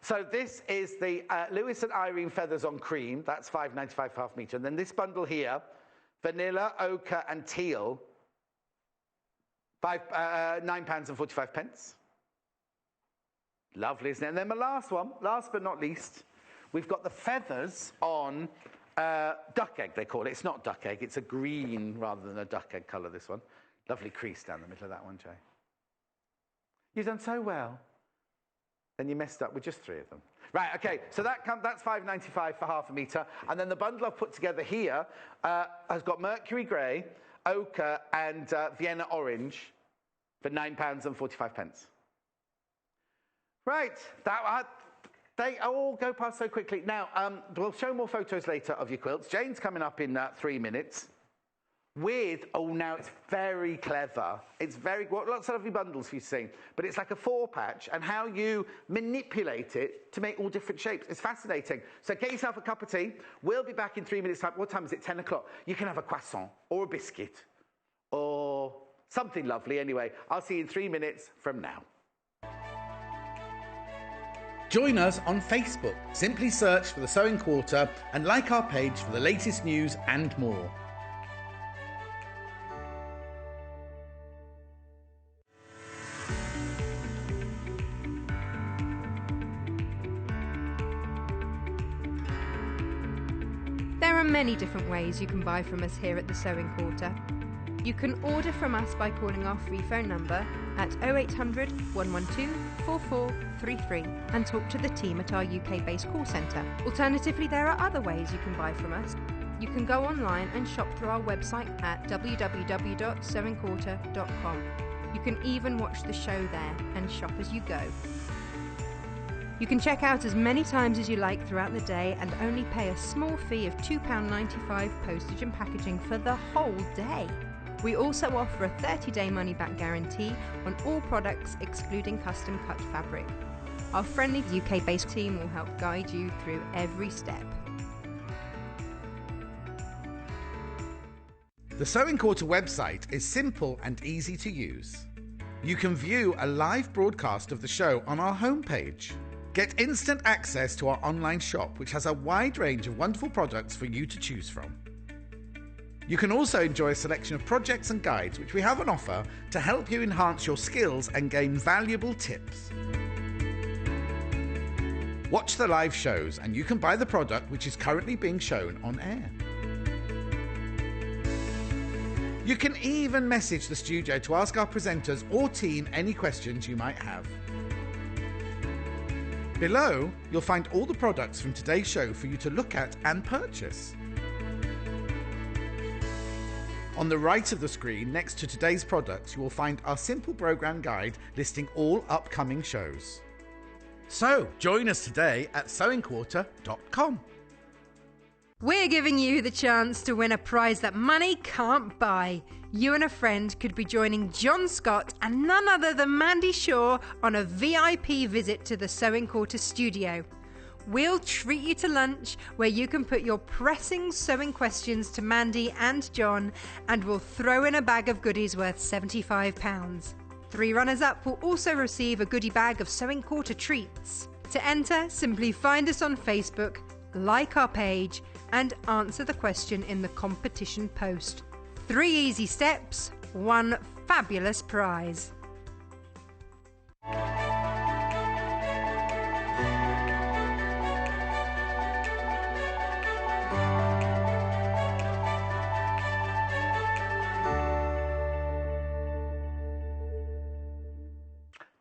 So this is the Lewis and Irene Feathers on Cream. That's $5.95 for half a metre. And then this bundle here, vanilla, ochre, and teal, £9.45. Lovely, isn't it? And then my last one, last but not least, we've got the feathers on duck egg, they call it. It's not duck egg, it's a green rather than a duck egg colour, this one. Lovely crease down the middle of that one, Jay. You've done so well. Then you messed up with just 3 of them. Right, okay, so that's $5.95 for half a metre. And then the bundle I've put together here has got Mercury Grey, ochre, and Vienna Orange for £9.45. Right, they all go past so quickly. Now, we'll show more photos later of your quilts. Jane's coming up in 3 minutes. Now it's very clever. It's lots of lovely bundles for you to see. But it's like a 4-patch, and how you manipulate it to make all different shapes. It's fascinating. So get yourself a cup of tea. We'll be back in 3 minutes' time. What time is it? 10 o'clock. You can have a croissant or a biscuit or something lovely. Anyway, I'll see you in 3 minutes from now. Join us on Facebook. Simply search for The Sewing Quarter and like our page for the latest news and more. There are many different ways you can buy from us here at The Sewing Quarter. You can order from us by calling our free phone number at 0800 112 4433 and talk to the team at our UK-based call centre. Alternatively, there are other ways you can buy from us. You can go online and shop through our website at www.sewingquarter.com. You can even watch the show there and shop as you go. You can check out as many times as you like throughout the day and only pay a small fee of £2.95 postage and packaging for the whole day. We also offer a 30-day money-back guarantee on all products excluding custom-cut fabric. Our friendly UK-based team will help guide you through every step. The Sewing Quarter website is simple and easy to use. You can view a live broadcast of the show on our homepage. Get instant access to our online shop, which has a wide range of wonderful products for you to choose from. You can also enjoy a selection of projects and guides which we have on offer to help you enhance your skills and gain valuable tips. Watch the live shows and you can buy the product which is currently being shown on air. You can even message the studio to ask our presenters or team any questions you might have. Below, you'll find all the products from today's show for you to look at and purchase. On the right of the screen, next to today's products, you will find our simple program guide listing all upcoming shows. So, join us today at sewingquarter.com. We're giving you the chance to win a prize that money can't buy. You and a friend could be joining John Scott and none other than Mandy Shaw on a VIP visit to the Sewing Quarter studio. We'll treat you to lunch where you can put your pressing sewing questions to Mandy and John, and we'll throw in a bag of goodies worth £75. 3 runners-up will also receive a goodie bag of Sewing Quarter treats. To enter, simply find us on Facebook, like our page, and answer the question in the competition post. 3 easy steps, 1 fabulous prize.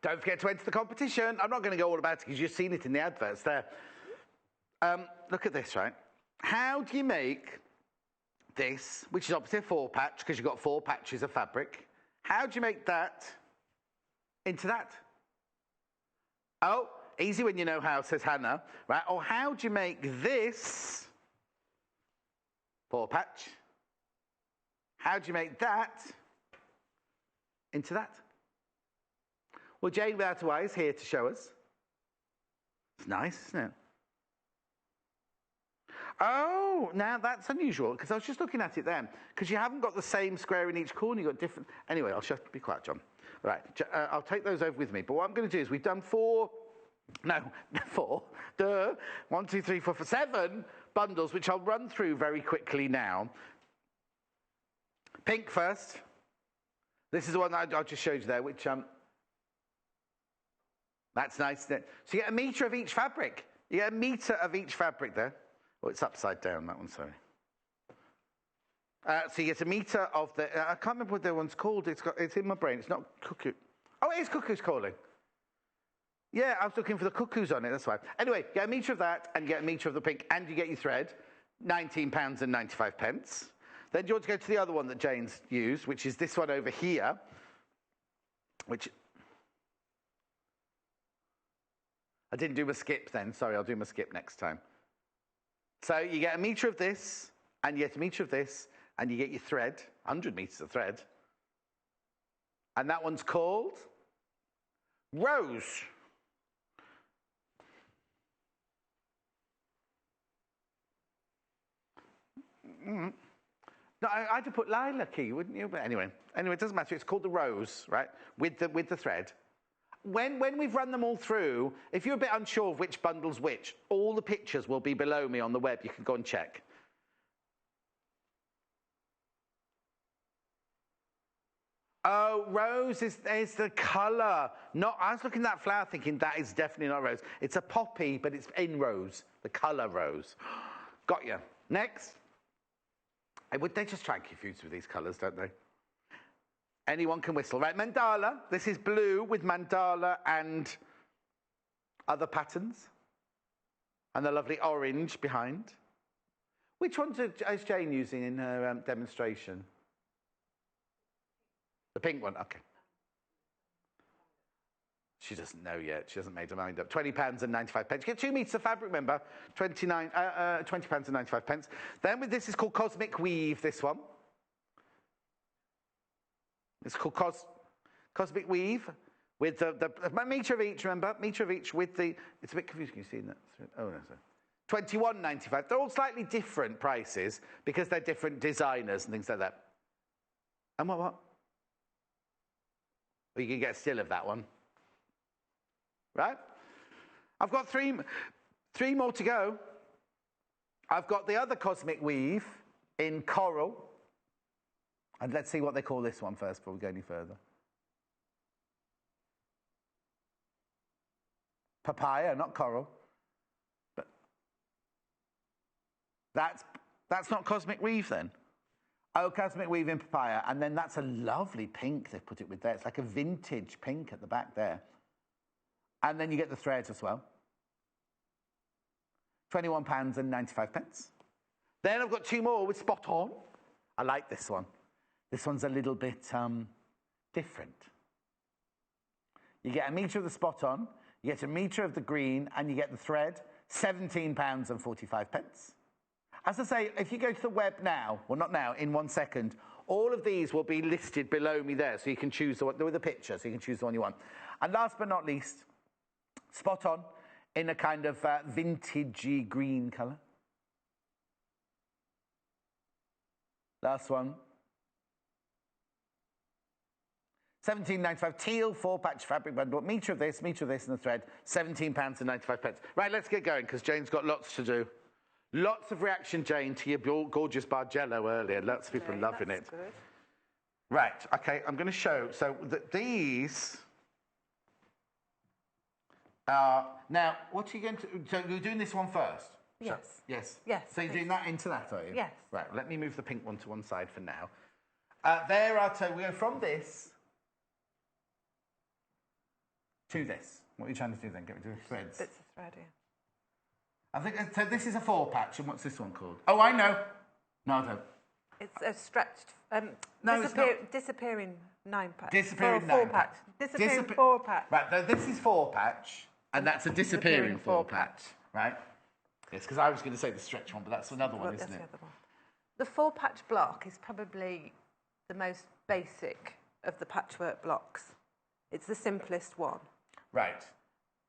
Don't forget to enter the competition. I'm not going to go all about it because you've seen it in the adverts there. Look at this, right? How do you make this, which is obviously a 4-patch because you've got 4 patches of fabric. How do you make that into that? Oh, easy when you know how, says Hannah. Right? Or how do you make this 4-patch How do you make that into that? Well, Jane without a Y is here to show us. It's nice, isn't it? Oh, now that's unusual, because I was just looking at it then. Because you haven't got the same square in each corner, you've got different... Anyway, I'll be quiet, John. All right, I'll take those over with me. But what I'm going to do is we've done 4... No, 4. 1, 2, 3, 4, 7 bundles, which I'll run through very quickly now. Pink first. This is the one that I just showed you there, which... That's nice. So you get a metre of each fabric. You get a metre of each fabric there. Oh, it's upside down, that one, sorry. So you get a metre of the... I can't remember what that one's called. It's in my brain. It's not cuckoo. Oh, it is Cuckoo's Calling. Yeah, I was looking for the cuckoos on it, that's why. Anyway, you get a metre of that, and you get a metre of the pink, and you get your thread, £19.95. Then you want to go to the other one that Jane's used, which is this one over here, which... I didn't do my skip then. Sorry, I'll do my skip next time. So you get a metre of this, and you get a metre of this, and you get your thread, 100 metres of thread. And that one's called Rose. No, I had to put lilac-y, wouldn't you? But anyway, it doesn't matter. It's called the Rose, right? With the thread. When we've run them all through, if you're a bit unsure of which bundle's which, all the pictures will be below me on the web. You can go and check. Oh, rose is the colour. I was looking at that flower thinking that is definitely not rose. It's a poppy, but it's in rose. The colour rose. Got you. Next. They just try and confuse with these colours, don't they? Anyone can whistle. Right, mandala. This is blue with mandala and other patterns. And the lovely orange behind. Which ones is Jane using in her demonstration? The pink one, okay. She doesn't know yet. She hasn't made her mind up. £20.95. You get 2 metres of fabric, remember? £20.95. Then with this is called Cosmic Weave, this one. It's called Cosmic Weave with the metre of each, remember? Metre of each with the... It's a bit confusing, you see that? Oh, no, sorry. £21.95. They're all slightly different prices because they're different designers and things like that. And what? Well, you can get still of that one. Right? I've got three more to go. I've got the other Cosmic Weave in coral. And let's see what they call this one first before we go any further. Papaya, not coral. But that's not Cosmic Weave then. Oh, Cosmic Weave in papaya. And then that's a lovely pink they've put it with there. It's like a vintage pink at the back there. And then you get the threads as well. £21.95. Then I've got 2 more with spot on. I like this one. This one's a little bit different. You get a metre of the spot on, you get a metre of the green, and you get the thread, £17.45. As I say, if you go to the web now, well, not now, in 1 second, all of these will be listed below me there, so you can choose the one with the picture, so you can choose the one you want. And last but not least, spot on in a kind of vintagey green colour. Last one. £17.95, teal 4-patch fabric bundle, metre of this, and the thread, £17.95. Right, let's get going, because Jane's got lots to do. Lots of reaction, Jane, to your gorgeous Bargello earlier. Lots of people loving it. Good. Right, okay, I'm going to show. So these are... Now, what are you going to... So you're doing this one first? Yes. Yes? Yes. So you're doing that into that, are you? Yes. Right, let me move the pink one to one side for now. So we go from this... to this. What are you trying to do then? Get rid of threads? Bits of thread, yeah. I think, so this is a 4-patch, and what's this one called? Oh, I know. No, I don't. It's a stretched, no, it's not. Disappearing 9-patch. Disappearing 4-patch. Disappearing 4-patch. Right, this is 4-patch, and that's a disappearing 4-patch, right? Yes, because I was going to say the stretch one, but that's another one, isn't it? The other one. The 4-patch block is probably the most basic of the patchwork blocks. It's the simplest one. Right.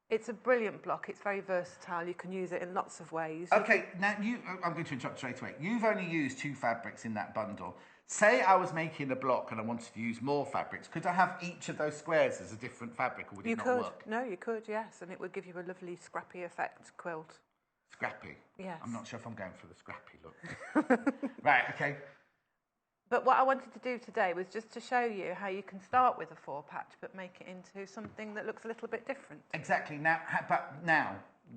It's a brilliant block. It's very versatile. You can use it in lots of ways. Okay, now I'm going to interrupt straight away. You've only used 2 fabrics in that bundle. Say I was making a block and I wanted to use more fabrics. Could I have each of those squares as a different fabric, or would it not work? No, you could, yes. And it would give you a lovely scrappy effect quilt. Scrappy? Yes. I'm not sure if I'm going for the scrappy look. Right, okay. But what I wanted to do today was just to show you how you can start with a 4-patch but make it into something that looks a little bit different. Exactly. Now,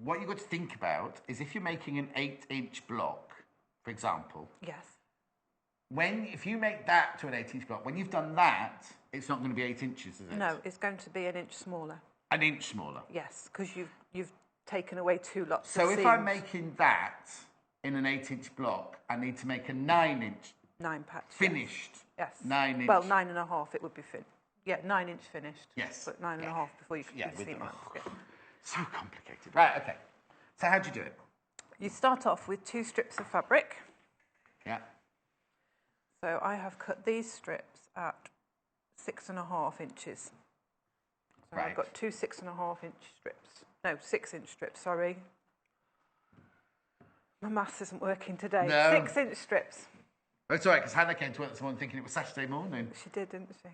what you've got to think about is if you're making an 8-inch block, for example. Yes. If you make that to an 8-inch block, when you've done that, it's not going to be 8 inches, is it? No, it's going to be an inch smaller. An inch smaller? Yes, because you've taken away 2 lots of seams. So if I'm making that in an 8-inch block, I need to make a 9-inch 9-patch. Finished. Yes. 9-inch. Well, 9.5 it would be finished. Yeah, 9-inch finished. Yes. But 9.5 before you can do the seam. So complicated. Right, okay. So how do you do it? You start off with 2 strips of fabric. Yeah. So I have cut these strips at 6.5 inches. So right. I've got 2 6.5-inch strips. No, 6-inch strips, sorry. My maths isn't working today. No. 6-inch strips. That's all right, because Hannah came to work this morning thinking it was Saturday morning. She did, didn't she?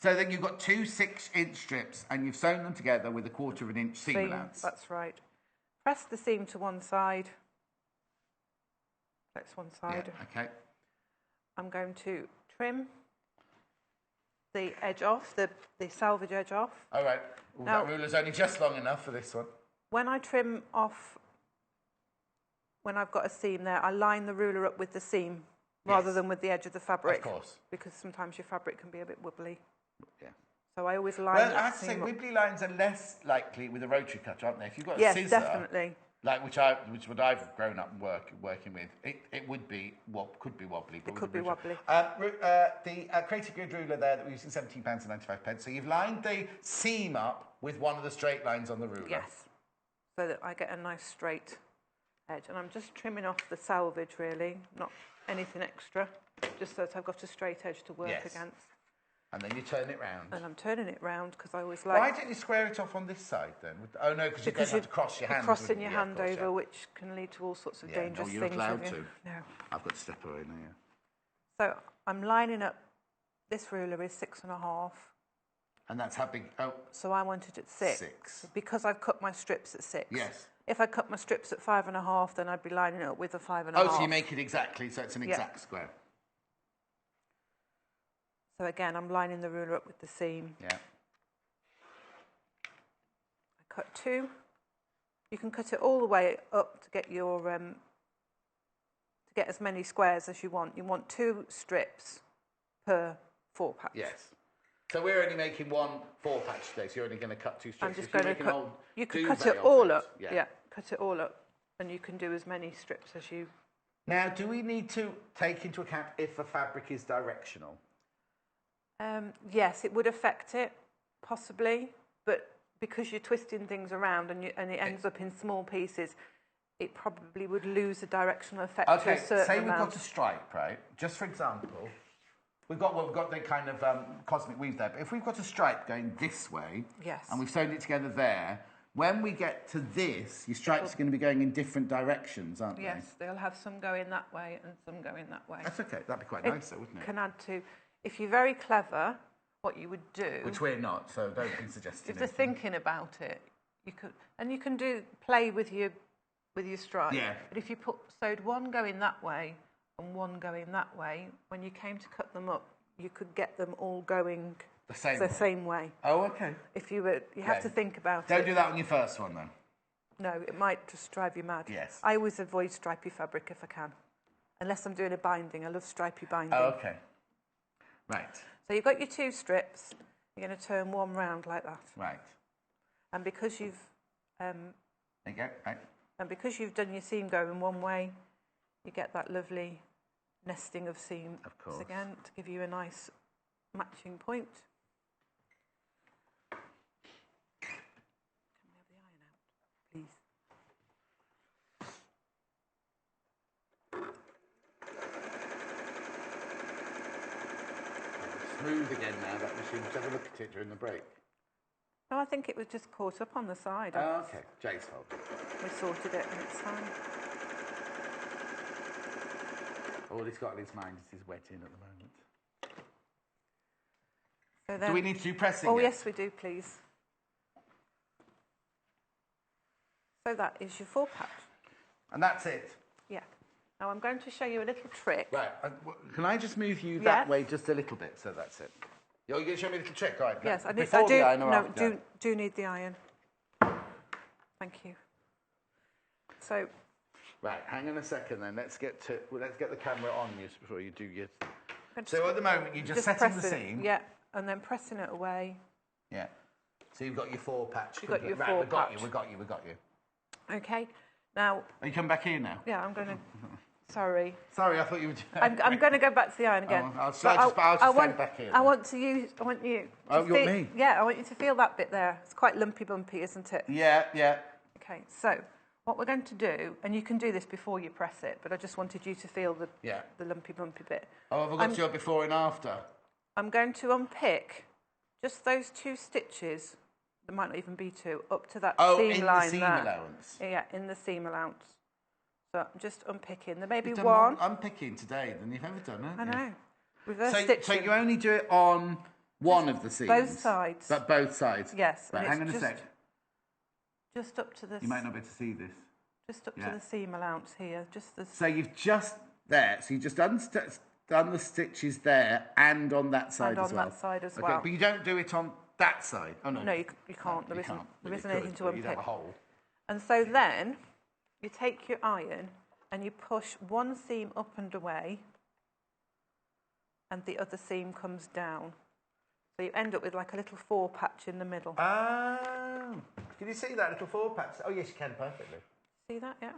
So then you've got 2 6-inch strips and you've sewn them together with a 1/4 inch seam allowance. That's right. Press the seam to one side. That's one side. Yeah, okay. I'm going to trim the edge off, the salvage edge off. All right. Ooh, now, that ruler's only just long enough for this one. When I trim off, when I've got a seam there, I line the ruler up with the seam rather than with the edge of the fabric. Of course. Because sometimes your fabric can be a bit wobbly. Yeah. So I always line Well, I have to say, wibbly lines are less likely with a rotary cutter, aren't they? If you've got a scissor, definitely. Like which what I've grown up working with, it would be could be wobbly. But it could be wobbly. The Creative Grid ruler there that we're using, £17.95. So you've lined the seam up with one of the straight lines on the ruler. Yes. So that I get a nice straight edge, and I'm just trimming off the salvage really, not anything extra, just so that I've got a straight edge to work against. And then you turn it round. And I'm turning it round because I always like... Why don't you square it off on this side then? Oh no, because you're going to have to cross your hands. Crossing your hand over, which can lead to all sorts of dangerous things. You're allowed to. No. I've got to step away now. So I'm lining up, this ruler is 6.5. And that's how big? Oh. So I want it at 6. Because I've cut my strips at 6. Yes. If I cut my strips at 5.5, then I'd be lining it up with a 5.5. Oh, so you make it exactly, so it's an exact square. So again, I'm lining the ruler up with the seam. Yeah. I cut 2. You can cut it all the way up to get your to get as many squares as you want. You want 2 strips per 4-patch. Yes. So we're only making one 4-patch today, so you're only going to cut 2 strips. I'm just going to cut. You can cut it all up. Yeah. Cut it all up, and you can do as many strips as you. Now, do we need to take into account if a fabric is directional? Yes, it would affect it, possibly, but because you're twisting things around and it ends up in small pieces, it probably would lose a directional effect to a certain amount. Okay, say we've got a stripe, right? Just for example, we've got the kind of cosmic weave there, but if we've got a stripe going this way, and we've sewn it together there, when we get to this, your stripes are going to be going in different directions, aren't they? Yes, they'll have some going that way and some going that way. That's okay. That'd be quite nice, though, wouldn't it? Can add to. If you're very clever, what you would do... Which we're not, so don't be suggesting If they're thinking about it, you could... And you can play with your stripe. Yeah. But if you sewed one going that way and one going that way, when you came to cut them up, you could get them all going the same way. Oh, okay. If you were... You have to think about it. Don't do that on your first one, though. No, it might just drive you mad. Yes. I always avoid stripy fabric if I can. Unless I'm doing a binding. I love stripy binding. Oh, okay. Right. So you've got your 2 strips. You're going to turn one round like that. Right. And because you've there you go. Right. And because you've done your seam going one way, you get that lovely nesting of seams again to give you a nice matching point. Can we have the iron out, please? smooth again now, that machine. Just have a look at it during the break. No, I think it was just caught up on the side. Oh, okay. Jay's fault. We sorted it and it's fine. All he's got in his mind is his wetting at the moment. So then, do we need to do pressing? Oh, yes, we do, please. So that is your 4-patch. And that's it? Yeah. Now I'm going to show you a little trick. Right. Can I just move you that way just a little bit? So that's it. You're going to show me a little trick, all right? Yes, I do. Before the iron or after? do need the iron. Thank you. So. Right, hang on a second then. Let's get the camera on you before you do your. So at the moment you're just setting the seam. Yeah, and then pressing it away. Yeah. So you've got your 4-patch. You've got your 4-patch. We got you. Okay. Now. Are you coming back here now? Yeah, I'm going to. Sorry. Sorry, I thought you were. I'm going to go back to the iron again. I'll just stand back here. I want you. Oh, you want me? Yeah, I want you to feel that bit there. It's quite lumpy bumpy, isn't it? Yeah. Okay, so what we're going to do, and you can do this before you press it, but I just wanted you to feel the lumpy bumpy bit. Oh, have I got to go before and after? I'm going to unpick just those 2 stitches. There might not even be 2 up to that seam line. Oh, in the seam allowance. Yeah, in the seam allowance. So I'm just unpicking. There may be You've one. Done more unpicking today than you've ever done, haven't you? I know. Reverse stitching. So you only do it on one of the seams? Both sides. But both sides? Yes. Right, hang on a sec. Just up to the... You might not be able to see this. Just up to the seam allowance here. So you've just there. So you've just done the stitches there and on that side as well. And on that side as well. But you don't do it on that side. Oh no. No, you can't. There isn't anything to unpick. You'd have a hole. And so then you take your iron and you push one seam up and away, and the other seam comes down. So you end up with like a little 4-patch in the middle. Oh. Can you see that little 4-patch? Oh yes, you can perfectly. See that? Yeah.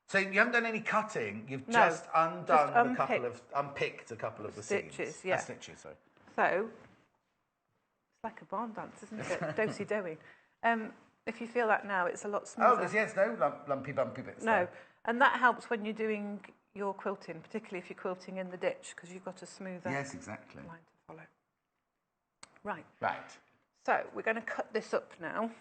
So you haven't done any cutting. You've just unpicked a couple of the stitches. Seams. Yeah. Stitches. Sorry. So it's like a barn dance, isn't it? Do-si doing. If you feel that now, it's a lot smoother. Oh, there's no lumpy bumpy bits. No, and that helps when you're doing your quilting, particularly if you're quilting in the ditch, because you've got a smoother line to follow. Right. So we're going to cut this up now.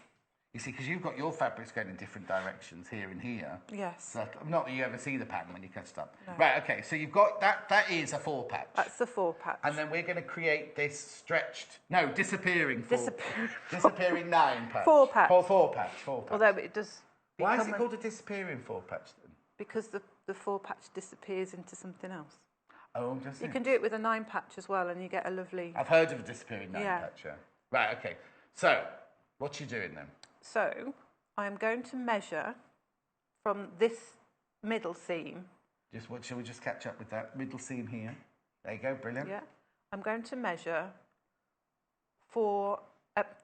You see, because you've got your fabrics going in different directions here and here. Yes. So not that you ever see the pattern when you cut it up. No. Right, okay, so you've got that is a 4-patch. That's the 4-patch. And then we're going to create this disappearing 9-patch. 4-patch. 4-patch. Although it does. Why is it called a disappearing 4-patch then? Because the 4-patch disappears into something else. Oh, does it? You can do it with a 9-patch as well, and you get a lovely. I've heard of a disappearing 9-patch. Yeah. Right, okay. So, what are you doing then? So, I'm going to measure from this middle seam. Shall we just catch up with that middle seam here? There you go, brilliant. Yeah. I'm going to measure for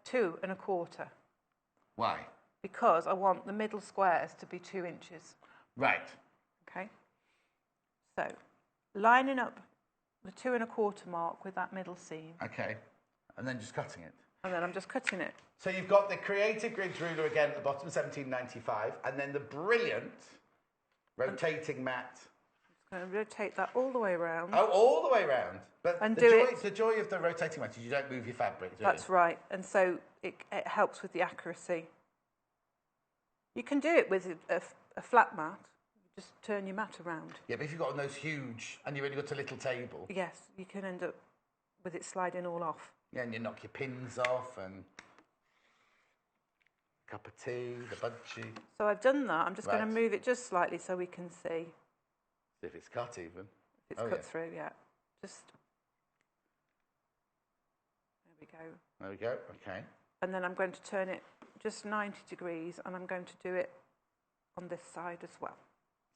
2 1/4. Why? Because I want the middle squares to be 2 inches. Right. Okay. So, lining up the 2 1/4 mark with that middle seam. Okay. And then just cutting it. And then I'm just cutting it. So you've got the Creative Grids ruler again at the bottom, 1795, and then the brilliant rotating mat. I'm going to rotate that all the way around. Oh, all the way around. But and the joy of the rotating mat is you don't move your fabric, do you? That's right. And so it helps with the accuracy. You can do it with a flat mat. You just turn your mat around. Yeah, but if you've got those huge, and you've only got a little table. Yes, you can end up with it sliding all off. Yeah, and you knock your pins off and cup of tea, the budgie. So I've done that. I'm just going to move it just slightly so we can see. See if it's cut even. If it's cut through, yeah. Just. There we go. There we go, okay. And then I'm going to turn it just 90 degrees and I'm going to do it on this side as well.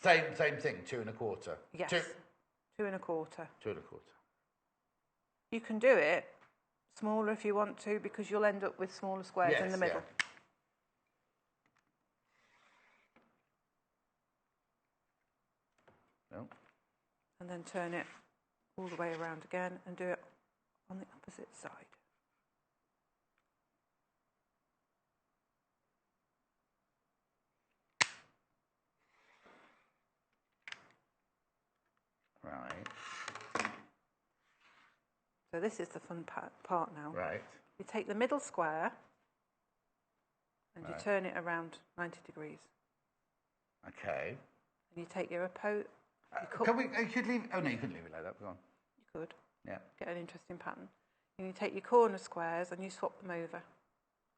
Same thing, 2 1/4. Yes. 2 1/4. 2 1/4. You can do it smaller if you want to, because you'll end up with smaller squares in the middle. Yeah. No. And then turn it all the way around again and do it on the opposite side. Right. So So this is the fun part now. Right. You take the middle square and you turn it around 90 degrees. Okay. And you take your opposite. You could leave. Oh no, you couldn't leave it like that. Go on. You could. Yeah. Get an interesting pattern. And you take your corner squares and you swap them over.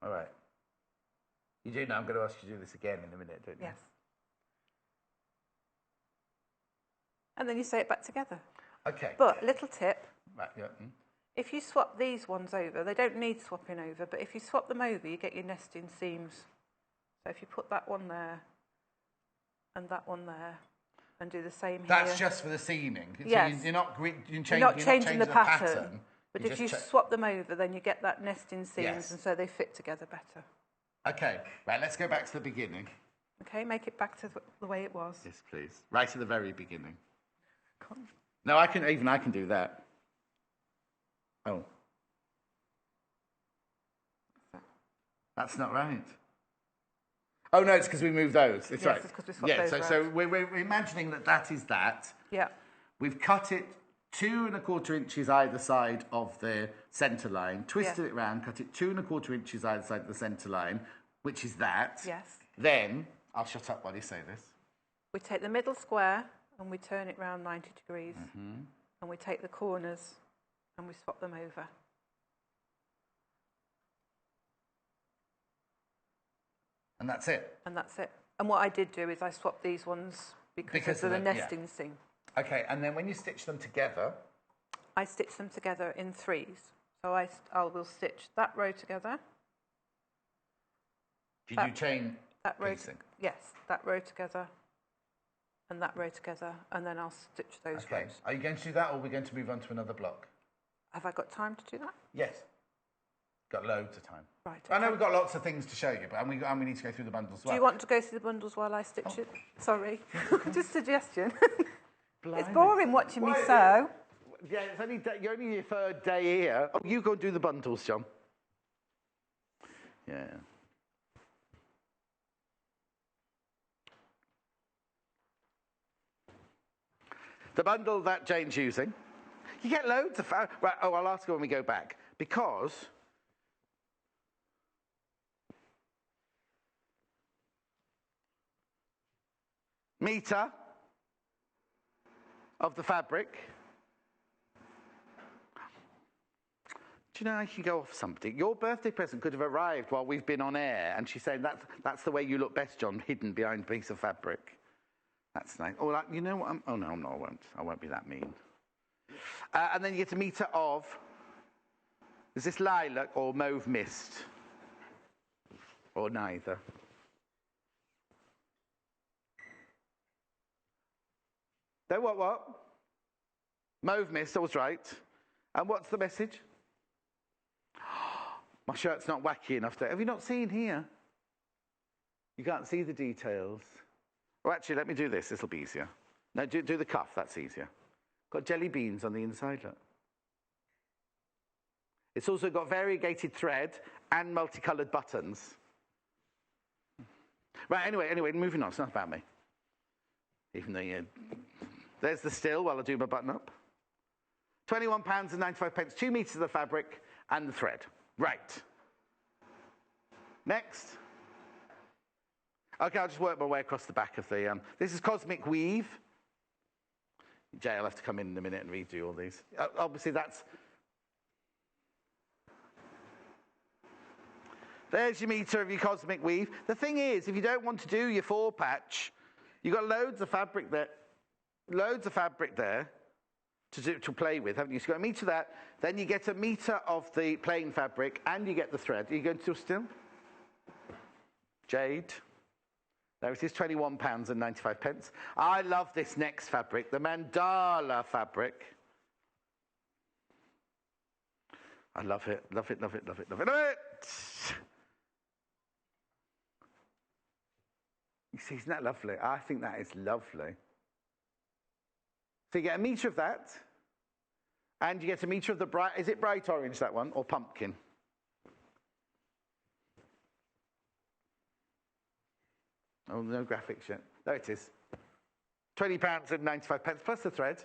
All right. You do know I'm going to ask you to do this again in a minute, don't you? Yes. And then you sew it back together. Okay. But little tip. Right. Yeah. If you swap these ones over, they don't need swapping over, but if you swap them over, you get your nesting seams. So if you put that one there and that one there and do the same That's here. just for the seaming. Yes. So you're not changing the pattern. But if you just swap them over, then you get that nesting seams, Yes. and so they fit together better. Okay. Right, let's go back to the beginning. Okay, make it back to the way it was. Yes, please. Right at the very beginning. No, I can do that. Oh. That's not right. Oh, no, it's because we moved those. It's yes, right. It's because we swapped those so we're imagining that is that. Yeah. We've cut it 2 1/4 inches either side of the centre line, twisted it round, cut it 2 1/4 inches either side of the centre line, which is that. Yes. Then, I'll shut up while you say this. We take the middle square and we turn it round 90 degrees. Mm-hmm. And we take the corners and we swap them over. And that's it? And that's it. And what I did do is I swapped these ones because of the nesting seam. Okay, and then when you stitch them together... I stitch them together in 3s. So I will stitch that row together. Did you chain that row? piecing? Yes, that row together and that row together, and then I'll stitch those rows. Are you going to do that, or are we going to move on to another block? Have I got time to do that? Yes. Got loads of time. Right. Okay. I know we've got lots of things to show you, but we need to go through the bundles as well. Do you want to go through the bundles while I stitch it? Sorry, just a suggestion. It's boring watching me sew. Yeah, you're only your 3rd day here. Oh, you go and do the bundles, John. Yeah. The bundle that Jane's using. You get loads of... Right, I'll ask her when we go back. Because... metre of the fabric. Do you know I can go off something? Your birthday present could have arrived while we've been on air, and she's saying that's the way you look best, John, hidden behind a piece of fabric. That's nice. Oh, you know what? Oh no, I won't. I won't be that mean. And then you get a metre of. Is this lilac or mauve mist? Or neither? No, what? Mauve mist, I was right. And what's the message? My shirt's not wacky enough to... Have you not seen here? You can't see the details. Oh, actually, let me do this. This will be easier. No, do the cuff. That's easier. Got jelly beans on the inside, look. It's also got variegated thread and multicoloured buttons. Right, anyway, moving on. It's not about me. Even though there's the still while I do my button up. £21.95, 2 metres of the fabric and the thread. Right. Next. Okay, I'll just work my way across the back of the... this is Cosmic Weave. Jay will have to come in a minute and redo all these. Obviously, that's... There's your metre of your Cosmic Weave. The thing is, if you don't want to do your 4-patch, you've got loads of fabric there. To play with, haven't you? So you've got a metre of that, then you get a metre of the plain fabric, and you get the thread. Are you going to do still? Jade. There it is, £21.95. I love this next fabric, the mandala fabric. I love it, love it, love it, love it, love it, love it! You see, isn't that lovely? I think that is lovely. So you get a metre of that, and you get a metre of the bright... Is it bright orange, that one, or pumpkin? Oh, no graphics yet. There it is. £20.95 plus the thread.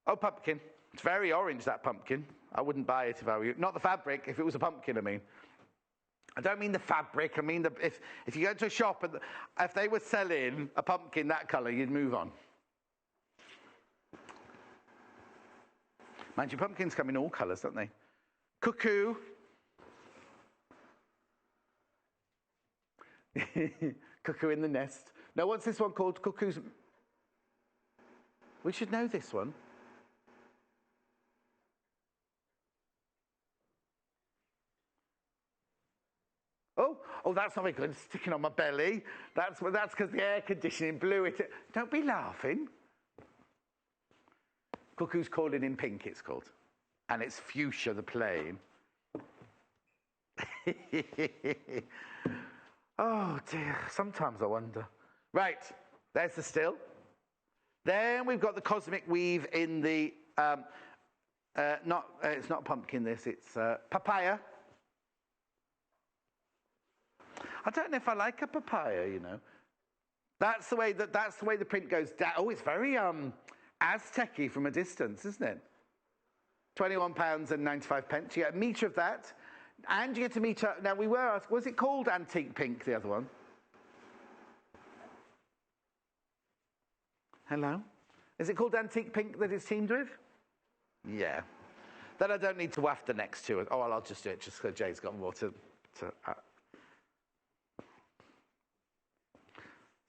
Oh, pumpkin. It's very orange, that pumpkin. I wouldn't buy it if I were you. Not the fabric, if it was a pumpkin, I mean. I don't mean the fabric. I mean, if you go to a shop and if they were selling a pumpkin that colour, you'd move on. Mind you, pumpkins come in all colours, don't they? Cuckoo. Cuckoo in the nest. Now, what's this one called? Cuckoo's... We should know this one. Oh, that's not very good. It's sticking on my belly. That's because the air conditioning blew it. Don't be laughing. Cuckoo's Calling in Pink, it's called. And it's Fuchsia, the plane. Oh, dear. Sometimes I wonder. Right. There's the still. Then we've got the Cosmic Weave in the... it's not pumpkin, this. It's papaya. I don't know if I like a papaya, you know. That's the way the print goes down. Oh, it's very Aztec-y from a distance, isn't it? £21.95. You get a metre of that, and you get a metre. Now we were asked, was it called Antique Pink? The other one. Hello, is it called Antique Pink that it's teamed with? Yeah. Then I don't need to waft the next two. Oh, well, I'll just do it just because Jay's got more to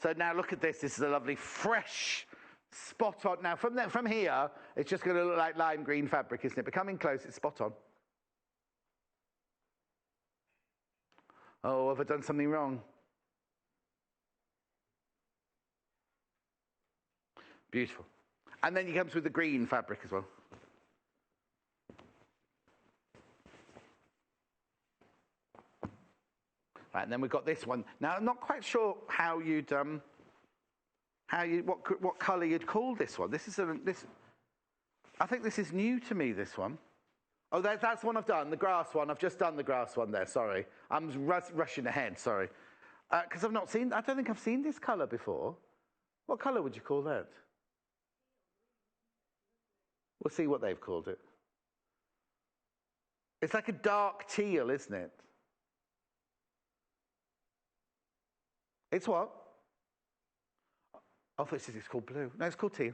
So now look at this. This is a lovely, fresh, spot on. Now from here, it's just going to look like lime green fabric, isn't it? But coming close, it's spot on. Oh, have I done something wrong? Beautiful. And then he comes with the green fabric as well. Right, and then we've got this one. Now, I'm not quite sure how you'd, what colour you'd call this one. I think this is new to me, this one. Oh, that's the one I've done, the grass one. I've just done the grass one there, sorry. I'm rushing ahead, sorry. Because I don't think I've seen this colour before. What colour would you call that? We'll see what they've called it. It's like a dark teal, isn't it? It's what? Oh, it says it's called blue. No, it's called teal.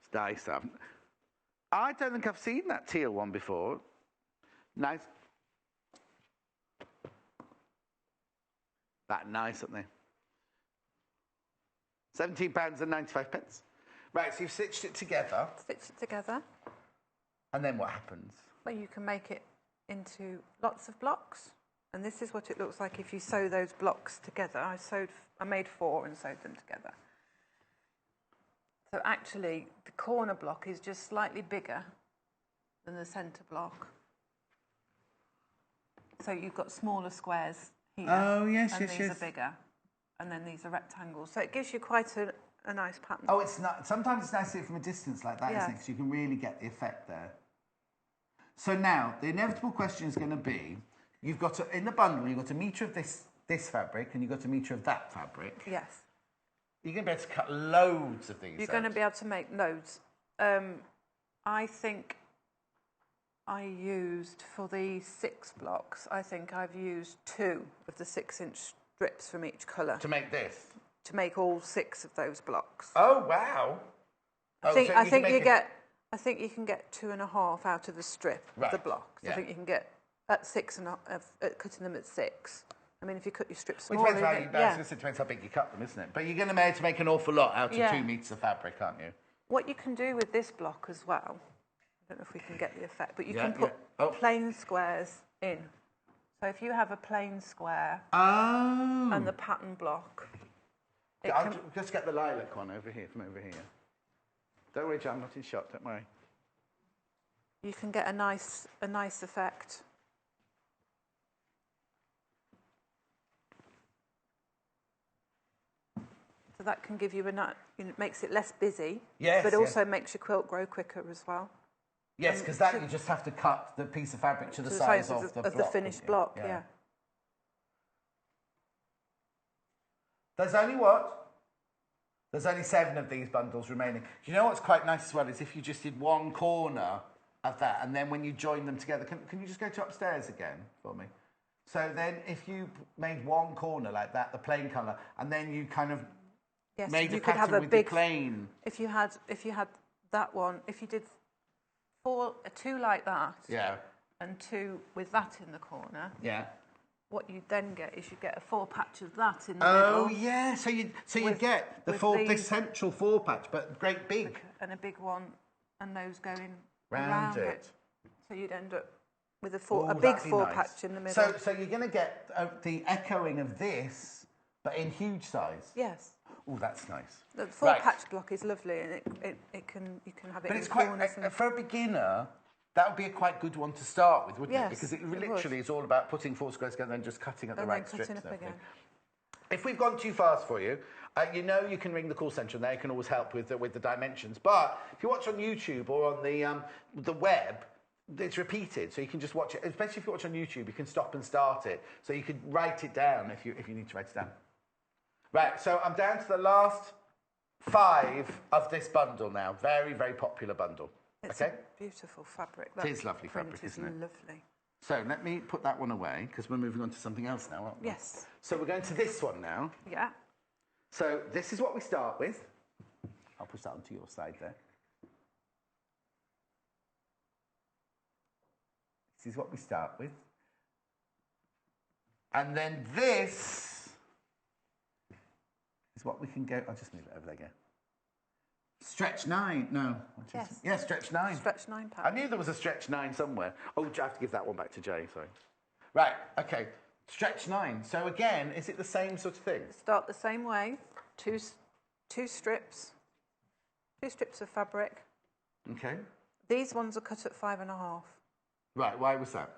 It's nice. I don't think I've seen that teal one before. Nice. That nice, aren't they? £17.95. Right, so you've stitched it together. Stitched it together. And then what happens? Well, you can make it into lots of blocks, and this is what it looks like if you sew those blocks together. I made 4 and sewed them together. So actually the corner block is just slightly bigger than the centre block. So you've got smaller squares here. Oh, yes, and these are bigger, and then these are rectangles. So it gives you quite a nice pattern. Oh, it's not. Sometimes it's nice to see it from a distance like that, isn't it? Because you can really get the effect there. So now, the inevitable question is going to be, you've got in the bundle, you've got a metre of this fabric, and you've got a metre of that fabric. Yes. You're going to be able to cut loads of these. You're going to be able to make loads. I think I used, for the 6 blocks, I think I've used 2 of the 6-inch strips from each colour. To make this? To make all 6 of those blocks. Oh, wow. I think you can get 2.5 out of the strip of the blocks. Yeah. I think you can get at 6 and cutting them at 6. I mean, if you cut your strips smaller, it depends how big you cut them, isn't it? But you're going to be able to make an awful lot out of 2 metres of fabric, aren't you? What you can do with this block as well, I don't know if we can get the effect, but you can put plain squares in. So if you have a plain square and the pattern block, I'll just get the lilac one from over here. Don't worry, Jan, I'm not in shot, don't worry. You can get a nice effect. So that can give you makes it less busy, but also makes your quilt grow quicker as well. Yes, because you just have to cut the piece of fabric to the size of the block. Of the finished block, yeah. There's only what? There's only 7 of these bundles remaining. Do you know what's quite nice as well is if you just did one corner of that, and then when you join them together, can you just go to upstairs again for me? So then if you made one corner like that, the plain colour, and then you kind of made a pattern with the plain. If you had that one, if you did 2 like that, and 2 with that in the corner, what you then get is you get a 4 patch of that in the middle. Oh yeah, so you get the central 4 patch, but great big, and a big one, and those going round it. So you'd end up with a big 4 patch in the middle. So you're going to get the echoing of this, but in huge size. Yes. Oh, that's nice. The 4 patch block is lovely, and you can have it. But it's quite for a beginner. That would be a quite good one to start with, wouldn't it? Because it literally is all about putting 4 squares together and just cutting at the right strips. And everything. If we've gone too fast for you, you can ring the call centre and they can always help with the dimensions. But if you watch on YouTube or on the web, it's repeated, so you can just watch it. Especially if you watch on YouTube, you can stop and start it, so you could write it down if you need to write it down. Right, so I'm down to the last 5 of this bundle now. Very, very popular bundle. It's a beautiful fabric. It is lovely fabric, isn't it? Lovely. So let me put that one away, because we're moving on to something else now, aren't we? Yes. So we're going to this one now. Yeah. So this is what we start with. I'll push that onto your side there. This is what we start with. And then this is what we can go... I'll just move it over there again. Stretch 9, no. Yes. Yeah, stretch 9. Stretch 9 pattern. I knew there was a stretch 9 somewhere. Oh, I have to give that one back to Jay, sorry. Right, okay. Stretch 9. So again, is it the same sort of thing? Start the same way. Two strips. 2 strips of fabric. Okay. These ones are cut at 5.5. Right, why was that?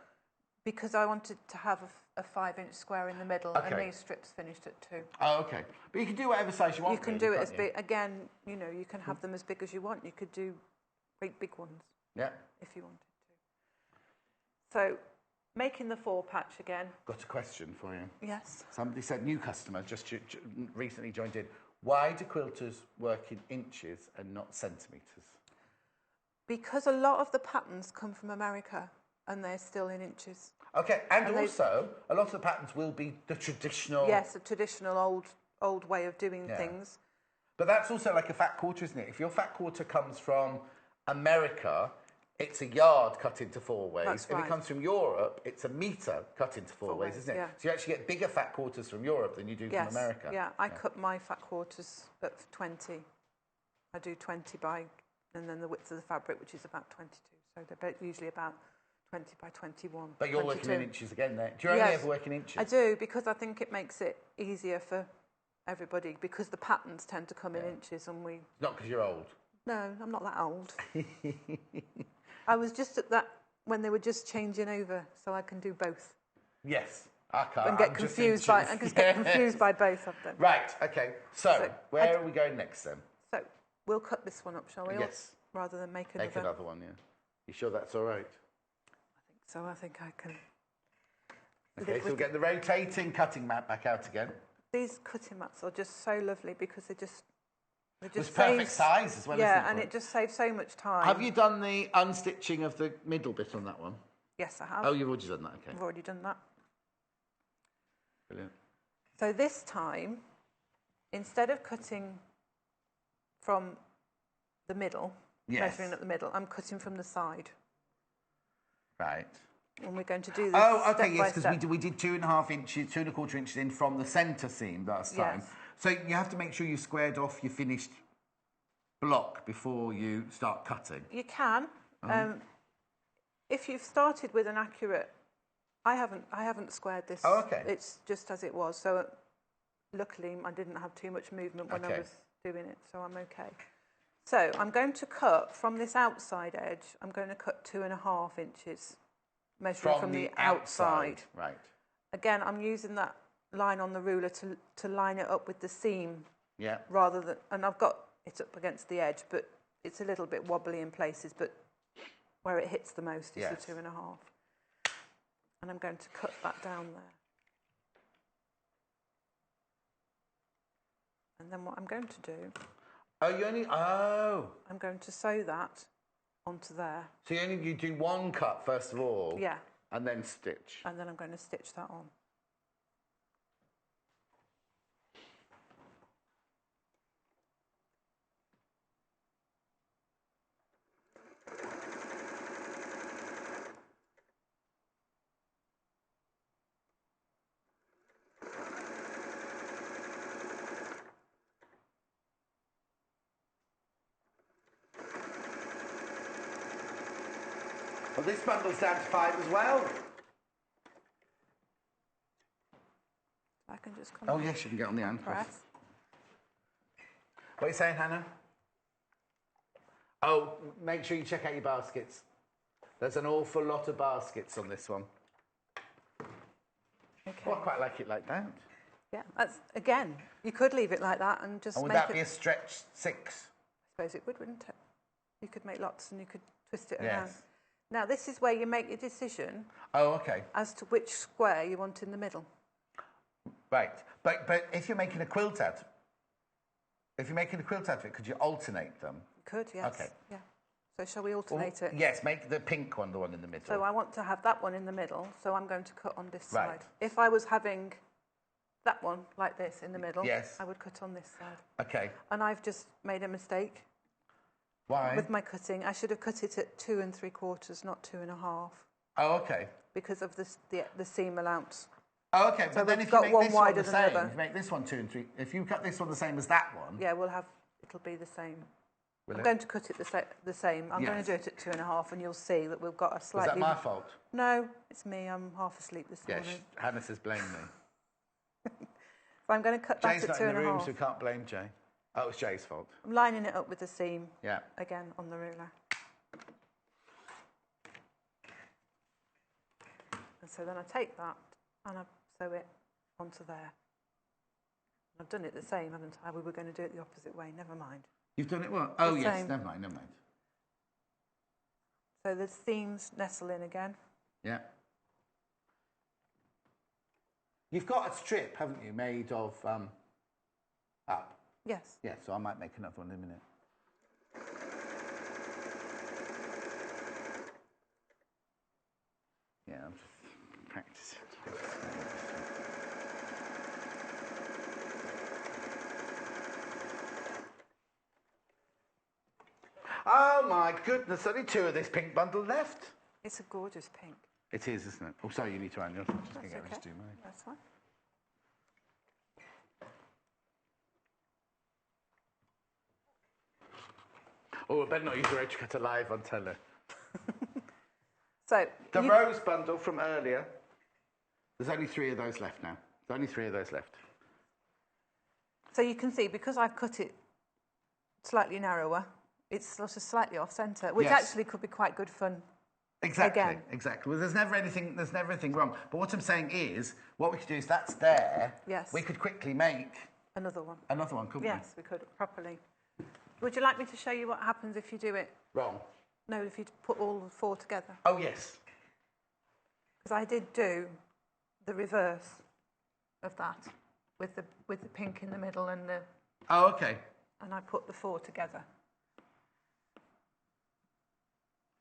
Because I wanted to have a 5-inch square in the middle, and these strips finished at 2. Oh, okay. But you can do whatever size you want. You can do it as big. Again, you can have them as big as you want. You could do great big ones. Yeah. If you wanted to. So, making the 4 patch again. Got a question for you. Yes. Somebody said, new customer, just recently joined in. Why do quilters work in inches and not centimetres? Because a lot of the patterns come from America, and they're still in inches. Okay, and also, a lot of the patterns will be the traditional... Yes, a traditional old way of doing things. But that's also like a fat quarter, isn't it? If your fat quarter comes from America, it's a yard cut into 4 ways. That's right. If it comes from Europe, it's a metre cut into 4 ways, isn't it? Yeah. So you actually get bigger fat quarters from Europe than you do from America. Yeah, I cut my fat quarters at 20. I do 20 by... and then the width of the fabric, which is about 22. So they're usually about 20 by 21. But you're 22. working in inches again there. Do you only ever work in inches? I do, because I think it makes it easier for everybody, because the patterns tend to come in inches and we... Not because you're old. No, I'm not that old. I was just at that when they were just changing over, so I can do both. Yes, I can't. And get confused by both of them. Right, okay. So where are we going next then? So we'll cut this one up, shall we? Yes. Rather than make another. Make another one, yeah. You sure that's all right? So I think I can. Okay, so we'll get the rotating cutting mat back out again. These cutting mats are just so lovely because they just it's perfect size as well, isn't it? Yeah, and it just saves so much time. Have you done the unstitching of the middle bit on that one? Yes, I have. Oh, you've already done that, okay. I've already done that. Brilliant. So this time, instead of cutting from the middle, measuring at the middle, I'm cutting from the side. Right. And we're going to do this. Oh, okay, yes, because we did 2.5 inches, 2.25 inches in from the centre seam last time. Yes. So you have to make sure you squared off your finished block before you start cutting. You can. If you've started with an accurate, I haven't squared this. Oh, okay. It's just as it was. So luckily, I didn't have too much movement when I was doing it, so I'm okay. So I'm going to cut from this outside edge. I'm going to cut 2.5 inches, measuring from the outside. Right. Again, I'm using that line on the ruler to line it up with the seam. Yeah. Rather than, and I've got it up against the edge, but it's a little bit wobbly in places, but where it hits the most is the 2.5. And I'm going to cut that down there. And then what I'm going to do... I'm going to sew that onto there. So you do one cut first of all? Yeah. And then stitch? And then I'm going to stitch that on. Well, this bundle's down to 5 as well. I can just come. Oh, yes, you can get on the hand press. What are you saying, Hannah? Oh, make sure you check out your baskets. There's an awful lot of baskets on this one. Okay. Well, I quite like it like that. Yeah, that's, again, you could leave it like that and just and would make that be a stretch 6? I suppose it would, wouldn't it? You could make lots and you could twist it Yes. around. Now, this is where you make your decision. Oh, okay. As to which square you want in the middle. Right, but if you're making a quilt out of it, could you alternate them? You could, yes. Okay. Yeah. So shall we alternate it? Yes, make the pink one the one in the middle. So I want to have that one in the middle, so I'm going to cut on this Right. side. If I was having that one like this in the middle, yes, I would cut on this side. Okay. And I've just made a mistake. Why? With my cutting, I should have cut it at 2 3/4, not 2 1/2. Oh, okay. Because of the seam allowance. Oh, okay. So but then we've if you got make one this one wider the than the same, other. if you make this one 2 3, if you cut this one the same as that one, Yeah, it'll be the same. will I'm it? going to cut it the same. I'm going Yes. to do it at 2 1/2, and you'll see that we've got a Was slightly... that my fault? No, it's me. I'm half asleep this Yes, morning. Hannah says blame me. So I'm going to cut Jay's that not at 2 in the room, 1/2. so we can't blame Jay. Oh, it's Jay's fault. I'm lining it up with the seam. Yeah. Again on the ruler. And so then I take that and I sew it onto there. I've done it the same, haven't I? We were going to do it the opposite way. Never mind. You've done it what? Oh, The yes. same. Never mind. So the seams nestle in again. Yeah. You've got a strip, haven't you, made of up? Yes. Yeah, so I might make another one in a minute. Yeah, I'm just practicing. Oh my goodness, only 2 of this pink bundle left. It's a gorgeous pink. It is, isn't it? Oh, sorry, you need to iron yours. I'm just going to That's get this okay. to mine. That's fine. Oh, I better not use the road to cut live on telly. So The rose bundle from earlier, there's only 3 of those left now. There's only 3 of those left. So you can see, because I've cut it slightly narrower, it's sort of slightly off centre, which Yes. actually could be quite good fun. Exactly, Again. exactly. Well, there's never anything wrong. But what I'm saying is, what we could do is that's there. Yes. We could quickly make Another one. another one, couldn't Yes, we could, properly. Would you like me to show you what happens if you do it? we? Wrong. No, if you put all the 4 together. Oh, yes. Because I did do the reverse of that with the pink in the middle and Oh, okay. I put the 4 together.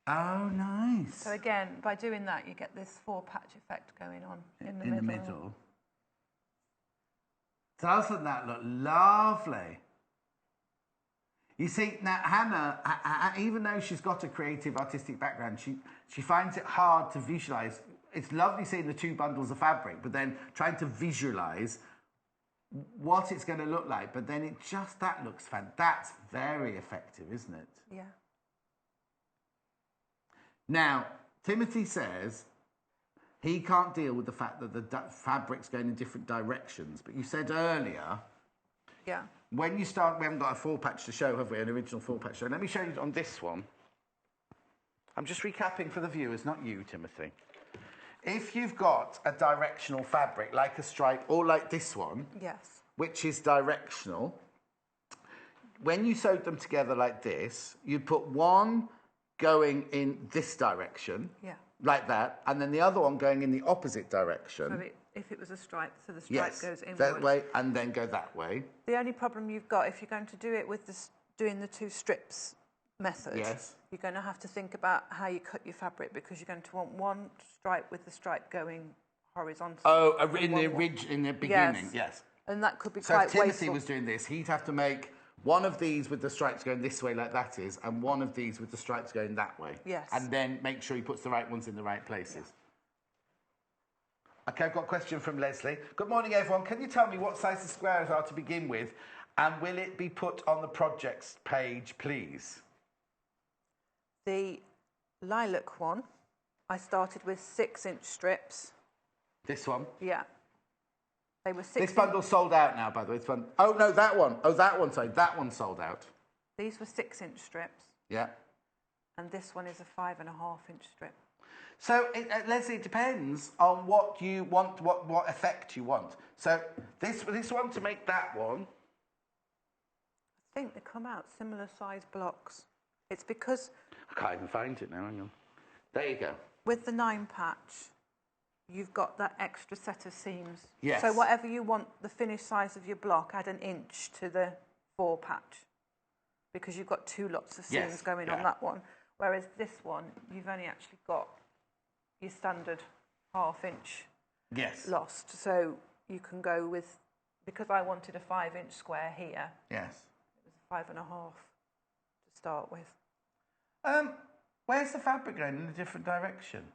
Oh, nice. So again, by doing that, you get this 4-patch effect going on in the middle. Doesn't that look lovely? You see, now Hannah, even though she's got a creative, artistic background, she finds it hard to visualise. It's lovely seeing the 2 bundles of fabric, but then trying to visualise what it's going to look like. But then that looks fantastic. That's very effective, isn't it? Yeah. Now, Timothy says he can't deal with the fact that the fabric's going in different directions. But you said earlier... Yeah. When you start, we haven't got a 4-patch to show, have we? An original 4-patch show. Let me show you on this one. I'm just recapping for the viewers, not you, Timothy. If you've got a directional fabric, like a stripe, or like this one, Yes. which is directional, when you sewed them together like this, you'd put one going in this direction, Yeah. like that, and then the other one going in the opposite direction. So if it was a stripe, so the stripe goes inwards. That way and then go that way. The only problem you've got, if you're going to do it with doing the 2 strips method, you're going to have to think about how you cut your fabric, because you're going to want one stripe with the stripe going horizontal. Oh, in the beginning, yes. And that could be quite wasteful. So if Timothy was doing this, he'd have to make one of these with the stripes going this way like that is, and one of these with the stripes going that way. Yes. And then make sure he puts the right ones in the right places. Yeah. Okay, I've got a question from Leslie. Good morning, everyone. Can you tell me what size the squares are to begin with, and will it be put on the projects page, please? The lilac one, I started with 6-inch strips. This one? Yeah. They were 6. This bundle's sold out now, by the way. Oh, no, that one. Oh, that one, sorry. That one's sold out. These were 6-inch strips. Yeah. And this one is a 5.5-inch strip. So, Leslie, it depends on what you want, what effect you want. So, this one to make that one. I think they come out similar size blocks. It's because... I can't even find it now, hang on. There you go. With the 9 patch, you've got that extra set of seams. Yes. So whatever you want the finished size of your block, add an inch to the 4 patch, because you've got 2 lots of seams going on that one. Whereas this one, you've only actually got your standard 1/2-inch lost. So you can go with, because I wanted a 5-inch square here. Yes. It was a 5.5 to start with. Where's the fabric going in a different direction?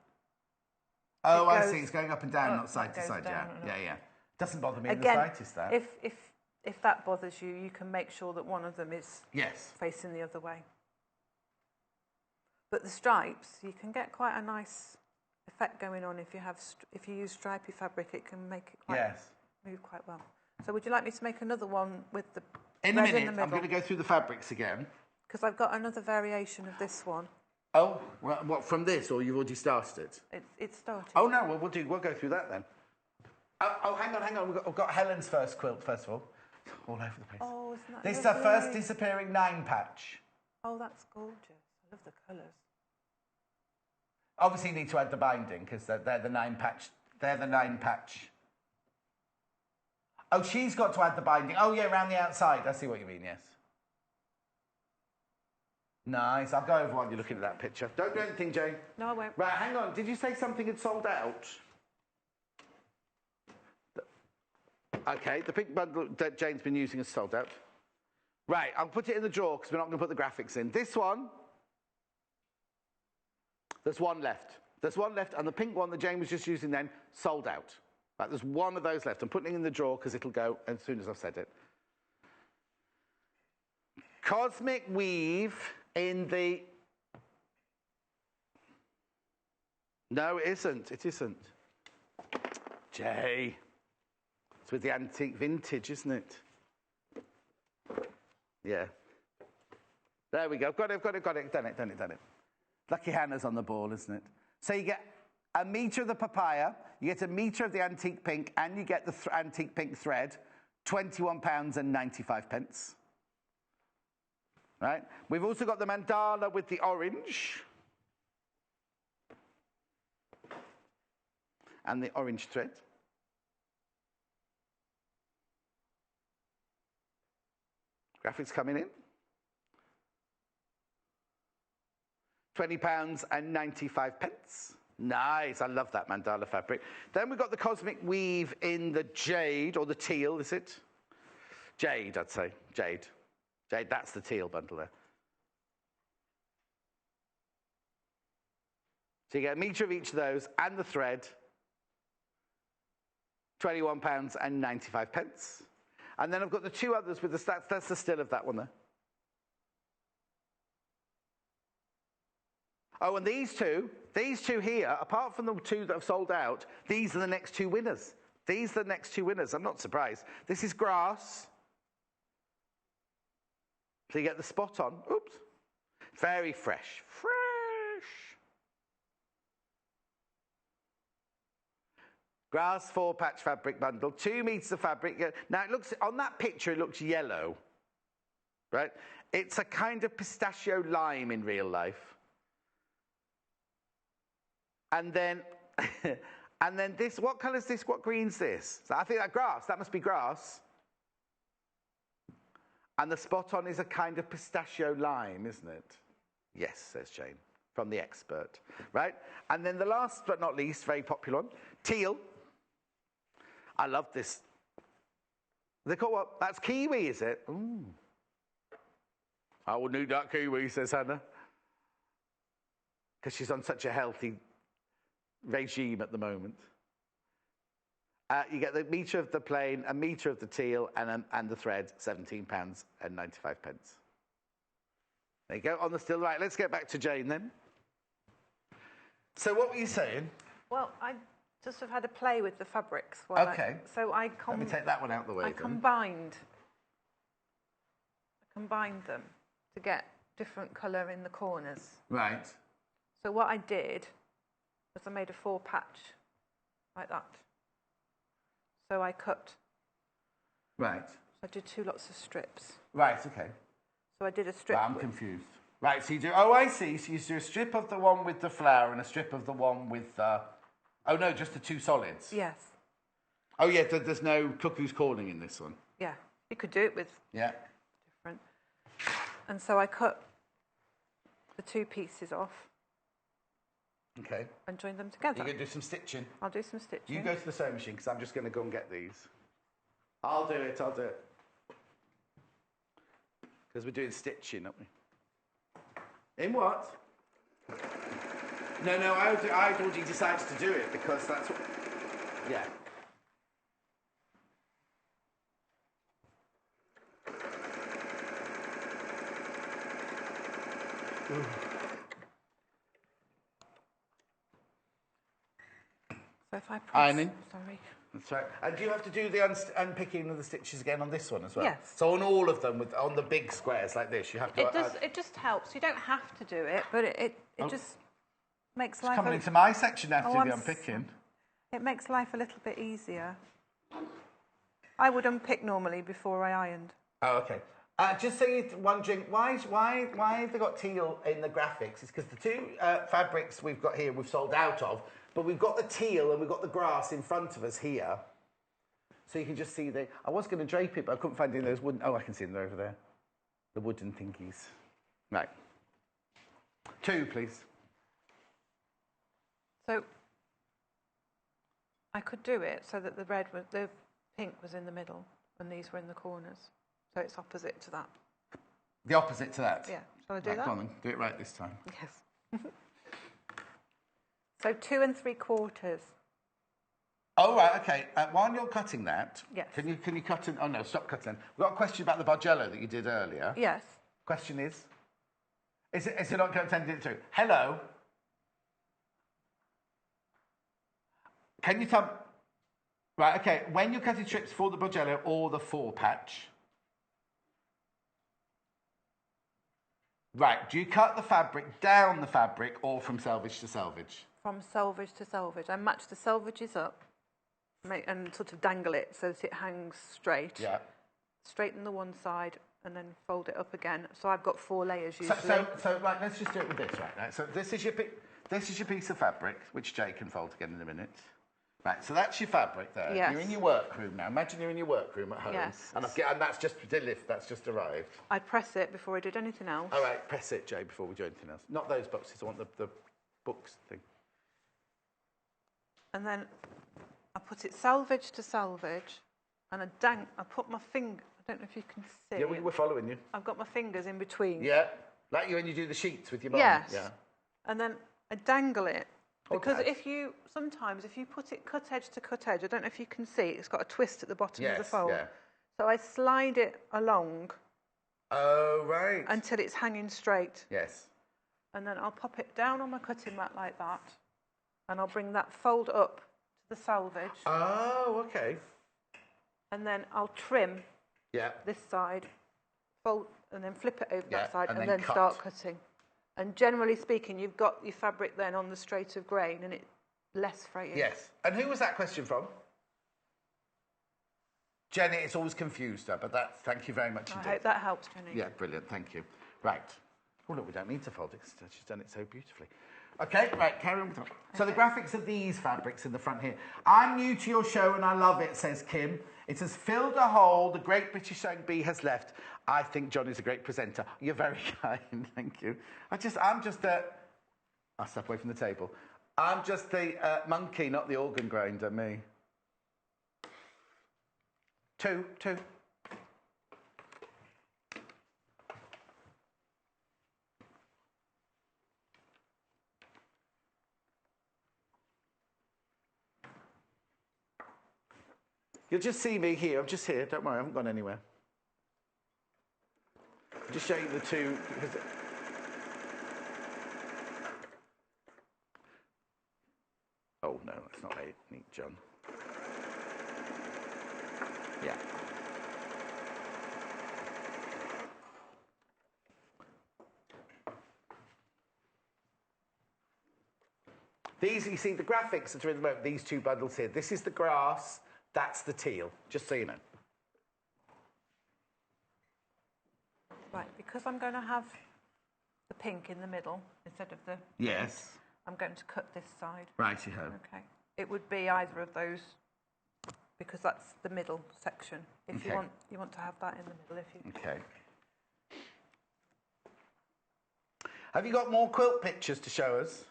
Oh, I see. It's going up and down, not side to side. Yeah. Doesn't bother me in the slightest, that. If that bothers you, you can make sure that one of them is facing the other way. But the stripes, you can get quite a nice effect going on if you use stripy fabric. It can make it move quite well. So would you like me to make another one with the in a minute? I'm going to go through the fabrics again. Because I've got another variation of this one. Oh, what, from this, or you've already started? It's started. Oh, no, well, we'll go through that then. Oh, hang on. We've got Helen's first quilt, first of all. All over the place. Oh, isn't that This is our first disappearing 9 patch. Oh, that's gorgeous. I love the colours. Obviously, you need to add the binding, because they're the 9 patch. They're the 9 patch. Oh, she's got to add the binding. Oh, yeah, around the outside. I see what you mean, yes. Nice. I'll go over while you're looking at that picture. Don't do anything, Jane. No, I won't. Right, hang on. Did you say something had sold out? Okay, the pink bundle that Jane's been using is sold out. Right, I'll put it in the drawer because we're not going to put the graphics in. This one, there's one left. There's one left, and the pink one that Jane was just using then, sold out. Right, there's one of those left. I'm putting it in the drawer because it'll go as soon as I've said it. Cosmic Weave in the... No, it isn't. It isn't. Jay. It's with the antique vintage, isn't it? Yeah. There we go. Got it. Done it. Lucky Hannah's on the ball, isn't it? So you get a metre of the papaya, you get a metre of the antique pink, and you get the antique pink thread, £21.95. Right? We've also got the mandala with the orange. And the orange thread. Graphics coming in. £20.95. Nice, I love that mandala fabric. Then we've got the Cosmic Weave in the jade, or the teal, is it? Jade, I'd say. Jade, that's the teal bundle there. So you get a metre of each of those and the thread. £21.95. And then I've got the 2 others with the stats. That's the still of that one there. Oh, and these two here, apart from the 2 that have sold out, these are the next 2 winners. These are the next 2 winners. I'm not surprised. This is grass. So you get the spot on. Oops. Very fresh. Grass 4-patch fabric bundle, 2 metres of fabric. Now, it looks, on that picture, it looks yellow, right? It's a kind of pistachio lime in real life. And then And then this, what colour's this? What green's this? So I think that grass, that must be grass. And the spot on is a kind of pistachio lime, isn't it? Yes, says Jane, from the expert. Right? And then the last but not least, very popular one, teal. I love this. They call what? That's kiwi, is it? Ooh. I would need that kiwi, says Hannah. Because she's on such a healthy regime at the moment. You get the metre of the plain, a metre of the teal, and the thread, £17.95. There you go, on the still. Right, let's get back to Jane then. So what were you saying? Well, I just have had a play with the fabrics. Okay. Let me take that one out of the way. I combined them to get different colour in the corners. Right. So what I did was I made a 4-patch like that. So I cut. Right. I did 2 lots of strips. Right, okay. So I did a strip. Well, I'm confused. Right, so you do, oh, I see. So you do a strip of the one with the flower and a strip of the one with, oh no, just the 2 solids. Yes. Oh yeah, there's no cuckoo's calling in this one. Yeah, you could do it with different. And so I cut the 2 pieces off. Okay. And join them together. You're going to do some stitching? I'll do some stitching. You go to the sewing machine because I'm just going to go and get these. I'll do it. Because we're doing stitching, aren't we? In what? No, I'd already decided to do it because that's what... Yeah. Ooh. So if I press... Ironing. Sorry. That's right. And do you have to do the unpicking of the stitches again on this one as well? Yes. So on all of them, on the big squares like this, you have to... It just helps. You don't have to do it, but it just makes life... Coming into my section after the unpicking. It makes life a little bit easier. I would unpick normally before I ironed. Oh, okay. Just so you're wondering, why have they got teal in the graphics? It's because the 2 fabrics we've got here we've sold out of, but we've got the teal and we've got the grass in front of us here. So you can just see I was going to drape it, but I couldn't find any of those wooden... Oh, I can see them over there. The wooden thingies. Right. 2, please. So I could do it so that the pink was in the middle and these were in the corners. So it's opposite to that. The opposite to that? Yeah. Shall I do that? Go on then. Do it right this time. Yes. So 2 3/4. Oh, right, okay. While you're cutting that, yes. Can you cut in... Oh, no, stop cutting. We've got a question about the Bargello that you did earlier. Yes. Question is it not going to send it through? Hello? Can you tell... Right, okay. When you're cutting strips for the Bargello or the 4-patch... Right, do you cut the fabric down the fabric or from selvage to selvage? From selvage to selvage. I match the selvages up and sort of dangle it so that it hangs straight. Yeah. Straighten the one side and then fold it up again. So I've got 4 layers usually. So right, let's just do it with this, right? So this is your piece of fabric, which Jay can fold again in a minute. Right, so that's your fabric there. Yes. You're in your workroom now. Imagine you're in your workroom at home. Yes. And that's just that's just arrived. I'd press it before I did anything else. All right, press it, Jay, before we do anything else. Not those boxes, I want the books thing. And then I put it selvage to selvage and I put my finger, I don't know if you can see. Yeah, we're following you. I've got my fingers in between. Yeah, like you when you do the sheets with your mum. Yes. Yeah. And then I dangle it. Because Okay. if you put it cut edge to cut edge, I don't know if you can see, it's got a twist at the bottom of the fold. Yeah. So I slide it along. Oh, right. Until it's hanging straight. Yes. And then I'll pop it down on my cutting mat like that. And I'll bring that fold up to the selvage. Oh, okay. And then I'll trim this side, fold, and then flip it over that side, and then start cutting. And generally speaking, you've got your fabric then on the straight of grain, and it's less fraying. Yes. And who was that question from? Jenny, it's always confused her, but thank you very much indeed. I hope that helps, Jenny. Yeah, brilliant, thank you. Right. Oh, look, we don't need to fold it, she's done it so beautifully. Okay, right, carry on. So the graphics of these fabrics in the front here. I'm new to your show and I love it, says Kim. It has filled a hole the Great British Sewing Bee has left. I think John is a great presenter. You're very kind, thank you. I'm just I'll step away from the table. I'm just the monkey, not the organ grinder, me. Two. You'll just see me here. I'm just here. Don't worry, I haven't gone anywhere. I'm just showing you the two. Oh, no, that's not neat, John. Yeah. These, you see, the graphics that are in the moment, these two bundles here. This is the grass. That's the teal, just so you know. Right, because I'm going to have the pink in the middle instead of the... Yes. I'm going to cut this side. Righty-ho. Okay. It would be either of those because that's the middle section. If you want to have that in the middle, if you... Okay. Have you got more quilt pictures to show us?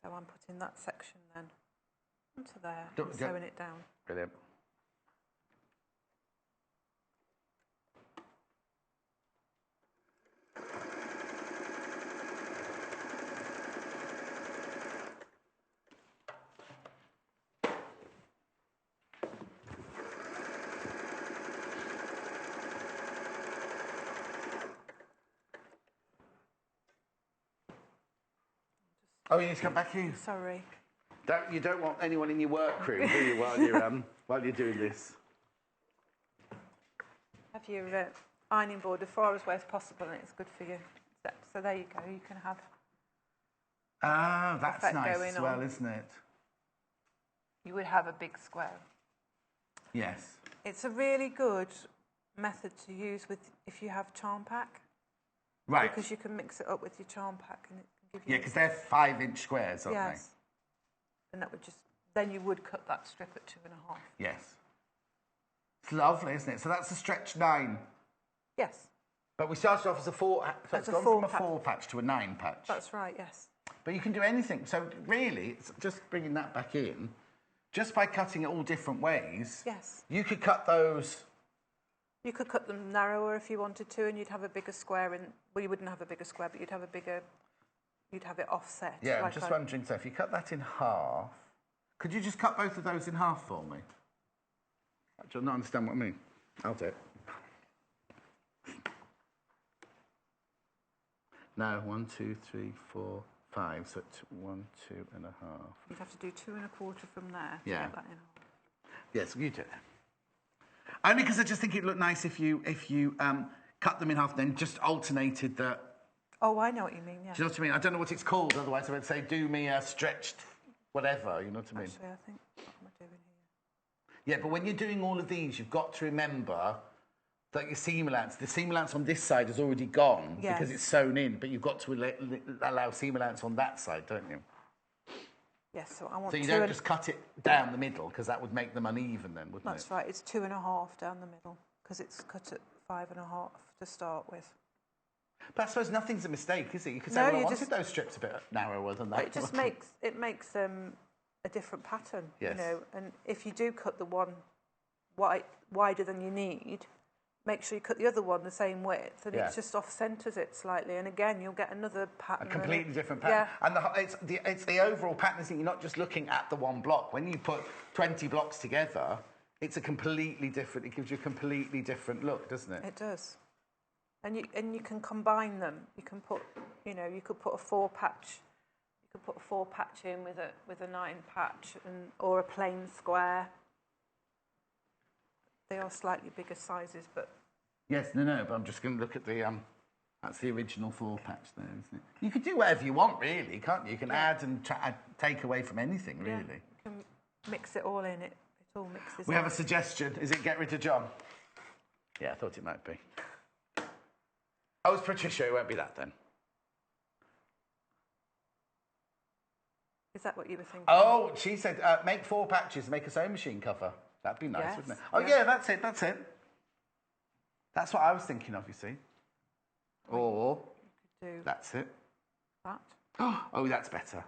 So I'm putting that section then onto there and sewing it down. Brilliant. Oh, you need to come back here. Sorry. You don't want anyone in your work crew, do you, while you're doing this? Have your ironing board as far away as possible, and it's good for your steps. So there you go. You can have. Ah, that's nice as well, isn't it? You would have a big square. Yes. It's a really good method to use if you have charm pack. Right. Because you can mix it up with your charm pack and it can give you... Yeah, because they're 5-inch squares, aren't they? Yes. And that would then you would cut that strip at 2.5. Yes. It's lovely, isn't it? So that's a stretch 9. Yes. But we started off as a 4, so it's gone from a 4 patch to a 9 patch. That's right, yes. But you can do anything. So really, it's just bringing that back in, just by cutting it all different ways. Yes. You could cut those... You could cut them narrower if you wanted to, and you'd have a bigger square. Well, you wouldn't have a bigger square, but you'd have a bigger. You'd have it offset. Yeah, I'm just wondering. So, if you cut that in half, could you just cut both of those in half for me? Do you not understand what I mean? I'll do it. No, 1, 2, 3, 4, 5. So it's 1, 2 and a half. You'd have to do 2 1/4 from there. To Yeah. get that in half. Yes, you do it. Only because I just think it'd look nice if you cut them in half, then just alternated the. Oh, I know what you mean. Yeah. Do you know what I mean? I don't know what it's called. Otherwise, I would say do me a stretched whatever. You know what I mean? Actually, I think what am I doing here? Yeah, but when you're doing all of these, you've got to remember that your seam allowance, the seam allowance on this side has already gone because it's sewn in, but you've got to allow seam allowance on that side, don't you? Yes, so I want. So you don't just cut it down the middle because that would make them uneven then, wouldn't it? That's right. It's 2 1/2 down the middle because it's cut at 5 1/2 to start with. But I suppose nothing's a mistake, is it? You could say, No, well, I you wanted just- those strips a bit narrower than that. It just makes a different pattern, Yes. you know. And if you do cut the one wider than you need, make sure you cut the other one the same width, and it just off-centres it slightly. And again, you'll get another pattern. A completely different pattern. Yeah. And it's the overall pattern, isn't it? You're not just looking at the one block. When you put 20 blocks together, it's a completely different. It gives you a completely different look, doesn't it? It does. And you can combine them. You can put, you could put a 4 patch. You could put a 4 patch in with a 9 patch, or a plain square. They are slightly bigger sizes, but Yes, no, but I'm just going to look at the. That's the original 4-patch there, isn't it? You could do whatever you want, really, can't you? You can add and take away from anything, really. You can mix it all in. It all mixes. We have a suggestion. Is it get rid of John? Yeah, I thought it might be. Oh, it's Patricia. It won't be that then. Is that what you were thinking? Oh, she said, make 4 patches, make a sewing machine cover. That'd be nice, wouldn't it? Oh, yeah, that's it. That's what I was thinking of, you see. Or, that's it. That. Oh, that's better.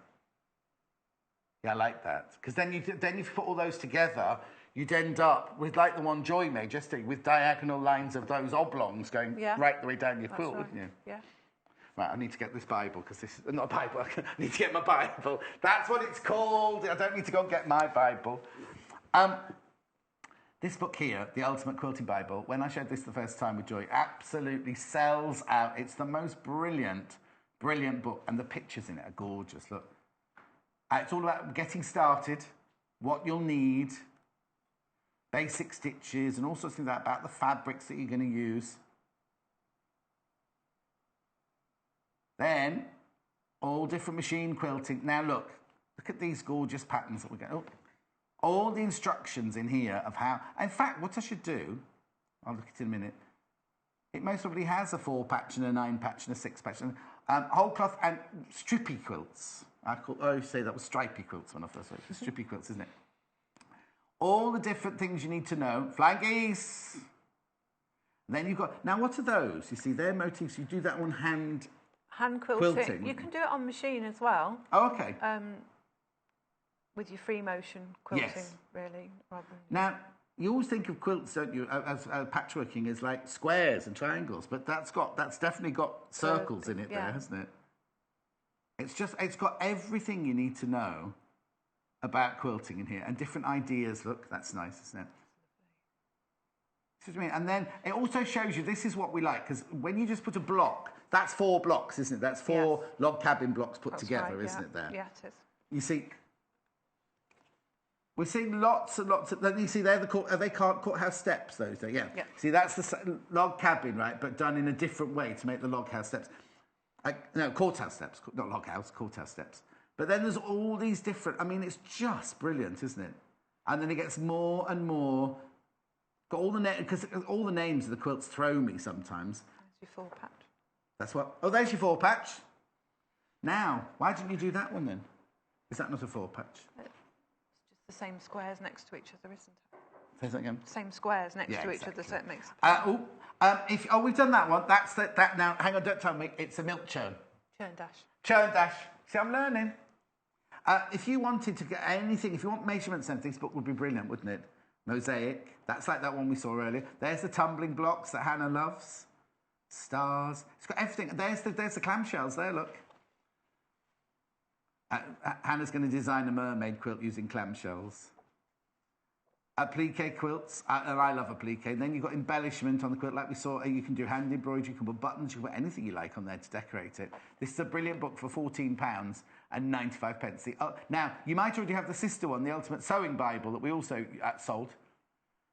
Yeah, I like that. Because then if you put all those together, you'd end up with, like the one Joy made yesterday, with diagonal lines of those oblongs going right the way down your quilt, wouldn't you? Yeah. Right, I need to get this Bible, because this is not a Bible. I need to get my Bible. That's what it's called. I don't need to go and get my Bible. This book here, The Ultimate Quilting Bible, when I showed this the first time with Joy, absolutely sells out. It's the most brilliant book, and the pictures in it are gorgeous. Look, it's all about getting started, what you'll need, basic stitches, and all sorts of things about the fabrics that you're going to use. Then, all different machine quilting. Now look at these gorgeous patterns that we're going. All the instructions in here of how. In fact, what I should do, I'll look at it in a minute. It most probably has a 4-patch and a 9-patch and a 6-patch and whole cloth and strippy quilts. I say that was stripy quilts when I first heard it. Strippy quilts, isn't it? All the different things you need to know. Flying geese. Then you've got. Now, what are those? You see, they're motifs. You do that on hand quilting. You can do it on machine as well. Oh, okay. With your free motion quilting, really. Rather than... Now, you always think of quilts, don't you, as patchworking as like squares and triangles, but that's definitely got circles in it there, hasn't it? It's got everything you need to know about quilting in here, and different ideas. Look, that's nice, isn't it? See what I mean? And then it also shows you this is what we like, because when you just put a block, that's 4 blocks, isn't it? That's 4 log cabin blocks put together, isn't it? There. Yeah, it is. You see. We're seeing lots and lots of. You see, are they courthouse steps? Those, yeah. See, that's the log cabin, right? But done in a different way to make the log house steps. No, courthouse steps, not log house, courthouse steps. But then there's all these different. I mean, it's just brilliant, isn't it? And then it gets more and more. Got all the because all the names of the quilts throw me sometimes. There's your 4-patch. That's what. Oh, there's your 4-patch. Now, why didn't you do that one then? Is that not a 4-patch? The same squares next to each other, isn't it? Say that again. Same squares next to each other, so it makes. We've done that one. That's that now. Hang on, don't tell me. It's a milk churn. Churn dash. Churn dash. See, I'm learning. If you wanted to get anything, if you want measurements and this book would be brilliant, wouldn't it? Mosaic. That's like that one we saw earlier. There's the tumbling blocks that Hannah loves. Stars. It's got everything. There's the clamshells there. Look. Hannah's going to design a mermaid quilt using clamshells. Applique quilts. I love applique. And then you've got embellishment on the quilt like we saw. You can do hand embroidery, you can put buttons, you can put anything you like on there to decorate it. This is a brilliant book for £14 and 95 pence. Now, you might already have the sister one, the Ultimate Sewing Bible, that we also sold.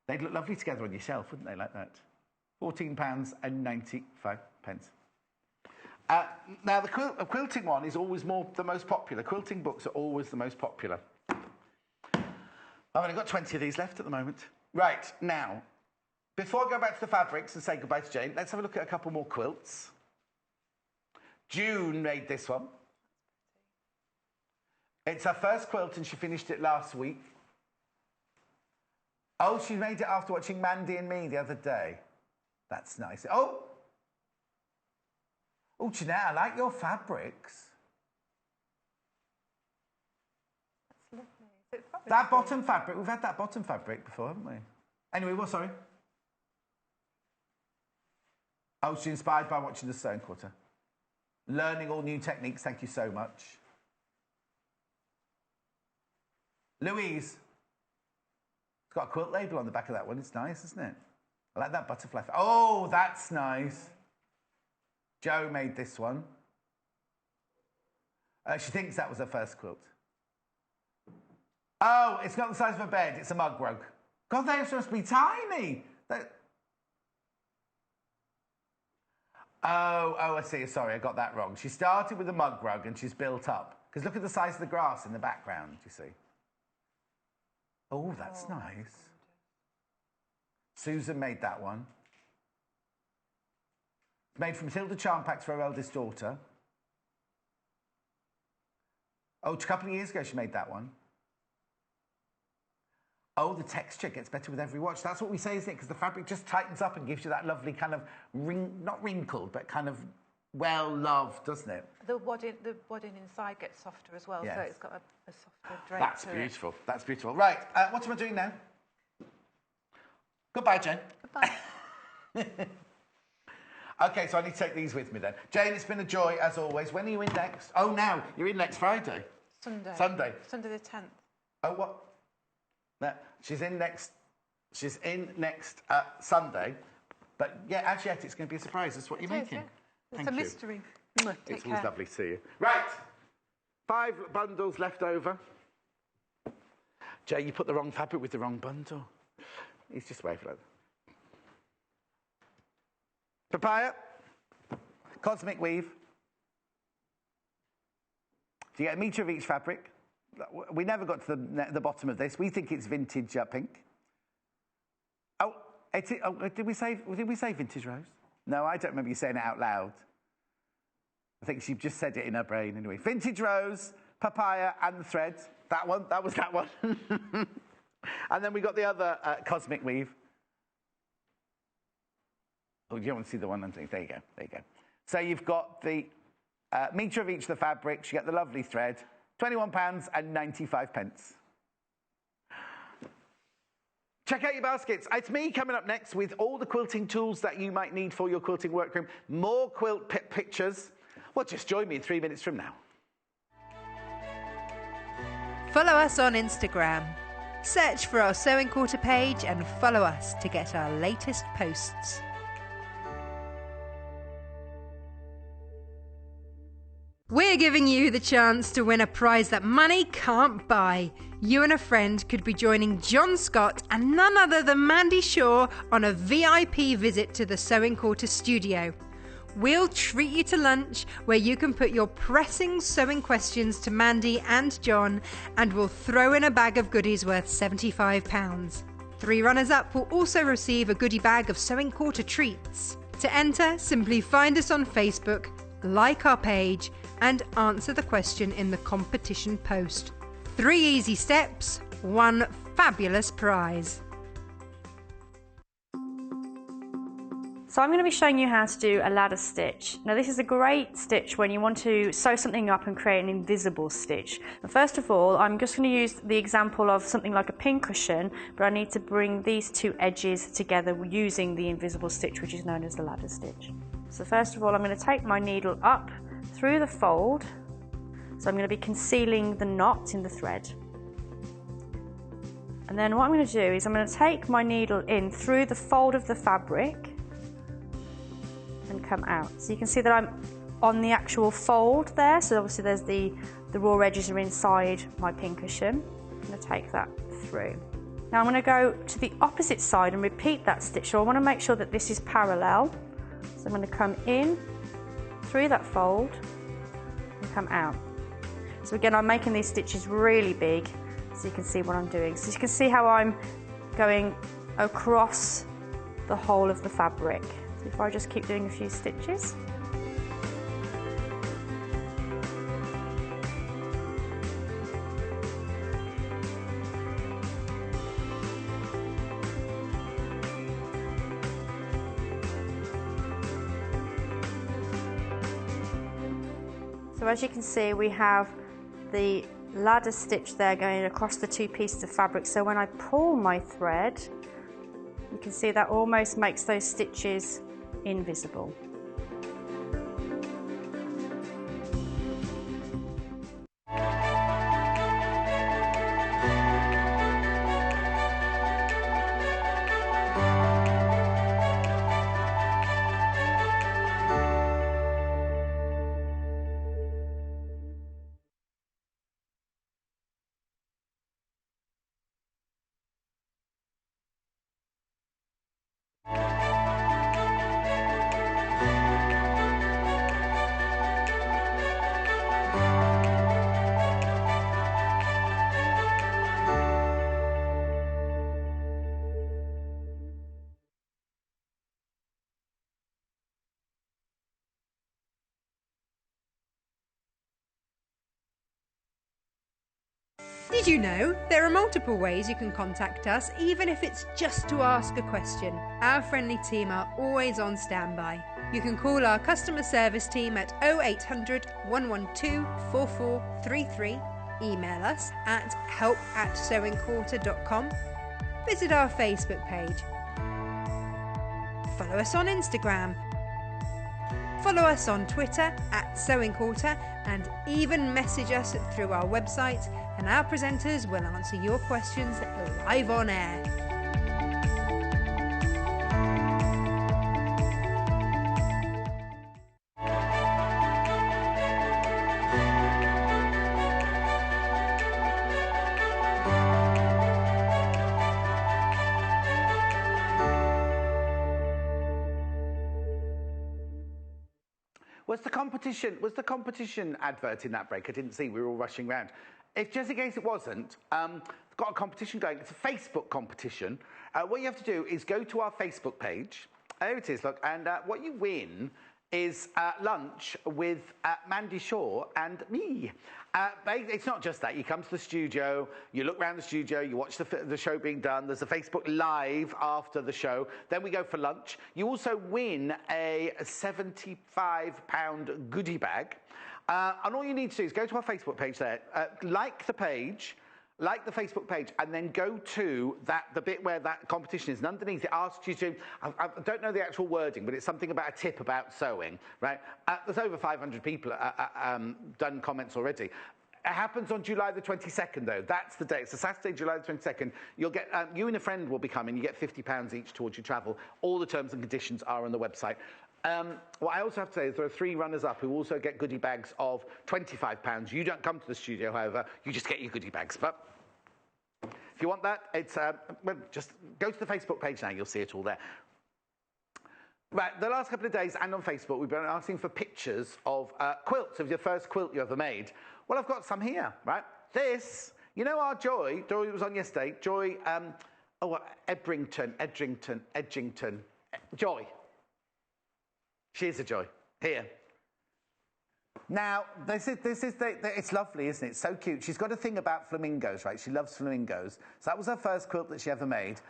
They'd look lovely together on your shelf, wouldn't they, like that? £14 and 95 pence. Now, the quilting one is always the most popular. Quilting books are always the most popular. I've only got 20 of these left at the moment. Right, now, before I go back to the fabrics and say goodbye to Jane, let's have a look at a couple more quilts. June made this one. It's her first quilt and she finished it last week. Oh, she made it after watching Mandy and Me the other day. That's nice. Oh, Jeanette, I like your fabrics. That's lovely. That bottom fabric, we've had that bottom fabric before, haven't we? Anyway, what, sorry? Oh, she's inspired by watching the Stone Quarter. Learning all new techniques, thank you so much. Louise. It's got a quilt label on the back of that one. It's nice, isn't it? I like that butterfly. Oh, that's nice. Jo made this one. She thinks that was her first quilt. Oh, it's not the size of a bed. It's a mug rug. God, they're supposed to be tiny. Oh, I see. Sorry, I got that wrong. She started with a mug rug and she's built up. Because look at the size of the grass in the background, you see. Oh, that's nice. Susan made that one. Made from Matilda Charmpacks for her eldest daughter. Oh, a couple of years ago she made that one. Oh, the texture gets better with every watch. That's what we say, isn't it? Because the fabric just tightens up and gives you that lovely kind of not wrinkled, but kind of well-loved, doesn't it? The wadding inside gets softer as well, yes. So it's got a softer drape. That's beautiful. That's beautiful. Right, what am I doing now? Goodbye, Jane. Goodbye. Okay, so I need to take these with me then. Jane, it's been a joy, as always. When are you in next? Oh, now, you're in next Friday. Sunday. Sunday the 10th. Oh, what? No, she's in next Sunday. But, yeah, actually, it's going to be a surprise. That's what you're making. Yeah. It's a mystery. It's always lovely to see you. Right, 5 bundles left over. Jay, you put the wrong fabric with the wrong bundle. He's just waving like that. Papaya, Cosmic Weave. So you get a metre of each fabric. We never got to the bottom of this. We think it's vintage pink. Did we say vintage rose? No, I don't remember you saying it out loud. I think she just said it in her brain anyway. Vintage rose, papaya, and the thread. That one. That was that one. And then we got the other Cosmic Weave. Oh, do you want to see the one underneath? There you go. There you go. So you've got the metre of each of the fabrics. You get the lovely thread. £21.95. Check out your baskets. It's me coming up next with all the quilting tools that you might need for your quilting workroom. More quilt pictures. Well, just join me in 3 minutes from now. Follow us on Instagram. Search for our Sewing Quarter page and follow us to get our latest posts. We're giving you the chance to win a prize that money can't buy. You and a friend could be joining John Scott and none other than Mandy Shaw on a VIP visit to the Sewing Quarter studio. We'll treat you to lunch where you can put your pressing sewing questions to Mandy and John, and we'll throw in a bag of goodies worth £75. 3 runners-up will also receive a goodie bag of Sewing Quarter treats. To enter, simply find us on Facebook, like our page, and answer the question in the competition post. 3 easy steps, 1 fabulous prize. So I'm going to be showing you how to do a ladder stitch. Now this is a great stitch when you want to sew something up and create an invisible stitch. And first of all, I'm just going to use the example of something like a pincushion, but I need to bring these 2 edges together using the invisible stitch, which is known as the ladder stitch. So first of all, I'm going to take my needle up through the fold. So I'm going to be concealing the knot in the thread. And then what I'm going to do is I'm going to take my needle in through the fold of the fabric and come out. So you can see that I'm on the actual fold there. So obviously there's the raw edges are inside my pincushion. I'm going to take that through. Now I'm going to go to the opposite side and repeat that stitch. So I want to make sure that this is parallel. So I'm going to come in through that fold and come out. So again, I'm making these stitches really big so you can see what I'm doing. So you can see how I'm going across the whole of the fabric. So if I just keep doing a few stitches. So as you can see, we have the ladder stitch there going across the 2 pieces of fabric. So when I pull my thread, you can see that almost makes those stitches invisible. Did you know there are multiple ways you can contact us, even if it's just to ask a question? Our friendly team are always on standby. You can call our customer service team at 0800 112 4433, email us at help@sewingquarter.com, visit our Facebook page, follow us on Instagram, follow us on Twitter @SewingQuarter, and even message us through our website, and our presenters will answer your questions live on air. Was the competition advert in that break? I didn't see. We were all rushing around. If just in case it wasn't, got a competition going. It's a Facebook competition. What you have to do is go to our Facebook page. There it is. Look, and what you win is lunch with Mandy Shaw and me. It's not just that. You come to the studio, you look around the studio, you watch the show being done. There's a Facebook Live after the show. Then we go for lunch. You also win a £75 goodie bag. And all you need to do is go to our Facebook page there, like the page, like the Facebook page, and then go to the bit where that competition is. And underneath it asks you to, I don't know the actual wording, but it's something about a tip about sewing, right? There's over 500 people done comments already. It happens on July the 22nd, though. That's the day. It's a Saturday, July the 22nd. You'll get, you and a friend will be coming. You get £50 each towards your travel. All the terms and conditions are on the website. What I also have to say is there are 3 runners-up who also get goodie bags of £25. You don't come to the studio, however. You just get your goodie bags. But if you want that, it's well, just go to the Facebook page now. You'll see it all there. Right, the last couple of days and on Facebook, we've been asking for pictures of quilts, of your first quilt you ever made. Well, I've got some here, right? This, you know our Joy was on yesterday. Joy, Edrington, Joy. She is a joy. Here. Now, it's lovely, isn't it? It's so cute. She's got a thing about flamingos, right? She loves flamingos. So that was her first quilt that she ever made.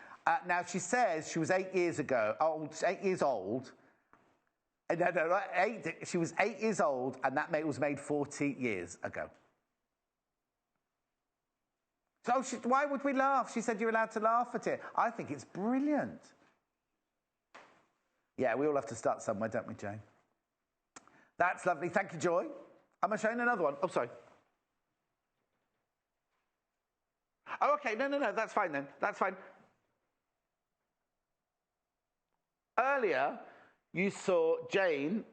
Now, she says she was 8 years old. She was 8 years old, and that was made 40 years ago. So why would we laugh? She said you're allowed to laugh at it. I think it's brilliant. Yeah, we all have to start somewhere, don't we, Jane? That's lovely. Thank you, Joy. Am I showing another one? Oh, sorry. Oh, okay. No. That's fine then. That's fine. Earlier, you saw Jane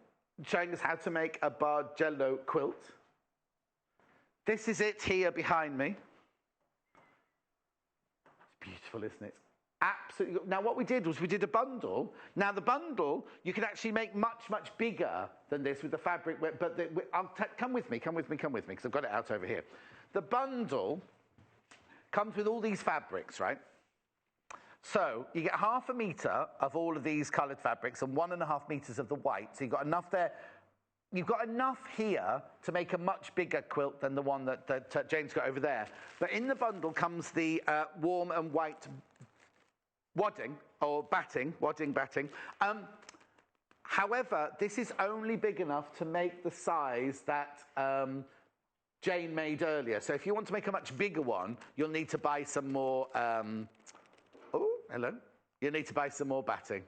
showing us how to make a Bargello quilt. This is it here behind me. It's beautiful, isn't it? Absolutely. Now, what we did was we did a bundle. Now, the bundle, you can actually make much, much bigger than this with the fabric. But come with me, because I've got it out over here. The bundle comes with all these fabrics, right? So you get 1/2 metre of all of these coloured fabrics and 1.5 metres of the white. So you've got enough there. You've got enough here to make a much bigger quilt than the one that Jane's got over there. But in the bundle comes the warm and white wadding, or batting. However, this is only big enough to make the size that Jane made earlier. So if you want to make a much bigger one, you'll need to buy some more... oh, hello. You'll need to buy some more batting.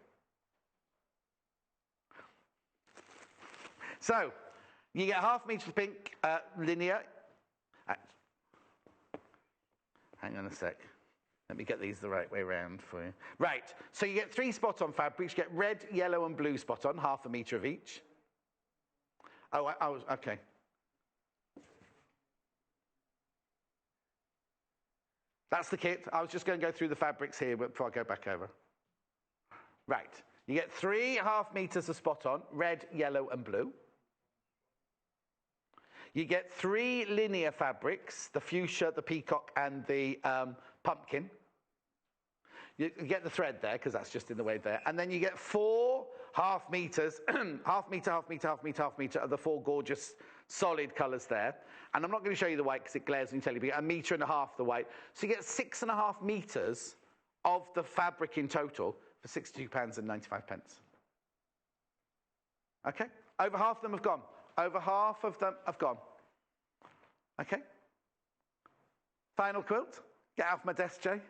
So, you get 1/2 metre of pink linear. Hang on a sec. Let me get these the right way around for you. Right, so you get 3 spot-on fabrics. You get red, yellow and blue spot-on, 1/2 metre of each. Okay. That's the kit. I was just going to go through the fabrics here before I go back over. Right, you get 3 1/2 metres of spot-on, red, yellow and blue. You get 3 linear fabrics, the fuchsia, the peacock and the pumpkin. You get the thread there, because that's just in the way there. And then you get 4 1/2 metres, 1/2 metre, 1/2 metre, 1/2 metre, 1/2 metre of the 4 gorgeous solid colours there. And I'm not going to show you the white because it glares when you tell you, but you get 1.5 meters the white. So you get 6.5 meters of the fabric in total for £62.95. Okay? Over half of them have gone. Over half of them have gone. Okay? Final quilt. Get off my desk, Jay.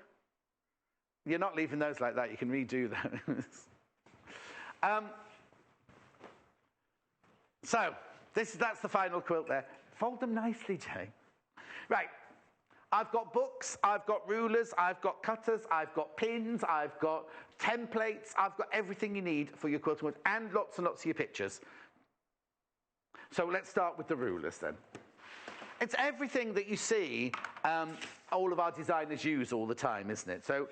You're not leaving those like that. You can redo those. So, that's the final quilt there. Fold them nicely, Jay. Right. I've got books, I've got rulers, I've got cutters, I've got pins, I've got templates, I've got everything you need for your quilting work, and lots and lots of your pictures. So let's start with the rulers then. It's everything that you see all of our designers use all the time, isn't it? So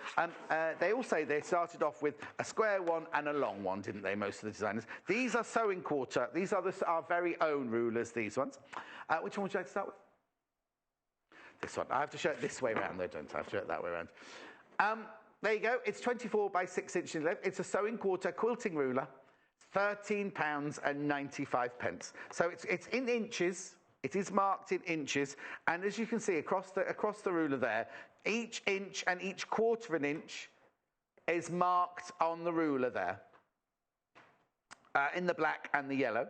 they all say they started off with a square one and a long one, didn't they, most of the designers? These are sewing quarter. These are our very own rulers, these ones. Which one would you like to start with? This one. I have to show it this way around, though, don't I? I have to show it that way around. There you go. It's 24 by 6 inches in length. It's a sewing quarter quilting ruler. £13.95. So it's in inches. It is marked in inches, and as you can see across the ruler there, each inch and each quarter of an inch is marked on the ruler there, in the black and the yellow.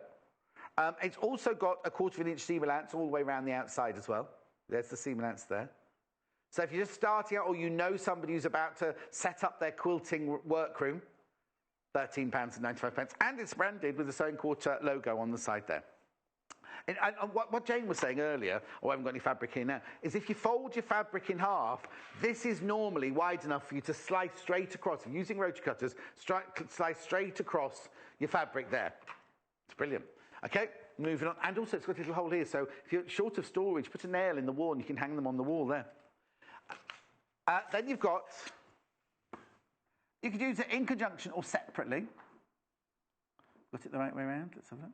It's also got a quarter of an inch seam allowance all the way around the outside as well. There's the seam allowance there. So if you're just starting out, or you know somebody who's about to set up their quilting workroom, £13.95, and it's branded with the sewing quarter logo on the side there. And what Jane was saying earlier, I haven't got any fabric here now, is if you fold your fabric in half, this is normally wide enough for you to slice straight across. If you're using rotary cutters, slice straight across your fabric there. It's brilliant. Okay, moving on. And also it's got a little hole here, so if you're short of storage, put a nail in the wall and you can hang them on the wall there. Then you could use it in conjunction or separately. Got it the right way around? Let's have a look.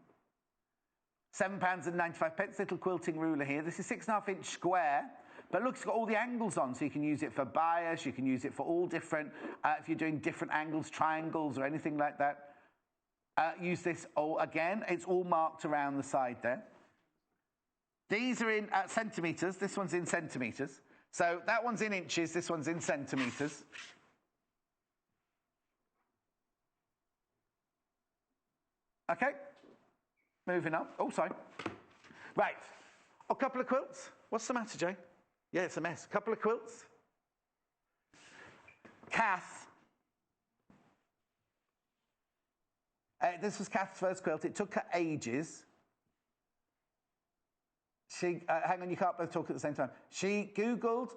£7.95, little quilting ruler here. This is 6.5 inch square, but look, it's got all the angles on, so you can use it for bias, you can use it for all different, if you're doing different angles, triangles or anything like that. Use this, again, it's all marked around the side there. These are in centimetres, this one's in centimetres. So that one's in inches, this one's in centimetres. Okay. Moving on. Oh, sorry. Right. A couple of quilts. What's the matter, Jay? Yeah, it's a mess. A couple of quilts. Kath. This was Kath's first quilt. It took her ages. She, hang on, you can't both talk at the same time. She Googled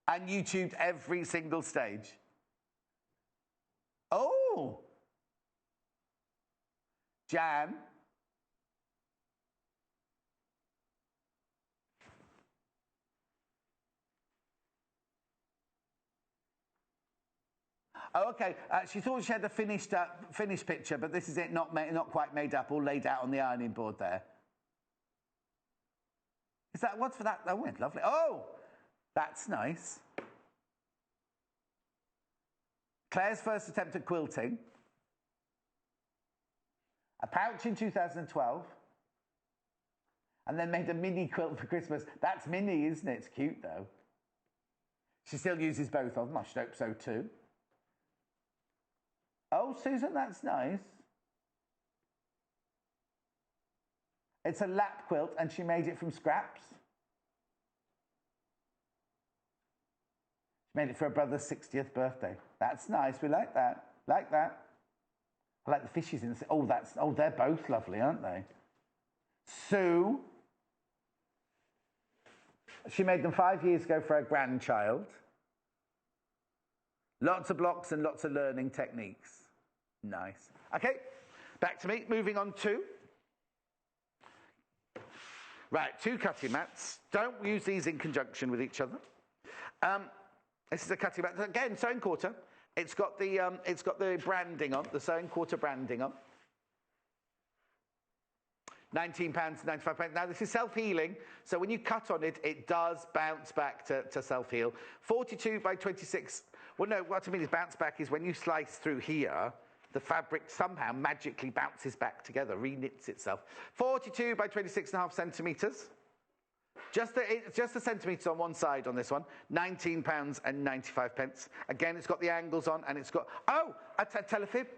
and YouTubed every single stage. Oh! Jan. Oh, okay. She thought she had the finished picture, but this is it, not quite made up, all laid out on the ironing board there. Is that, what's for that? Oh, lovely. Oh, that's nice. Claire's first attempt at quilting. A pouch in 2012, and then made a mini quilt for Christmas. That's mini, isn't it? It's cute, though. She still uses both of them. I should hope so, too. Oh, Susan, that's nice. It's a lap quilt, and she made it from scraps. She made it for her brother's 60th birthday. That's nice. We like that. Like that. I like the fishes in the... Oh, they're both lovely, aren't they? Sue. She made them 5 years ago for her grandchild. Lots of blocks and lots of learning techniques. Nice. Okay, back to me. Moving on to... Right, 2 cutting mats. Don't use these in conjunction with each other. This is a cutting mat. Again, sewing quarter. It's got the branding on, the sewing quarter branding on. £19.95. Now, this is self-healing, so when you cut on it, it does bounce back to self-heal. 42 by 26. Well, no, what I mean is bounce back is when you slice through here, the fabric somehow magically bounces back together, reknits itself. 42 by 26.5 centimetres. Just the centimetres on one side on this one, £19.95. Again, it's got the angles on, and it's got, a telefib.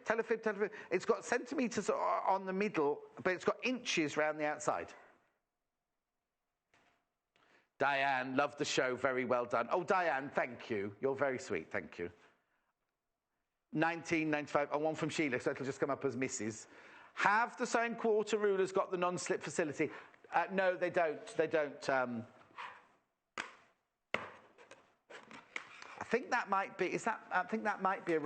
It's got centimetres on the middle, but it's got inches around the outside. Diane, love the show, very well done. Oh, Diane, thank you. You're very sweet, thank you. £19.95, and one from Sheila, so it'll just come up as Mrs. Have the sewing quarter rulers got the non-slip facility? No, they don't. They don't. I think that might be. I think that might be a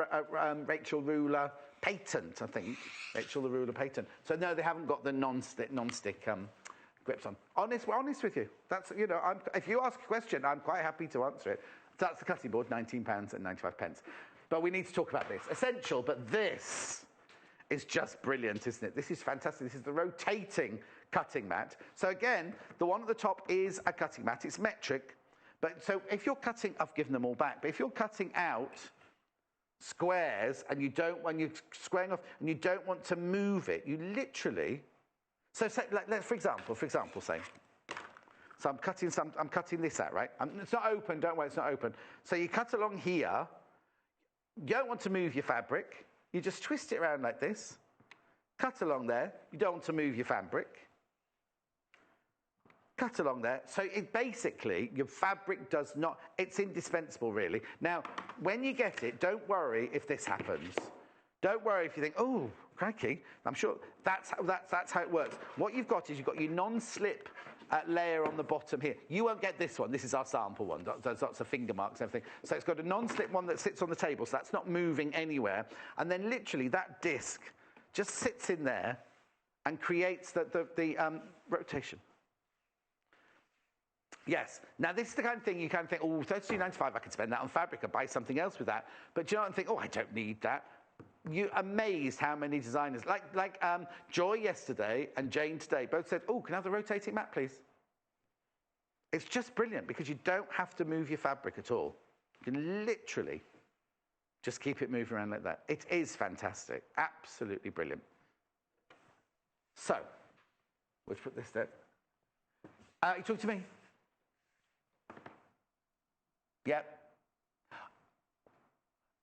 Rachel Ruler patent. I think Rachel the Ruler patent. So no, they haven't got the non-stick grips on. We're honest with you. That's if you ask a question, I'm quite happy to answer it. That's the cutting board, £19.95. But we need to talk about this. Essential, but this is just brilliant, isn't it? This is fantastic. This is the rotating cutting mat. So again, the one at the top is a cutting mat. It's metric. But so if you're cutting, I've given them all back, but if you're cutting out squares and when you're squaring off and you don't want to move it, you literally, so say, for example, say, so I'm cutting this out, right? It's not open, don't worry, it's not open. So you cut along here, you don't want to move your fabric, you just twist it around like this, cut along there, you don't want to move your fabric, cut along there. So it basically, your fabric does not, it's indispensable really. Now, when you get it, don't worry if this happens. Don't worry if you think, oh, crikey. I'm sure that's how it works. What you've got is you've got your non-slip layer on the bottom here. You won't get this one. This is our sample one. There's lots of finger marks and everything. So it's got a non-slip one that sits on the table, so that's not moving anywhere. And then literally that disc just sits in there and creates the rotation. Yes. Now, this is the kind of thing you kind of think, oh, £32.95, I could spend that on fabric and buy something else with that. But do you know what I think? Oh, I don't need that. You're amazed how many designers, like Joy yesterday and Jane today, both said, oh, can I have the rotating mat, please? It's just brilliant because you don't have to move your fabric at all. You can literally just keep it moving around like that. It is fantastic. Absolutely brilliant. So, let's put this there. You talk to me. Yep.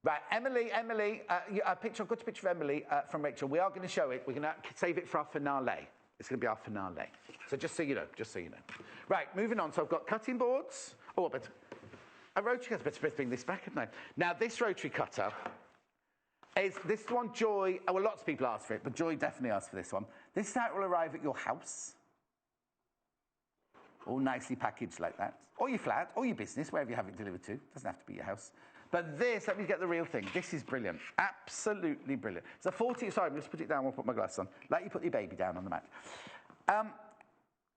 Right, Emily, I've got a picture of Emily from Rachel. We are going to show it. We're going to save it for our finale. It's going to be our finale. So just so you know. Right, moving on. So I've got cutting boards. Oh, but a rotary cutter. Better bring this back, haven't I? Now, this rotary cutter is this one, Joy. Oh, well, lots of people asked for it, but Joy definitely asked for this one. This is how it will arrive at your house. All nicely packaged like that. Or your flat, or your business, wherever you have it delivered to. Doesn't have to be your house. But this, let me get the real thing. This is brilliant. Absolutely brilliant. It's a 40, sorry, let's put it down. We'll put my glasses on. Like you put your baby down on the mat.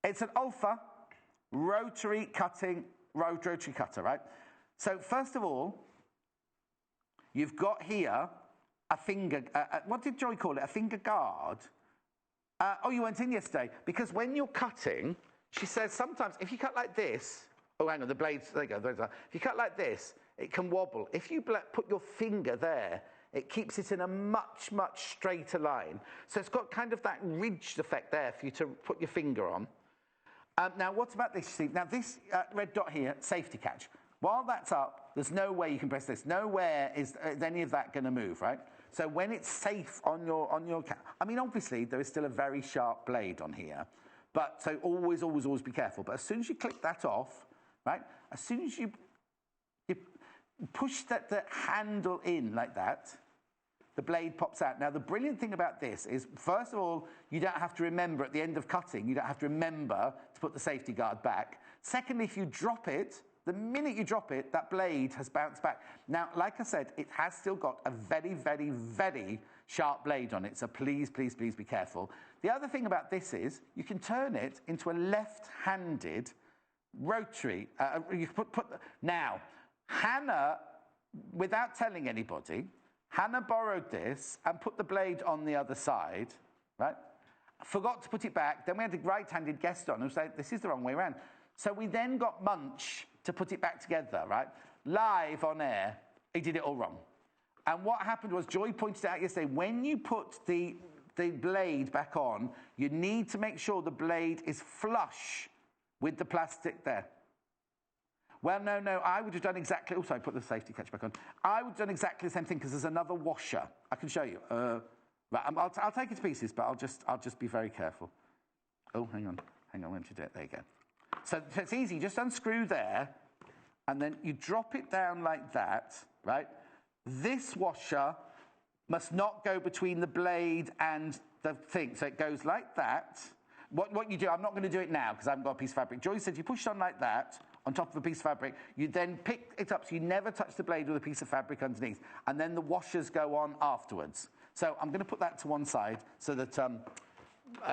It's an Olfa rotary cutter, right? So first of all, you've got here a finger, what did Joy call it? A finger guard? Oh, you weren't in yesterday. Because when you're cutting, she says sometimes if you cut like this, oh, hang on, the blades, there you go. If you cut like this, it can wobble. If you put your finger there, it keeps it in a much, much straighter line. So it's got kind of that ridged effect there for you to put your finger on. Now, what about this? See, now this red dot here, safety catch. While that's up, there's no way you can press this. Nowhere is any of that going to move, right? So when it's safe on your I mean, obviously, there is still a very sharp blade on here. But so always be careful. But as soon as you click that off, right? As soon as you push the handle in like that, the blade pops out. Now, the brilliant thing about this is, first of all, you don't have to remember at the end of cutting, you don't have to remember to put the safety guard back. Secondly, if you drop it, the minute you drop it, that blade has bounced back. Now, like I said, it has still got a very, very, very sharp blade on it, so please, please, please be careful. The other thing about this is you can turn it into a left-handed rotary. You put now, Hannah, without telling anybody, Hannah borrowed this and put the blade on the other side, right? Forgot to put it back. Then we had a right-handed guest on who said, this is the wrong way around. So we then got Munch to put it back together, right? Live on air, he did it all wrong. And what happened was, Joy pointed out yesterday, when you put the blade back on, you need to make sure the blade is flush with the plastic there. Well, no, I would have done exactly... Oh, sorry, put the safety catch back on. I would have done exactly the same thing because there's another washer. I can show you. Right, I'll take it to pieces, but I'll just be very careful. Oh, hang on, when to do it. There you go. So it's easy. Just unscrew there, and then you drop it down like that, right? This washer must not go between the blade and the thing. So it goes like that. What you do, I'm not going to do it now because I haven't got a piece of fabric. Joy said you push it on like that, on top of a piece of fabric. You then pick it up so you never touch the blade with a piece of fabric underneath. And then the washers go on afterwards. So I'm going to put that to one side so that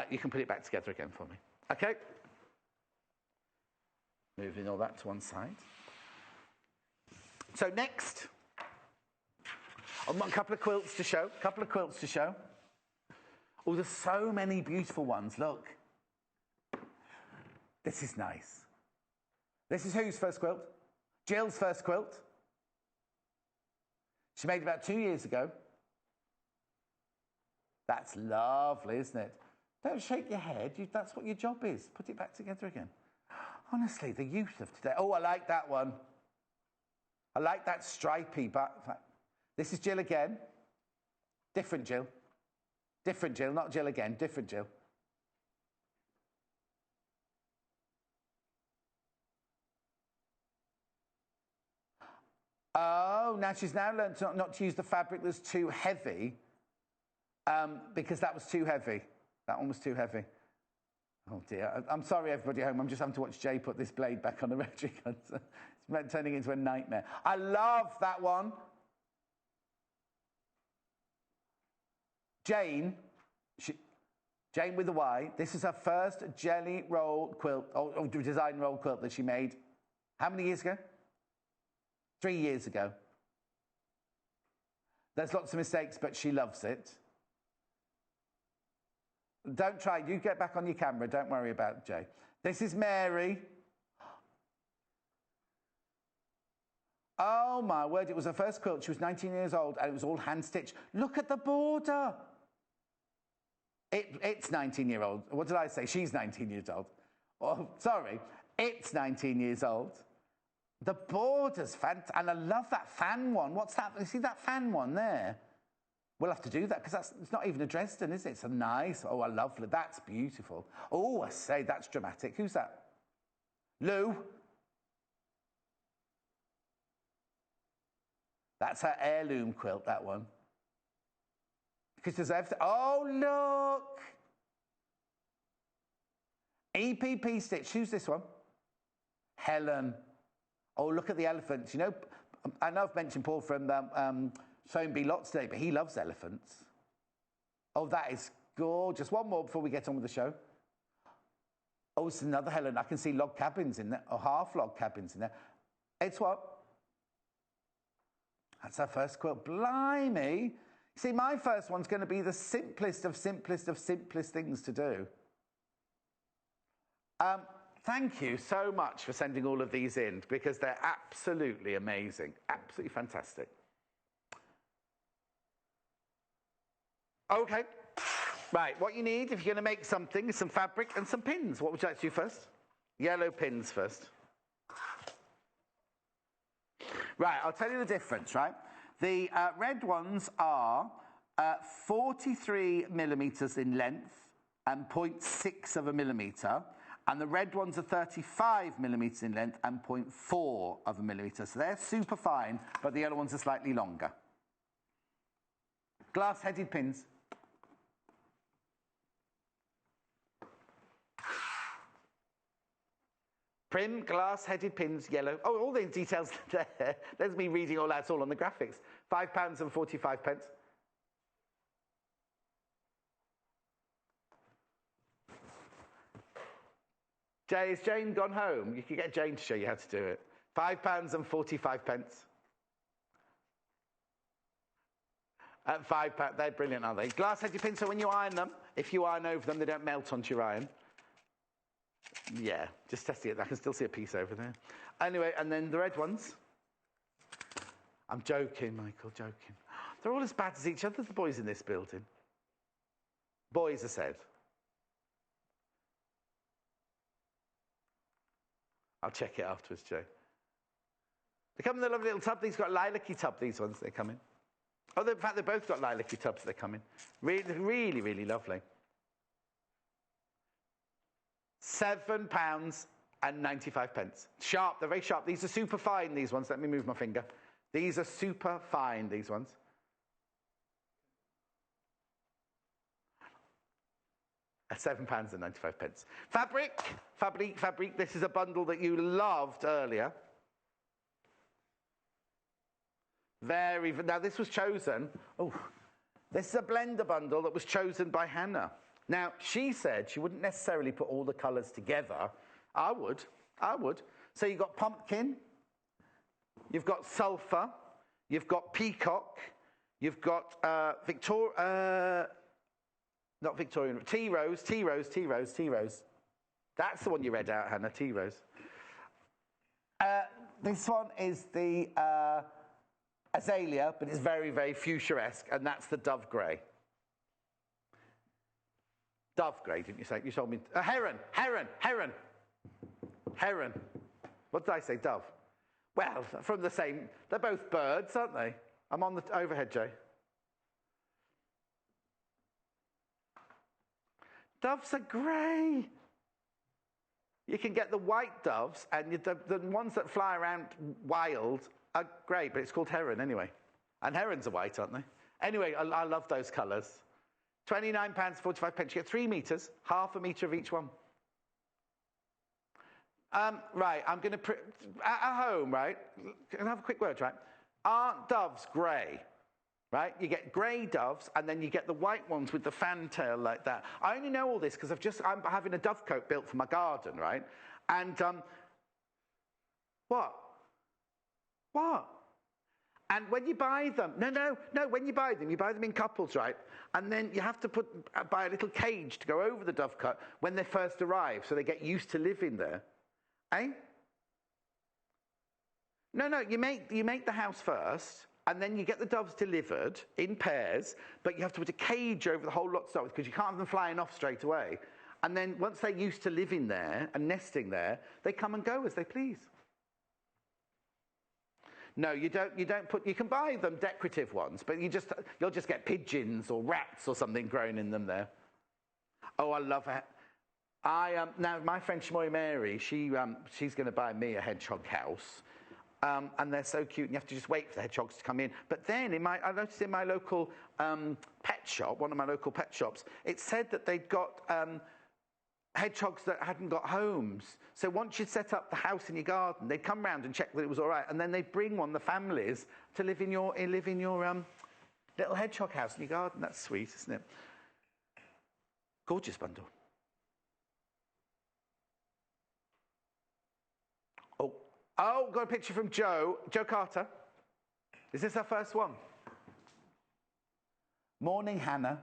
you can put it back together again for me. Okay? Moving all that to one side. So next, I've got a couple of quilts to show. Oh, there's so many beautiful ones. Look. This is nice. This is whose first quilt? Jill's first quilt. She made it about 2 years ago. That's lovely, isn't it? Don't shake your head. That's what your job is. Put it back together again. Honestly, the youth of today. Oh, I like that one. I like that stripy. But this is Jill again. Different Jill. Different Jill, not Jill again. Different Jill. Oh, now she's now learned not to use the fabric that's too heavy. Because that was too heavy. That one was too heavy. Oh dear. I'm sorry, everybody at home. I'm just having to watch Jay put this blade back on the rotary gun. It's turning into a nightmare. I love that one. Jane with a Y. This is her first jelly roll quilt, or design roll quilt that she made. How many years ago? 3 years ago. There's lots of mistakes, but she loves it. Don't try. You get back on your camera. Don't worry about Jay. This is Mary. Oh, my word. It was her first quilt. She was 19 years old, and it was all hand-stitched. Look at the border. It's 19-year-old. What did I say? She's 19 years old. Oh, sorry. It's 19 years old. The border's fantastic. And I love that fan one. What's that? You see that fan one there? We'll have to do that because it's not even a Dresden, is it? It's a nice. Oh, I love it. That's beautiful. Oh, I say that's dramatic. Who's that? Lou. That's her heirloom quilt, that one. Because there's everything. Oh, look. EPP stitch. Who's this one? Helen. Oh, look at the elephants. You know, I know I've mentioned Paul from Phone B Lots today, but he loves elephants. Oh, that is gorgeous. One more before we get on with the show. Oh, it's another Helen. I can see log cabins in there, or half log cabins in there. It's what? That's our first quilt. Blimey. See, my first one's going to be the simplest of simplest things to do. Thank you so much for sending all of these in, because they're absolutely amazing. Absolutely fantastic. Okay. Right, what you need if you're going to make something is some fabric and some pins. What would you like to do first? Yellow pins first. Right, I'll tell you the difference, right? The red ones are 43 millimetres in length and 0.6 of a millimetre. And the red ones are 35 millimetres in length and 0.4 of a millimetre. So they're super fine, but the other ones are slightly longer. Glass-headed pins. Prim, glass-headed pins, yellow. Oh, all the details there. There's me reading all that. It's all on the graphics. £5 and 45 pence. Jay, has Jane gone home? You can get Jane to show you how to do it. £5 and 45 pence. At £5, they're brilliant, aren't they? Glass-headed pins, so when you iron them, if you iron over them, they don't melt onto your iron. Yeah, just testing it. I can still see a piece over there. Anyway, and then the red ones. I'm joking, Michael, joking. They're all as bad as each other, the boys in this building. Boys, I said. I'll check it afterwards, Joe. They come in the lovely little tub. These got lilac-y tub, these ones, they come in. Oh, in fact, they both got lilac-y tubs they come in. Really, really, really lovely. £7.95. Sharp, they're very sharp. These are super fine, these ones. Let me move my finger. These are super fine, these ones. £7.95. Fabrique. This is a bundle that you loved earlier. Now this was chosen. Oh, this is a blender bundle that was chosen by Hannah. Now she said she wouldn't necessarily put all the colours together. I would. So you've got pumpkin, you've got sulphur, you've got peacock, you've got not Victorian, tea rose. That's the one you read out, Hannah, tea rose. This one is the azalea, but it's very, very fuchsia-esque, and that's the dove grey. Dove grey, didn't you say? You told me. Heron. What did I say? Dove. Well, from the same. They're both birds, aren't they? I'm on the overhead, Jay. Doves are grey. You can get the white doves, and the ones that fly around wild are grey, but it's called heron anyway. And herons are white, aren't they? Anyway, I love those colours. £29.45. You get 3 metres, half a metre of each one. Right, I'm going to... At home, right, can I have a quick word, right? Aren't doves grey? Right, you get grey doves, and then you get the white ones with the fantail like that. I only know all this because I'm having a dovecote built for my garden, right? And what? And when you buy them, no, when you buy them in couples, right? And then you have to buy a little cage to go over the dovecote when they first arrive, so they get used to living there, eh? No, you make the house first. And then you get the doves delivered in pairs, but you have to put a cage over the whole lot to start with because you can't have them flying off straight away. And then once they're used to living there and nesting there, they come and go as they please. No, you don't put. You can buy them decorative ones, but you'll just get pigeons or rats or something growing in them there. Oh, I love it. Now my friend Shmoy Mary, she's going to buy me a hedgehog house. And they're so cute, and you have to just wait for the hedgehogs to come in. But then, I noticed in my local pet shop, one of my local pet shops, it said that they'd got hedgehogs that hadn't got homes. So once you'd set up the house in your garden, they'd come round and check that it was all right, and then they'd bring one of the families to live in your little hedgehog house in your garden. That's sweet, isn't it? Gorgeous bundle. Oh, got a picture from Jo Carter. Is this our first one? Morning, Hannah.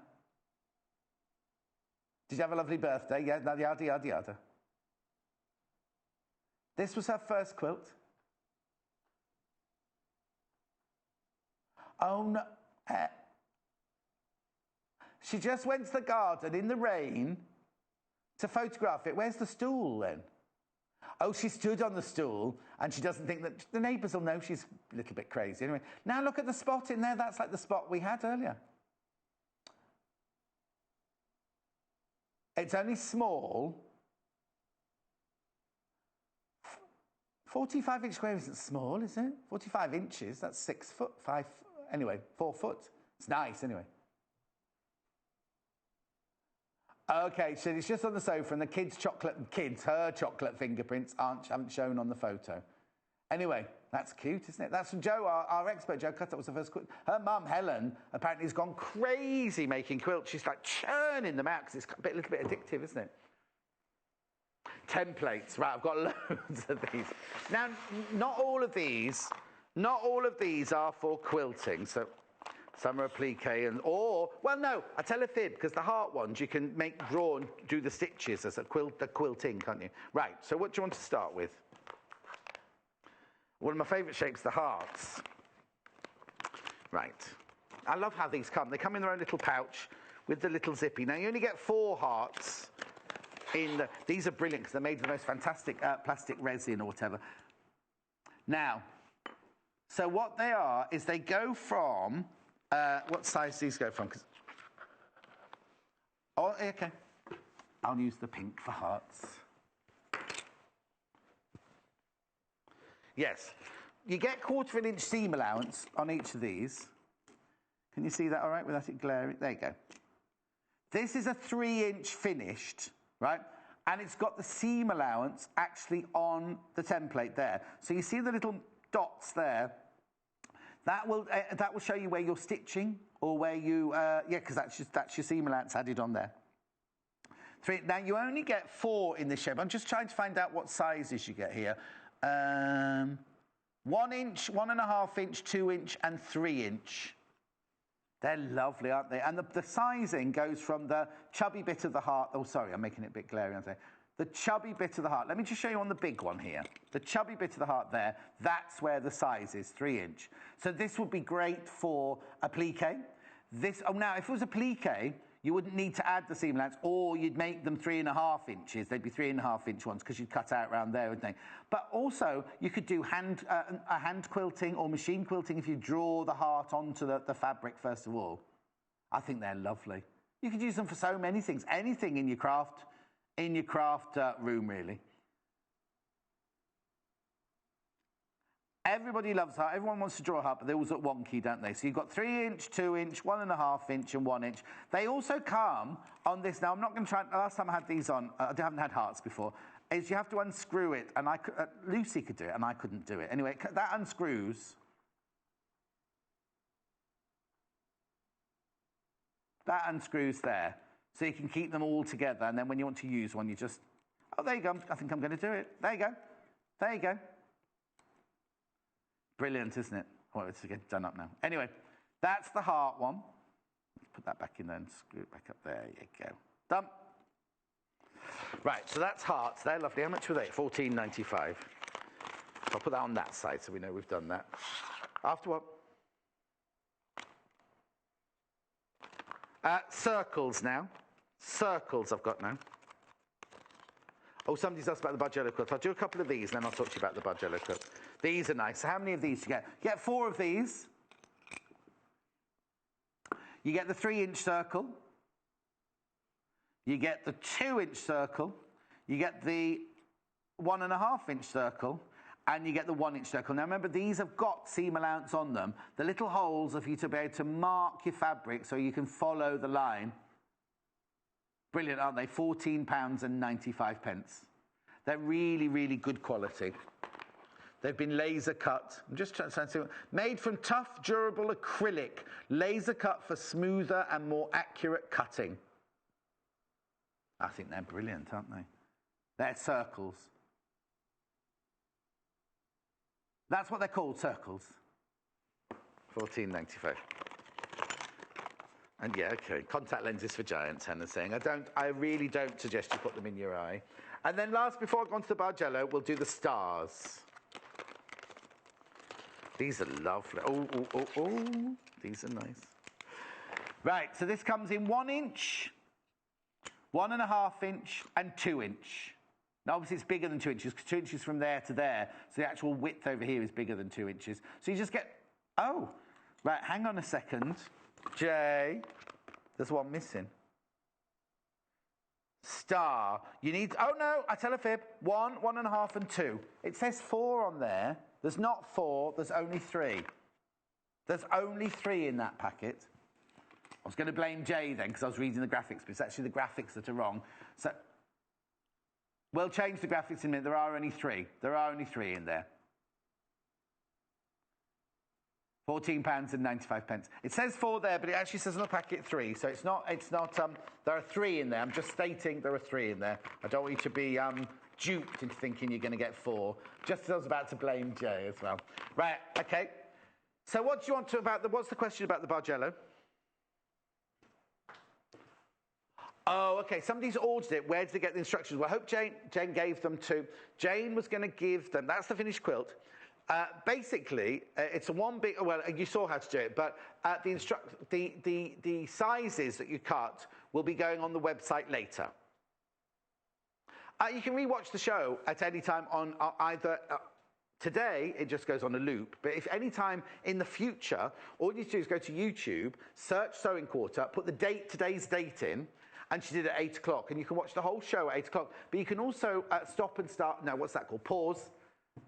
Did you have a lovely birthday? Yeah, yada, yada, yada. This was her first quilt. Oh, no. She just went to the garden in the rain to photograph it. Where's the stool, then? Oh, she stood on the stool, and she doesn't think that... The neighbours will know she's a little bit crazy. Anyway, now look at the spot in there. That's like the spot we had earlier. It's only small. 45-inch square isn't small, is it? 45 inches, that's 6 foot, 5... Anyway, 4 foot. It's nice, anyway. Okay, so it's just on the sofa, and her chocolate fingerprints haven't shown on the photo. Anyway, that's cute, isn't it? That's from Jo, our expert. Jo Cutter was the first quilt. Her mum, Helen, apparently has gone crazy making quilts. She's like churning them out because it's a little bit addictive, isn't it? Templates, right? I've got loads of these. Now, not all of these are for quilting. So. Some are applique well, no, I tell a fib, because the heart ones you can draw and do the stitches as the quilting, can't you? Right, so what do you want to start with? One of my favourite shapes, the hearts. Right, I love how these come. They come in their own little pouch with the little zippy. Now, you only get 4 hearts. These are brilliant because they're made of the most fantastic plastic resin or whatever. Now, so what they are is they go from, what size do these go from? Oh, okay. I'll use the pink for hearts. Yes. You get 1/4 inch seam allowance on each of these. Can you see that all right without it glaring? There you go. This is a 3-inch finished, right? And it's got the seam allowance actually on the template there. So you see the little dots there? That will show you where you're stitching or where you, because that's your seam allowance added on there. 3. Now, you only get 4 in this shape. I'm just trying to find out what sizes you get here. 1 inch, 1.5 inch, 2 inch, and 3 inch. They're lovely, aren't they? And the sizing goes from the chubby bit of the heart. Oh, sorry, I'm making it a bit glary, aren't I? The chubby bit of the heart. Let me just show you on the big one here. The chubby bit of the heart there, that's where the size is, 3 inch. So this would be great for a plique. Now, if it was a plique, you wouldn't need to add the seam allowance, or you'd make them 3.5 inches. They'd be 3.5 inch ones because you'd cut out around there, wouldn't they? But also, you could do hand quilting or machine quilting if you draw the heart onto the fabric first of all. I think they're lovely. You could use them for so many things. Anything in your craft room, really. Everybody loves heart. Everyone wants to draw a heart, but they always look wonky, don't they? So you've got 3 inch, 2 inch, 1.5 inch, and 1 inch. They also come on this. Now, I'm not going to try. Last time I had these on, I haven't had hearts before. Is you have to unscrew it, and Lucy could do it, and I couldn't do it. Anyway, that unscrews. That unscrews there, so you can keep them all together. And then when you want to use one, you just, oh, there you go. I think I'm going to do it. There you go. There you go. Brilliant, isn't it? Well, it's get done up now. Anyway, that's the heart one. Let's put that back in there and screw it back up. There you go. Done. Right, so that's hearts. They're lovely. How much were they? $14.95. I'll put that on that side so we know we've done that. After what? Circles now. Circles I've got now. Oh, somebody's asked about the Bargello quilt. I'll do a couple of these, and then I'll talk to you about the Bargello quilt. These are nice. So how many of these do you get? You get 4 of these. You get the 3-inch circle. You get the 2-inch circle. You get the 1.5-inch circle. And you get the 1-inch circle. Now, remember, these have got seam allowance on them. The little holes are for you to be able to mark your fabric so you can follow the line. Brilliant, aren't they? £14.95. They're really, really good quality. They've been laser cut. I'm just trying to see. Made from tough, durable acrylic. Laser cut for smoother and more accurate cutting. I think they're brilliant, aren't they? They're circles. That's what they're called, circles. $14.95. And yeah, okay. Contact lenses for giants, Hannah's saying. I really don't suggest you put them in your eye. And then last, before I go on to the Bargello, we'll do the stars. These are lovely. Oh. These are nice. Right, so this comes in 1 inch, 1.5 inch, and 2 inch. Now, obviously, it's bigger than 2 inches, because 2 inches from there to there, so the actual width over here is bigger than 2 inches. So you just get, oh, right, hang on a second. Jay, there's one missing. Star. You need, oh no, I tell a fib. 1, 1.5, and 2. It says 4 on there. There's not 4, there's only 3. There's only 3 in that packet. I was going to blame Jay then, because I was reading the graphics, but it's actually the graphics that are wrong. So, we'll change the graphics in a minute. There are only 3. There are only 3 in there. £14.95. It says 4 there, but it actually says on the packet 3. So it's not, there are 3 in there. I'm just stating there are 3 in there. I don't want you to be duped into thinking you're going to get 4. Just as I was about to blame Jay as well. Right, okay. So what do you want to what's the question about the Bargello? Oh, okay. Somebody's ordered it. Where did they get the instructions? Well, I hope Jane gave them to. Jane was going to give them. That's the finished quilt. Basically, it's a one big. Well, you saw how to do it, but the sizes that you cut will be going on the website later. You can rewatch the show at any time on either. Today, it just goes on a loop, but if any time in the future, all you need to do is go to YouTube, search Sewing Quarter, put the date, today's date in, and she did it at 8 o'clock, and you can watch the whole show at 8 o'clock, but you can also stop and start, no, what's that called, pause,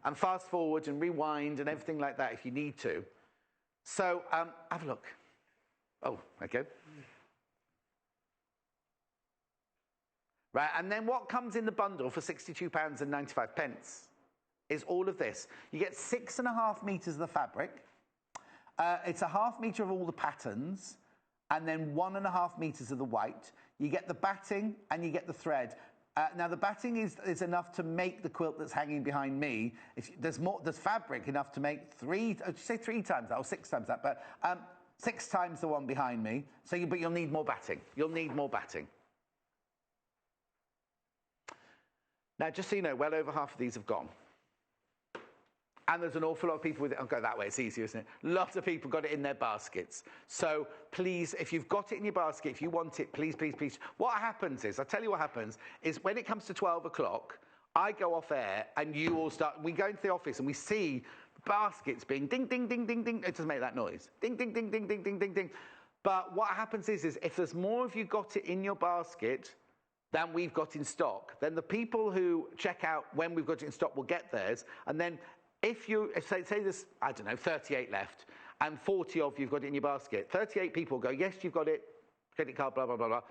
and fast forward and rewind and everything like that if you need to. So, have a look. Oh, okay. Right, and then what comes in the bundle for £62.95 is all of this. You get 6.5 metres of the fabric. It's 1/2 metre of all the patterns, and then 1.5 metres of the white. You get the batting and you get the thread. Now the batting is enough to make the quilt that's hanging behind me. There's fabric enough to make 3 times that or 6 times that, but 6 times the one behind me. So, but you'll need more batting. You'll need more batting. Now, just so you know, well over half of these have gone. And there's an awful lot of people with it. I'll go that way, it's easier, isn't it? Lots of people got it in their baskets. So please, if you've got it in your basket, if you want it, please, please, please. What happens is, I'll tell you what happens, is when it comes to 12 o'clock, I go off air and you all start, we go into the office and we see baskets being ding, ding, ding, ding, ding. It doesn't make that noise. Ding, ding, ding, ding, ding, ding, ding, ding. But what happens is if there's more of you got it in your basket than we've got in stock, then the people who check out when we've got it in stock will get theirs. And then if say there's, I don't know, 38 left, and 40 of you've got it in your basket, 38 people go, yes, you've got it, credit card, blah, blah, blah, blah.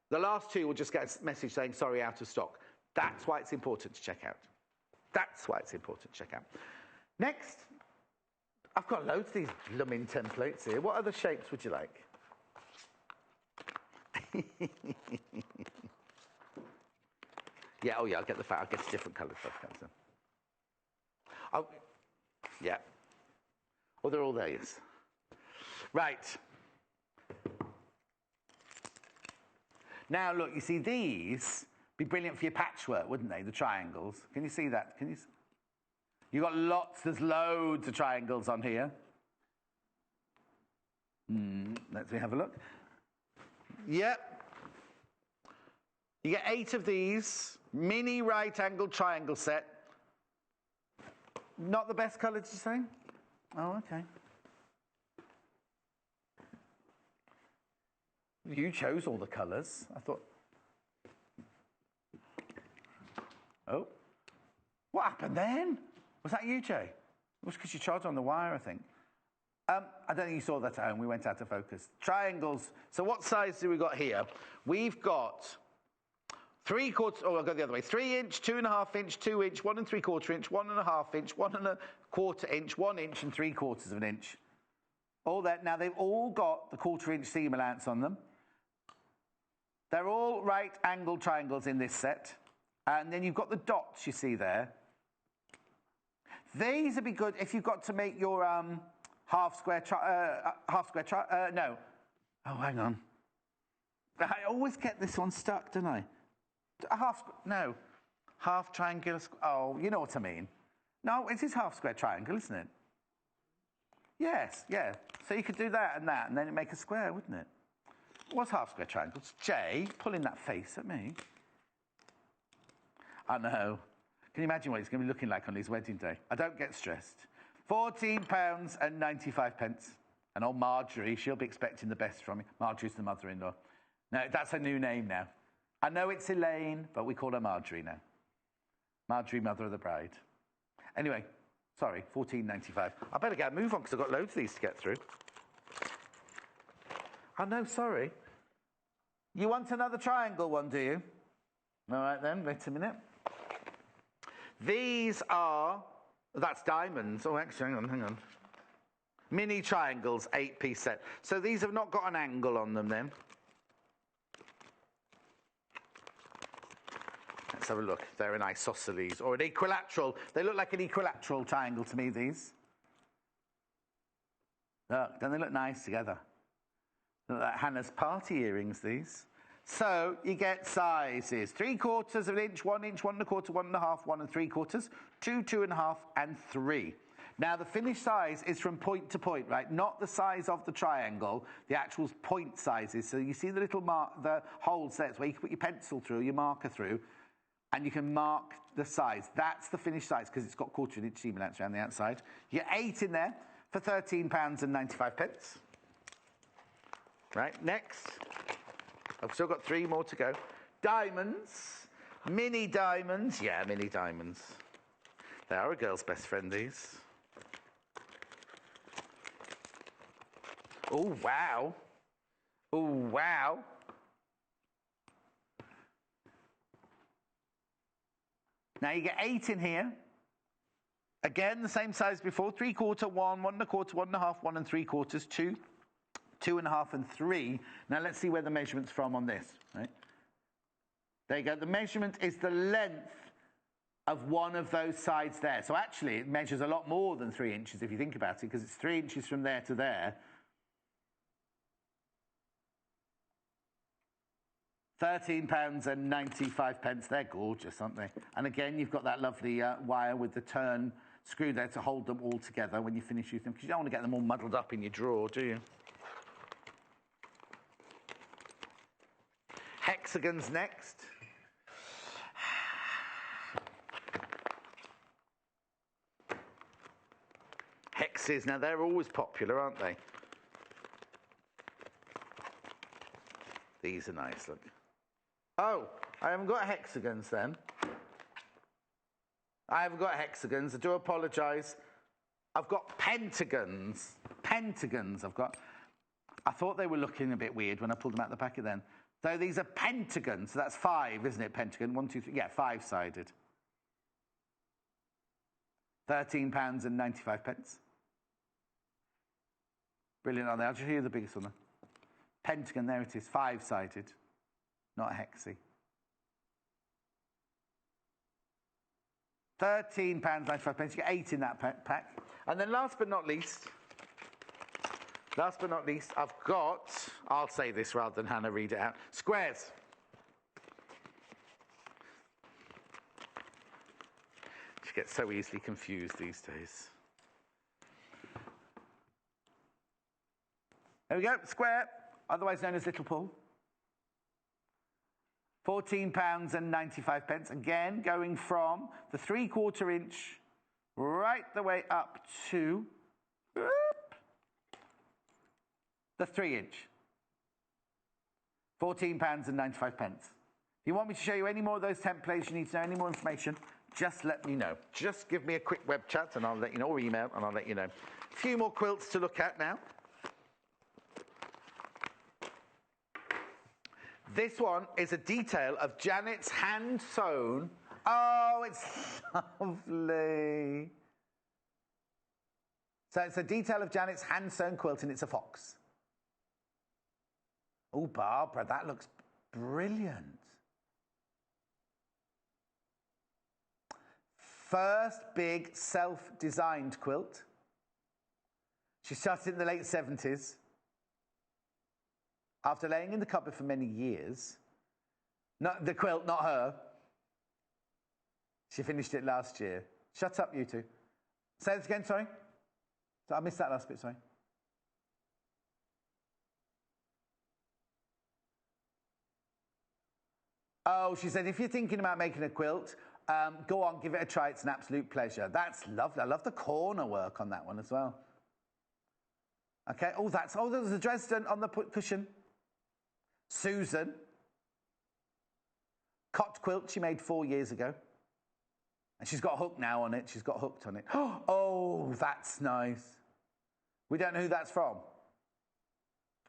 The last 2 will just get a message saying, sorry, out of stock. That's why it's important to check out. That's why it's important to check out. Next, I've got loads of these blooming templates here. What other shapes would you like? Yeah, oh yeah, I'll get I'll get a different colour stuff. Oh, yeah. Oh, they're all there, yes. Right. Now, look, you see, these be brilliant for your patchwork, wouldn't they? The triangles. Can you see that? Can you? You got lots. There's loads of triangles on here. Let me have a look. Yep. You get 8 of these mini right-angle triangle set. Not the best colour, did you say? Oh, okay. You chose all the colours. I thought. Oh. What happened then? Was that you, Jay? It was because you charged on the wire, I think. I don't think you saw that at home. We went out of focus. Triangles. So what size do we got here? We've got 3/4, oh, I'll go the other way. 3 inch, 2.5 inch, 2 inch, 1 3/4 inch, 1.5 inch, 1 1/4 inch, 1 inch, and 3/4 of an inch. All that. Now they've all got the 1/4 inch seam allowance on them. They're all right angle triangles in this set. And then you've got the dots you see there. These would be good if you've got to make your half square no. Oh, hang on. I always get this one stuck, don't I? Half triangular. Oh, you know what I mean. No, it is half square triangle, isn't it? Yes, yeah. So you could do that, and then it'd make a square, wouldn't it? What's half square triangle? It's Jay pulling that face at me. I know. Can you imagine what he's going to be looking like on his wedding day? I don't get stressed. £14.95. And old Marjorie, she'll be expecting the best from me. Marjorie's the mother-in-law. No, that's a new name now. I know it's Elaine, but we call her Marjorie now. Marjorie, mother of the bride. Anyway, sorry, £14.95. I better get a move on because I've got loads of these to get through. Oh, no, sorry. You want another triangle one, do you? All right, then, wait a minute. These are, that's diamonds. Oh, actually, hang on. Mini triangles, 8-piece set. So these have not got an angle on them, then. Let's have a look. They're an isosceles or an equilateral. They look like an equilateral triangle to me, these. Look, don't they look nice together? They look like Hannah's party earrings, these. So you get sizes: 3/4 of an inch, 1 inch, 1 1/4, 1 1/2, 1 3/4, 2, 2.5, and 3. Now, the finished size is from point to point, right? Not the size of the triangle, the actual point sizes. So you see the little the holes there, it's where you can put your pencil through, your marker through, and you can mark the size. That's the finished size, because it's got 1/4 inch seam allowance around the outside. You get 8 in there for £13.95. Right, next. I've still got 3 more to go. Diamonds. Mini diamonds. Yeah, mini diamonds. They are a girl's best friend, these. Oh, wow. Oh, wow. Now you get 8 in here. Again, the same size before. 3/4, 1, 1 1/4, 1 1/2, 1 3/4, 2, 2 1/2, and 3. Now let's see where the measurement's from on this. Right? There you go. The measurement is the length of one of those sides there. So actually, it measures a lot more than 3 inches if you think about it, because it's 3 inches from there to there. £13.95. They're gorgeous, aren't they? And again, you've got that lovely wire with the turn screw there to hold them all together when you finish using them, because you don't want to get them all muddled up in your drawer, do you? Hexagons next. Hexes, now they're always popular, aren't they? These are nice, look. Oh, I haven't got hexagons then. I haven't got hexagons. I do apologise. I've got pentagons. Pentagons I've got. I thought they were looking a bit weird when I pulled them out of the packet then. So these are pentagons. So that's 5, isn't it? Pentagon. 1, 2, 3. Yeah, 5-sided. £13.95. Brilliant, aren't they? I'll just show you the biggest one there. Pentagon, there it is. 5-sided. Not a hexie. £13.95. You get 8 in that pack. And then last but not least, I've got, I'll say this rather than Hannah read it out, squares. She gets so easily confused these days. There we go, square, otherwise known as Little Paul. £14.95. Again, going from the 3/4 inch right the way up to the 3 inch. £14.95. If you want me to show you any more of those templates, you need to know any more information, just let me know. Just give me a quick web chat and I'll let you know, or email, and I'll let you know. A few more quilts to look at now. This one is a detail of Janet's hand-sewn. Oh, it's lovely. So it's a detail of Janet's hand-sewn quilt, and it's a fox. Oh, Barbara, that looks brilliant. First big self-designed quilt. She started in the late 70s. After laying in the cupboard for many years, not the quilt, not her. She finished it last year. Shut up, you two. Say this again, sorry. So I missed that last bit, sorry. Oh, she said, if you're thinking about making a quilt, go on, give it a try. It's an absolute pleasure. That's lovely. I love the corner work on that one as well. Okay, there's a Dresden on the cushion. Susan. Cot quilt she made 4 years ago. And she's got a hook now on it. She's got hooked on it. Oh, that's nice. We don't know who that's from.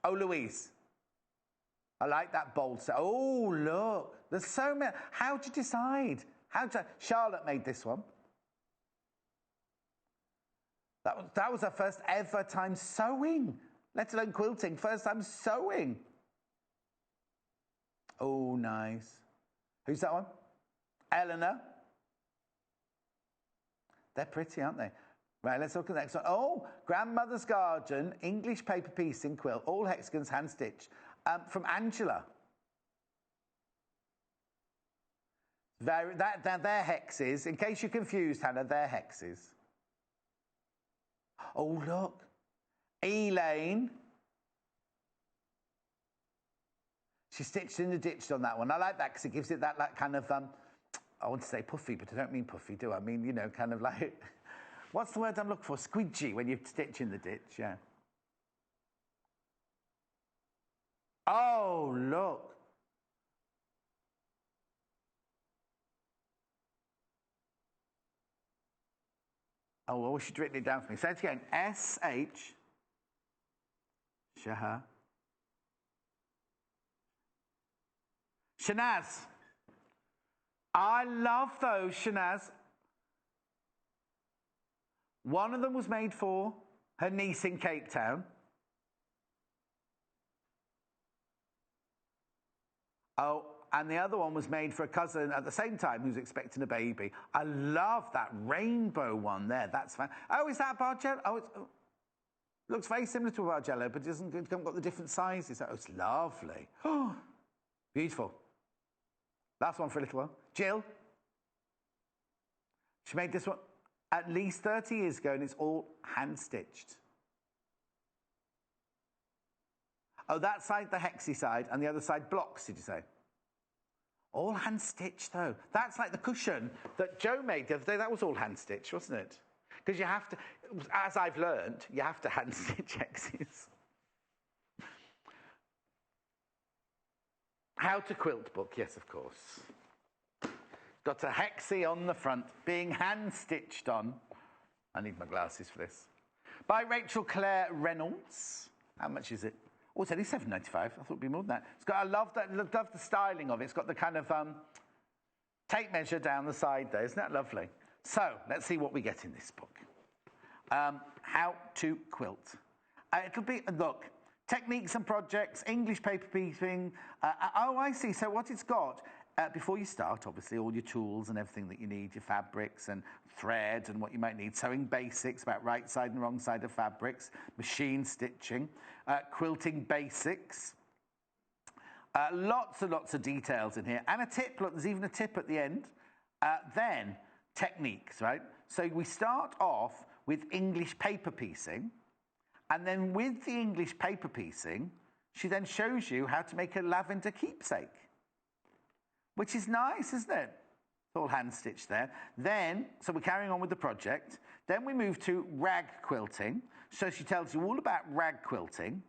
Oh, Louise. I like that bold set. Oh, look. There's so many. How'd you decide? Charlotte made this one. That was her first ever time sewing, let alone quilting. First time sewing. Oh, nice. Who's that one? Eleanor. They're pretty, aren't they? Right, let's look at the next one. Oh, Grandmother's Garden, English paper piecing quilt, all hexagons, hand stitch, from Angela. They're hexes. In case you're confused, Hannah, they're hexes. Oh, look. Elaine. She stitched in the ditch on that one. I like that because it gives it that like, kind of, I want to say puffy, but I don't mean puffy, do I? I mean, you know, kind of like, what's the word I'm looking for? Squidgy when you stitch in the ditch, yeah. Oh, look. Oh, I wish you'd written it down for me. Say it again. S-H. Shaha. Shanaz. I love those, Shanaz. One of them was made for her niece in Cape Town. Oh, and the other one was made for a cousin at the same time who's expecting a baby. I love that rainbow one there. That's fun. Oh, is that Bargello? Oh, it looks very similar to a Bargello, but it hasn't got the different sizes. Oh, it's lovely. Oh, beautiful. Last one for a little while. Jill. She made this one at least 30 years ago, and it's all hand-stitched. Oh, that side, the hexy side, and the other side blocks, did you say? All hand-stitched, though. That's like the cushion that Joe made the other day. That was all hand-stitched, wasn't it? Because you have to, as I've learned, you have to hand-stitch hexes. How to quilt book, yes, of course. Got a hexie on the front, being hand-stitched on. I need my glasses for this. By Rachel Clare Reynolds. How much is it? Oh, it's only $7.95. I thought it'd be more than that. It's got. I love the styling of it. It's got the kind of tape measure down the side there. Isn't that lovely? So let's see what we get in this book. How to quilt. It'll be look. Techniques and projects, English paper piecing. Oh, I see. So what it's got, before you start, obviously, all your tools and everything that you need, your fabrics and thread and what you might need, sewing basics about right side and wrong side of fabrics, machine stitching, quilting basics. Lots and lots of details in here. And a tip, look, there's even a tip at the end. Then, techniques, right? So we start off with English paper piecing. And then with the English paper piecing, she then shows you how to make a lavender keepsake, which is nice, isn't it? It's all hand-stitched there. Then, so we're carrying on with the project. Then we move to rag quilting. So she tells you all about rag quilting,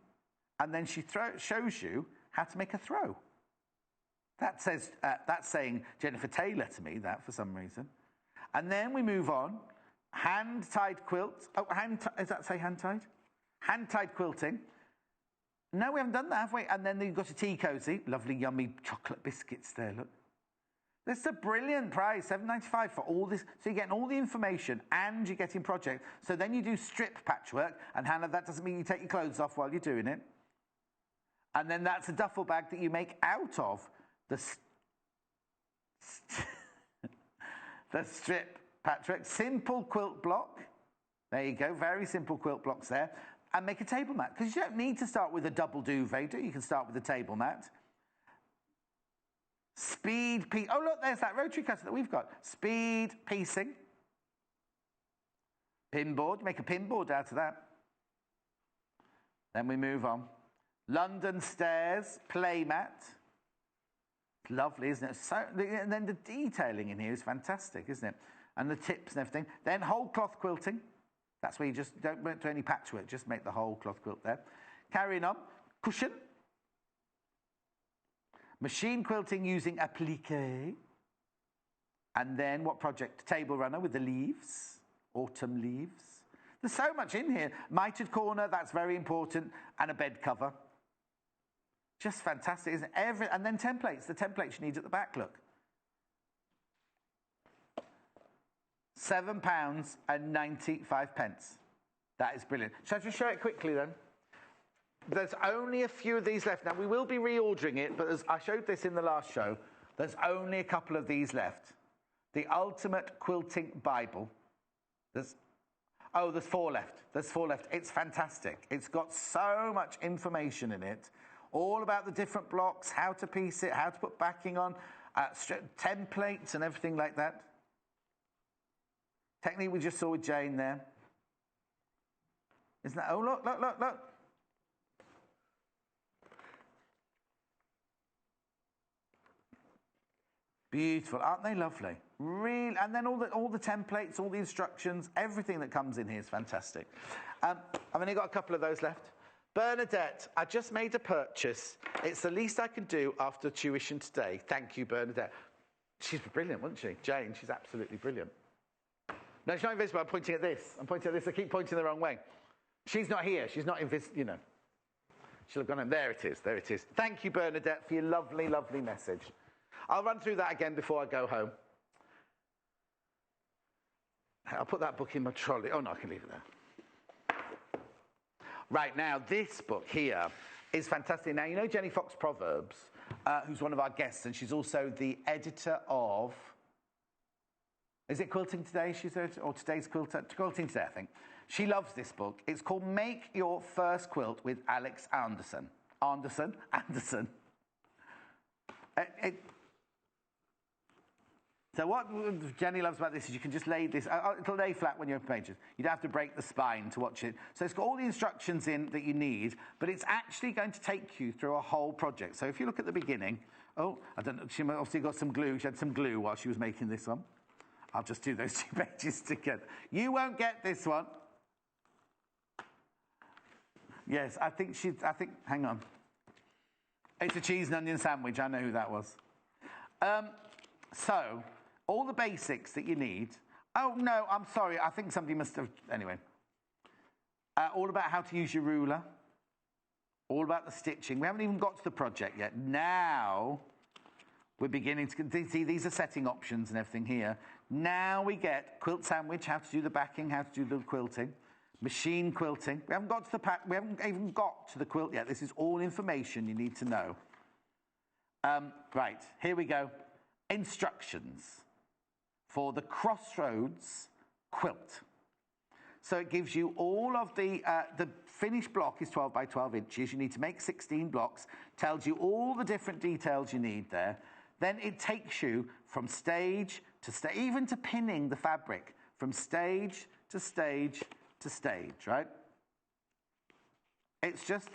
and then she shows you how to make a throw. That's saying Jennifer Taylor to me, that, for some reason. And then we move on. Hand-tied quilt. Oh, does that say hand-tied? Hand-tied quilting. No, we haven't done that, have we? And then you've got a tea cosy. Lovely, yummy chocolate biscuits there, look. That's a brilliant price, $7.95 for all this. So you're getting all the information and you're getting project. So then you do strip patchwork. And Hannah, that doesn't mean you take your clothes off while you're doing it. And then that's a duffel bag that you make out of the strip patchwork. Simple quilt block. There you go, very simple quilt blocks there. And make a table mat, because you don't need to start with a double duvet, do you? You can start with a table mat. Speed piece. Oh, look, there's that rotary cutter that we've got. Speed piecing. Pinboard. Make a pinboard out of that. Then we move on. London stairs, playmat. Lovely, isn't it? So, and then the detailing in here is fantastic, isn't it? And the tips and everything. Then whole cloth quilting. That's where you just don't do any patchwork, just make the whole cloth quilt there. Carrying on, cushion. Machine quilting using applique. And then what project? Table runner with the leaves, autumn leaves. There's so much in here. Mitered corner, that's very important, and a bed cover. Just fantastic, isn't it? And then templates, the templates you need at the back, look. £7.95. That is brilliant. Shall I just show it quickly then? There's only a few of these left. Now, we will be reordering it, but as I showed this in the last show, there's only a couple of these left. The Ultimate Quilting Bible. There's 4 left. There's 4 left. It's fantastic. It's got so much information in it, all about the different blocks, how to piece it, how to put backing on, templates and everything like that. Technique we just saw with Jane there. Isn't that? Oh, look, look, look, look. Beautiful, aren't they lovely? Really, and then all the templates, all the instructions, everything that comes in here is fantastic. I've only got a couple of those left. Bernadette, I just made a purchase. It's the least I can do after tuition today. Thank you, Bernadette. She's brilliant, wasn't she? Jane, she's absolutely brilliant. No, she's not invisible. I'm pointing at this. I'm pointing at this. I keep pointing the wrong way. She's not here. She's not invisible, you know. She'll have gone in. There it is. There it is. Thank you, Bernadette, for your lovely, lovely message. I'll run through that again before I go home. I'll put that book in my trolley. Oh, no, I can leave it there. Right, now, this book here is fantastic. Now, you know Jenny Fox Proverbs, who's one of our guests, and she's also the editor of... Is it Quilting Today? She's or Today's Quilting Today, I think. She loves this book. It's called Make Your First Quilt with Alex Anderson. Anderson. So what Jenny loves about this is you can just lay this, it'll lay flat when you open pages. You don't have to break the spine to watch it. So it's got all the instructions in that you need, but it's actually going to take you through a whole project. So if you look at the beginning, I don't know, she obviously got some glue. She had some glue while she was making this one. I'll just do those 2 pages together. You won't get this one. Yes, hang on. It's a cheese and onion sandwich. I know who that was. So, all the basics that you need. Oh, no, I'm sorry. I think somebody must have... Anyway. All about how to use your ruler. All about the stitching. We haven't even got to the project yet. Now, we're beginning to... See, these are setting options and everything here. Now we get quilt sandwich, how to do the backing, how to do the quilting. Machine quilting. We haven't got to the pack. We haven't even got to the quilt yet. This is all information you need to know. Right, here we go. Instructions for the Crossroads quilt. So it gives you all of the finished block is 12 by 12 inches. You need to make 16 blocks. Tells you all the different details you need there. Then it takes you from stage to stage, even to pinning the fabric, from stage to stage to stage, right? It's just,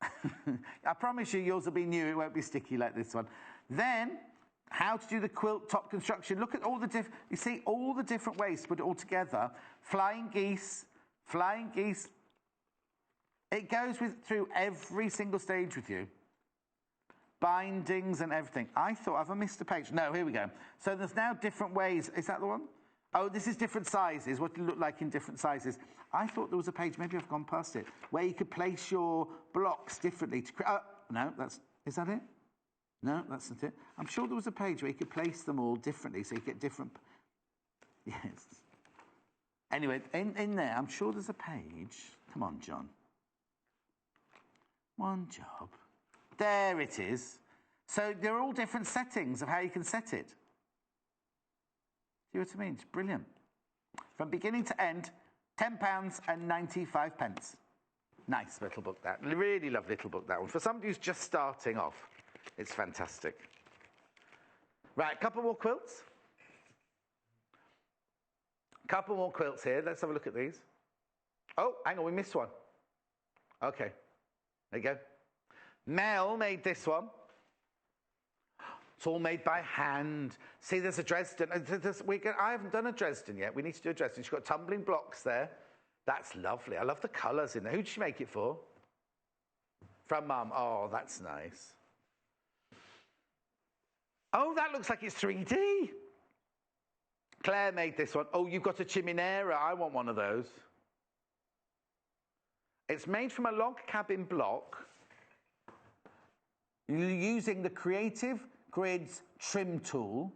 I promise you, yours will be new. It won't be sticky like this one. Then, how to do the quilt top construction. Look at all the different, you see, all the different ways to put it all together. Flying geese. It goes through every single stage with you. Bindings and everything. I thought, have I missed a page? No, here we go. So there's now different ways. Is that the one? Oh, this is different sizes, what it look like in different sizes. I thought there was a page, maybe I've gone past it, where you could place your blocks differently. No, is that it? No, that's not it. I'm sure there was a page where you could place them all differently, so you get different... Yes. Anyway, in there, I'm sure there's a page. Come on, John. One job. There it is. So there are all different settings of how you can set it. See what I mean? It's brilliant. From beginning to end, £10.95. Nice little book, that. Really love little book, that one. For somebody who's just starting off, it's fantastic. Right, a couple more quilts. Couple more quilts here. Let's have a look at these. Oh, hang on, we missed one. Okay, there you go. Mel made this one. It's all made by hand. See, there's a Dresden. I haven't done a Dresden yet. We need to do a Dresden. She's got tumbling blocks there. That's lovely. I love the colours in there. Who did she make it for? From Mum. Oh, that's nice. Oh, that looks like it's 3D. Claire made this one. Oh, you've got a Chiminera. I want one of those. It's made from a log cabin block using the Creative Grids trim tool.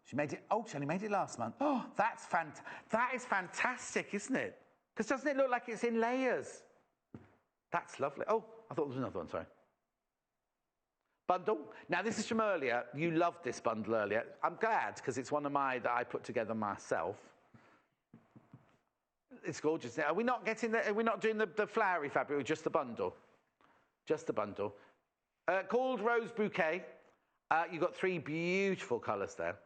She made it, she only made it last month. Oh, that is fantastic, isn't it? Because doesn't it look like it's in layers? That's lovely. Oh, I thought there was another one, sorry. Bundle. Now, this is from earlier. You loved this bundle earlier. I'm glad, because it's one of mine that I put together myself. It's gorgeous. Are we not getting the, are we not doing the flowery fabric, or just the bundle? Just the bundle. Called Rose Bouquet. You've got 3 beautiful colours there.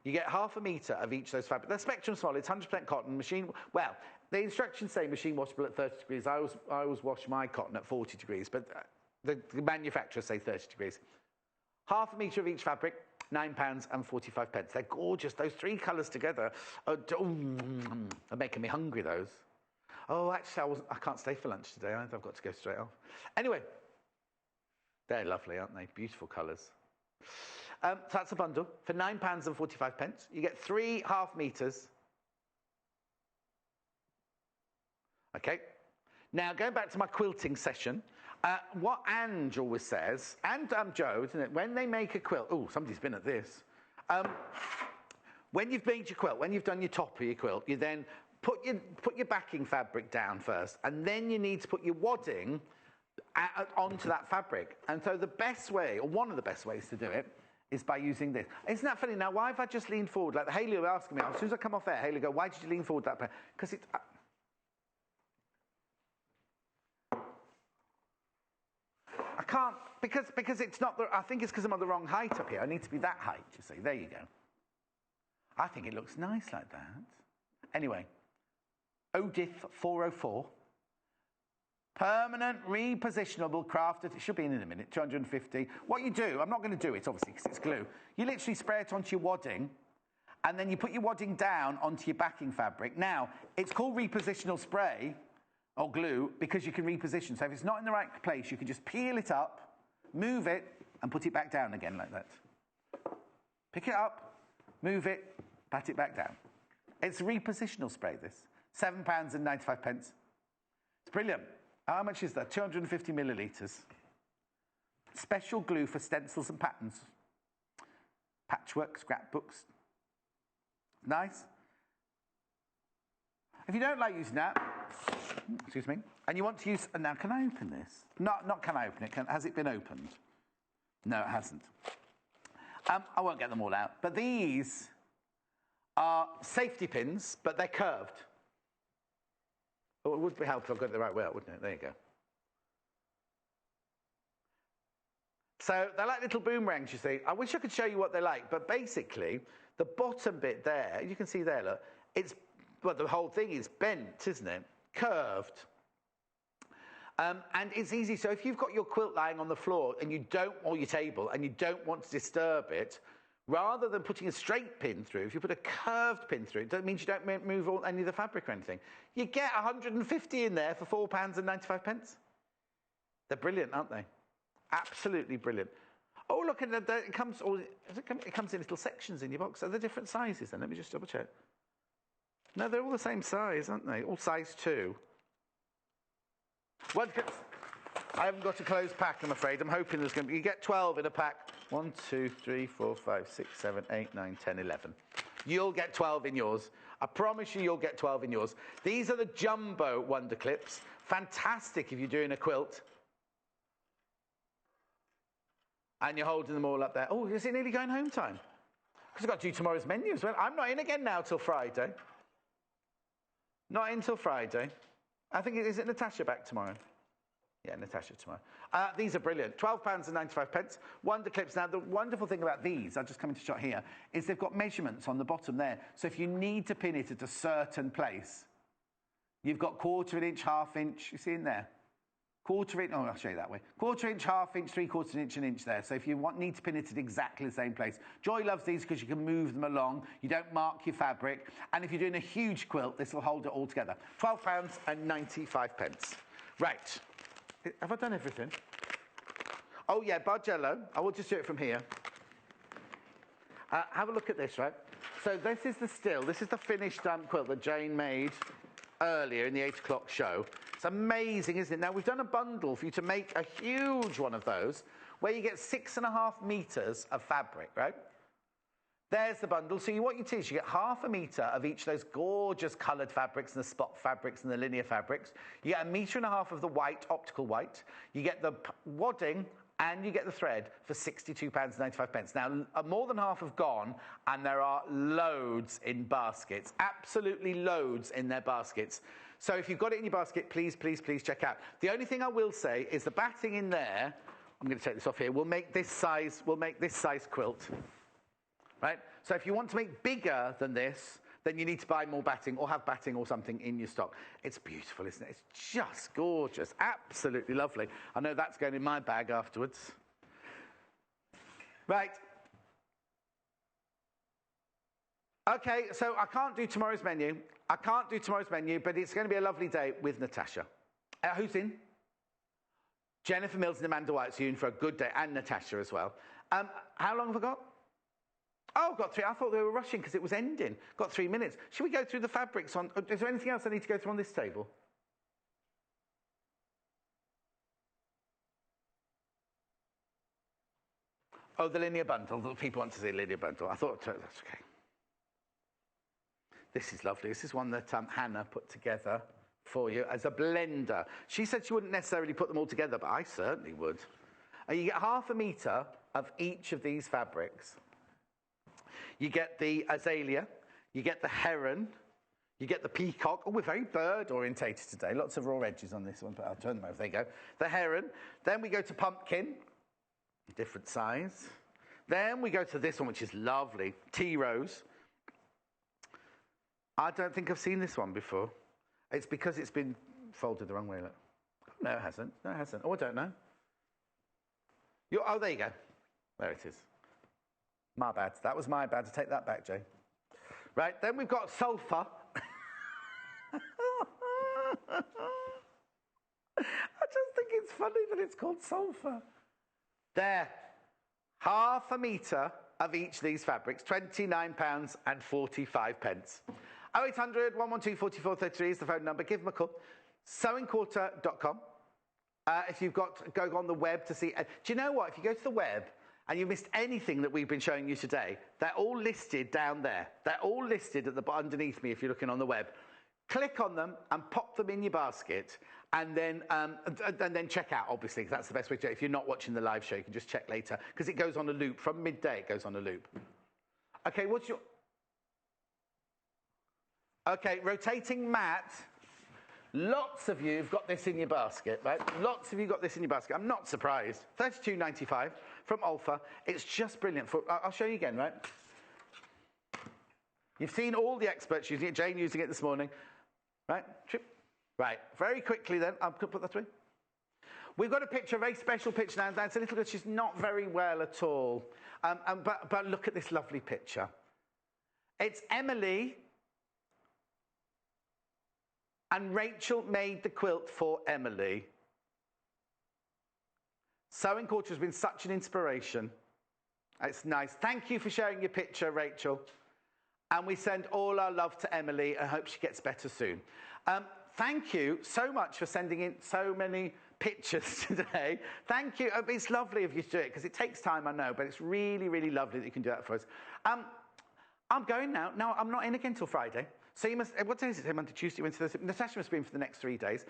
You get half a metre of each of those fabrics. They're Spectrum Solids, 100% cotton, machine... Well, the instructions say machine washable at 30 degrees. I always wash my cotton at 40 degrees, but the manufacturers say 30 degrees. Half a metre of each fabric, £9.45. They're gorgeous. Those three colours together are making me hungry, those. Oh, actually, I can't stay for lunch today. I've got to go straight off. Anyway, they're lovely, aren't they? Beautiful colours. So that's a bundle for £9.45. You get 3 half metres. Okay. Now, going back to my quilting session, what Ange always says, and Joe, isn't it? When they make a quilt, oh, somebody's been at this. When you've made your quilt, when you've done your top of your quilt, you then put your backing fabric down first, and then you need to put your wadding onto that fabric. And so the best way, or one of the best ways to do it, is by using this. Isn't that funny? Now, why have I just leaned forward? Like Hayley will ask me, as soon as I come off air, Hayley will go, why did you lean forward that way? Because it's... I can't, because it's not I think it's because I'm on the wrong height up here. I need to be that height, you see. There you go. I think it looks nice like that. Anyway, Odith 404. Permanent, repositionable, crafted. It should be in a minute, 250. What you do, I'm not going to do it, obviously, because it's glue. You literally spray it onto your wadding, and then you put your wadding down onto your backing fabric. Now, it's called repositional spray, or glue, because you can reposition. So if it's not in the right place, you can just peel it up, move it, and put it back down again like that. Pick it up, move it, pat it back down. It's repositional spray, this. £7.95. It's brilliant. How much is that? 250 millilitres. Special glue for stencils and patterns. Patchwork, scrapbooks. Nice. If you don't like using that, excuse me, and you want to use... Now, can I open this? Not can I open it. Has it been opened? No, it hasn't. I won't get them all out. But these are safety pins, but they're curved. Well, it would be helpful if I got it the right way up, wouldn't it? There you go. So they're like little boomerangs, you see. I wish I could show you what they're like, but basically, the bottom bit there, you can see there, look, well, the whole thing is bent, isn't it? Curved. And it's easy. So if you've got your quilt lying on the floor and or your table, and you don't want to disturb it, rather than putting a straight pin through, if you put a curved pin through, it means you don't move any of the fabric or anything. You get 150 in there for £4.95. They're brilliant, aren't they? Absolutely brilliant. Oh, look, and it comes in little sections in your box. Are they different sizes then? Let me just double check. No, they're all the same size, aren't they? All size 2. I haven't got a closed pack, I'm afraid. I'm hoping there's going to be... You get 12 in a pack. 1, 2, 3, 4, 5, 6, 7, 8, 9, 10, 11. You'll get 12 in yours. I promise you'll get 12 in yours. These are the jumbo Wonder Clips. Fantastic if you're doing a quilt. And you're holding them all up there. Oh, is it nearly going home time? Because I've got to do tomorrow's menu as well. I'm not in again now till Friday. Not until Friday. I think is it Natasha back tomorrow? Yeah, Natasha tomorrow. These are brilliant. £12.95. Wonder Clips. Now, the wonderful thing about these, I'll just come into shot here, is they've got measurements on the bottom there. So if you need to pin it at a certain place, you've got 1/4 inch, 1/2 inch. You see in there? 1/4 inch. Oh, I'll show you that way. 1/4 inch, 1/2 inch, 3/4 inch, 1 inch there. So if you need to pin it at exactly the same place. Joy loves these because you can move them along. You don't mark your fabric. And if you're doing a huge quilt, this will hold it all together. £12.95. Right. Have I done everything? Oh, yeah, Bargello. I will just do it from here. Have a look at this, right? So this is the still. This is the finished quilt that Jane made earlier in the 8 o'clock show. It's amazing, isn't it? Now, we've done a bundle for you to make a huge one of those where you get 6.5 metres of fabric, right? There's the bundle. So what you do is you get 1/2 metre of each of those gorgeous coloured fabrics and the spot fabrics and the linear fabrics. You get 1.5 metres of the white, optical white. You get the wadding and you get the thread for £62.95. Now, more than half have gone, and there are loads in baskets. Absolutely loads in their baskets. So if you've got it in your basket, please, please, please check out. The only thing I will say is the batting in there, I'm going to take this off here, will make this size quilt. right? So if you want to make bigger than this, then you need to buy more batting or have batting or something in your stock. It's beautiful, isn't it? It's just gorgeous, absolutely lovely. I know that's going in my bag afterwards. Right. Okay, so I can't do tomorrow's menu. But it's going to be a lovely day with Natasha. Who's in? Jennifer Mills and Amanda White, so you're in for a good day, and Natasha as well. How long have I got? Oh, I've got 3. I thought they were rushing because it was ending. Got 3 minutes. Should we go through the fabrics on... Is there anything else I need to go through on this table? Oh, the linear bundle. The people want to see a linear bundle. I thought that's okay. This is lovely. This is one that Hannah put together for you as a blender. She said she wouldn't necessarily put them all together, but I certainly would. And you get 1/2 metre of each of these fabrics. You get the azalea, you get the heron, you get the peacock. Oh, we're very bird orientated today. Lots of raw edges on this one, but I'll turn them over. There you go. The heron. Then we go to pumpkin, different size. Then we go to this one, which is lovely, tea rose. I don't think I've seen this one before. It's because it's been folded the wrong way. Look. No, it hasn't. No, it hasn't. Oh, I don't know. Oh, there you go. There it is. My bad. That was my bad. To take that back, Jay. Right, then we've got sulphur. I just think it's funny that it's called sulphur. There. 1/2 metre of each of these fabrics, £29.45. 0800 112 4433 is the phone number. Give them a call. Sewingquarter.com. If you've got, go on the web to see. Do you know what? If you go to the web and you missed anything that we've been showing you today, they're all listed down there. They're all listed at the underneath me if you're looking on the web. Click on them and pop them in your basket, and then check out, obviously, because that's the best way to do it. If you're not watching the live show, you can just check later, because it goes on a loop. From midday, it goes on a loop. Okay, what's your... Okay, rotating mat. Lots of you have got this in your basket, right? Lots of you got this in your basket. I'm not surprised. £32.95 from Olfa. It's just brilliant. I'll show you again, right? You've seen all the experts using it. Jane using it this morning. Right? Right. Very quickly then. I'm going to put that away. We've got a picture, a very special picture now. It's a little girl. She's not very well at all. But look at this lovely picture. It's Emily... And Rachel made the quilt for Emily. Sewing Quarter has been such an inspiration. It's nice. Thank you for sharing your picture, Rachel. And we send all our love to Emily. I hope she gets better soon. Thank you so much for sending in so many pictures today. Thank you. It's lovely of you to do it, because it takes time, I know, but it's really, really lovely that you can do that for us. I'm going now. No, I'm not in again till Friday. So you must, what day is it? Monday, Tuesday, Wednesday, Thursday. Natasha must be in for the next 3 days.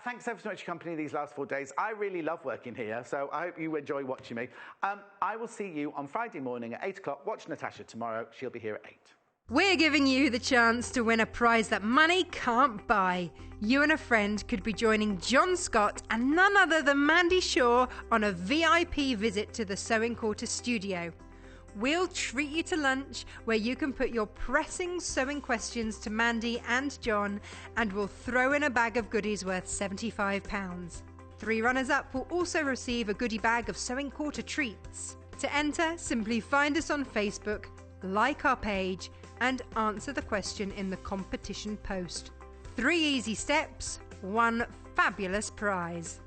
Thanks ever so much for your company these last 4 days. I really love working here, so I hope you enjoy watching me. I will see you on Friday morning at 8 o'clock. Watch Natasha tomorrow. She'll be here at 8. We're giving you the chance to win a prize that money can't buy. You and a friend could be joining John Scott and none other than Mandy Shaw on a VIP visit to the Sewing Quarter studio. We'll treat you to lunch where you can put your pressing sewing questions to Mandy and John, and we'll throw in a bag of goodies worth £75. 3 runners-up will also receive a goodie bag of Sewing Quarter treats. To enter, simply find us on Facebook, like our page, and answer the question in the competition post. 3 easy steps, 1 fabulous prize.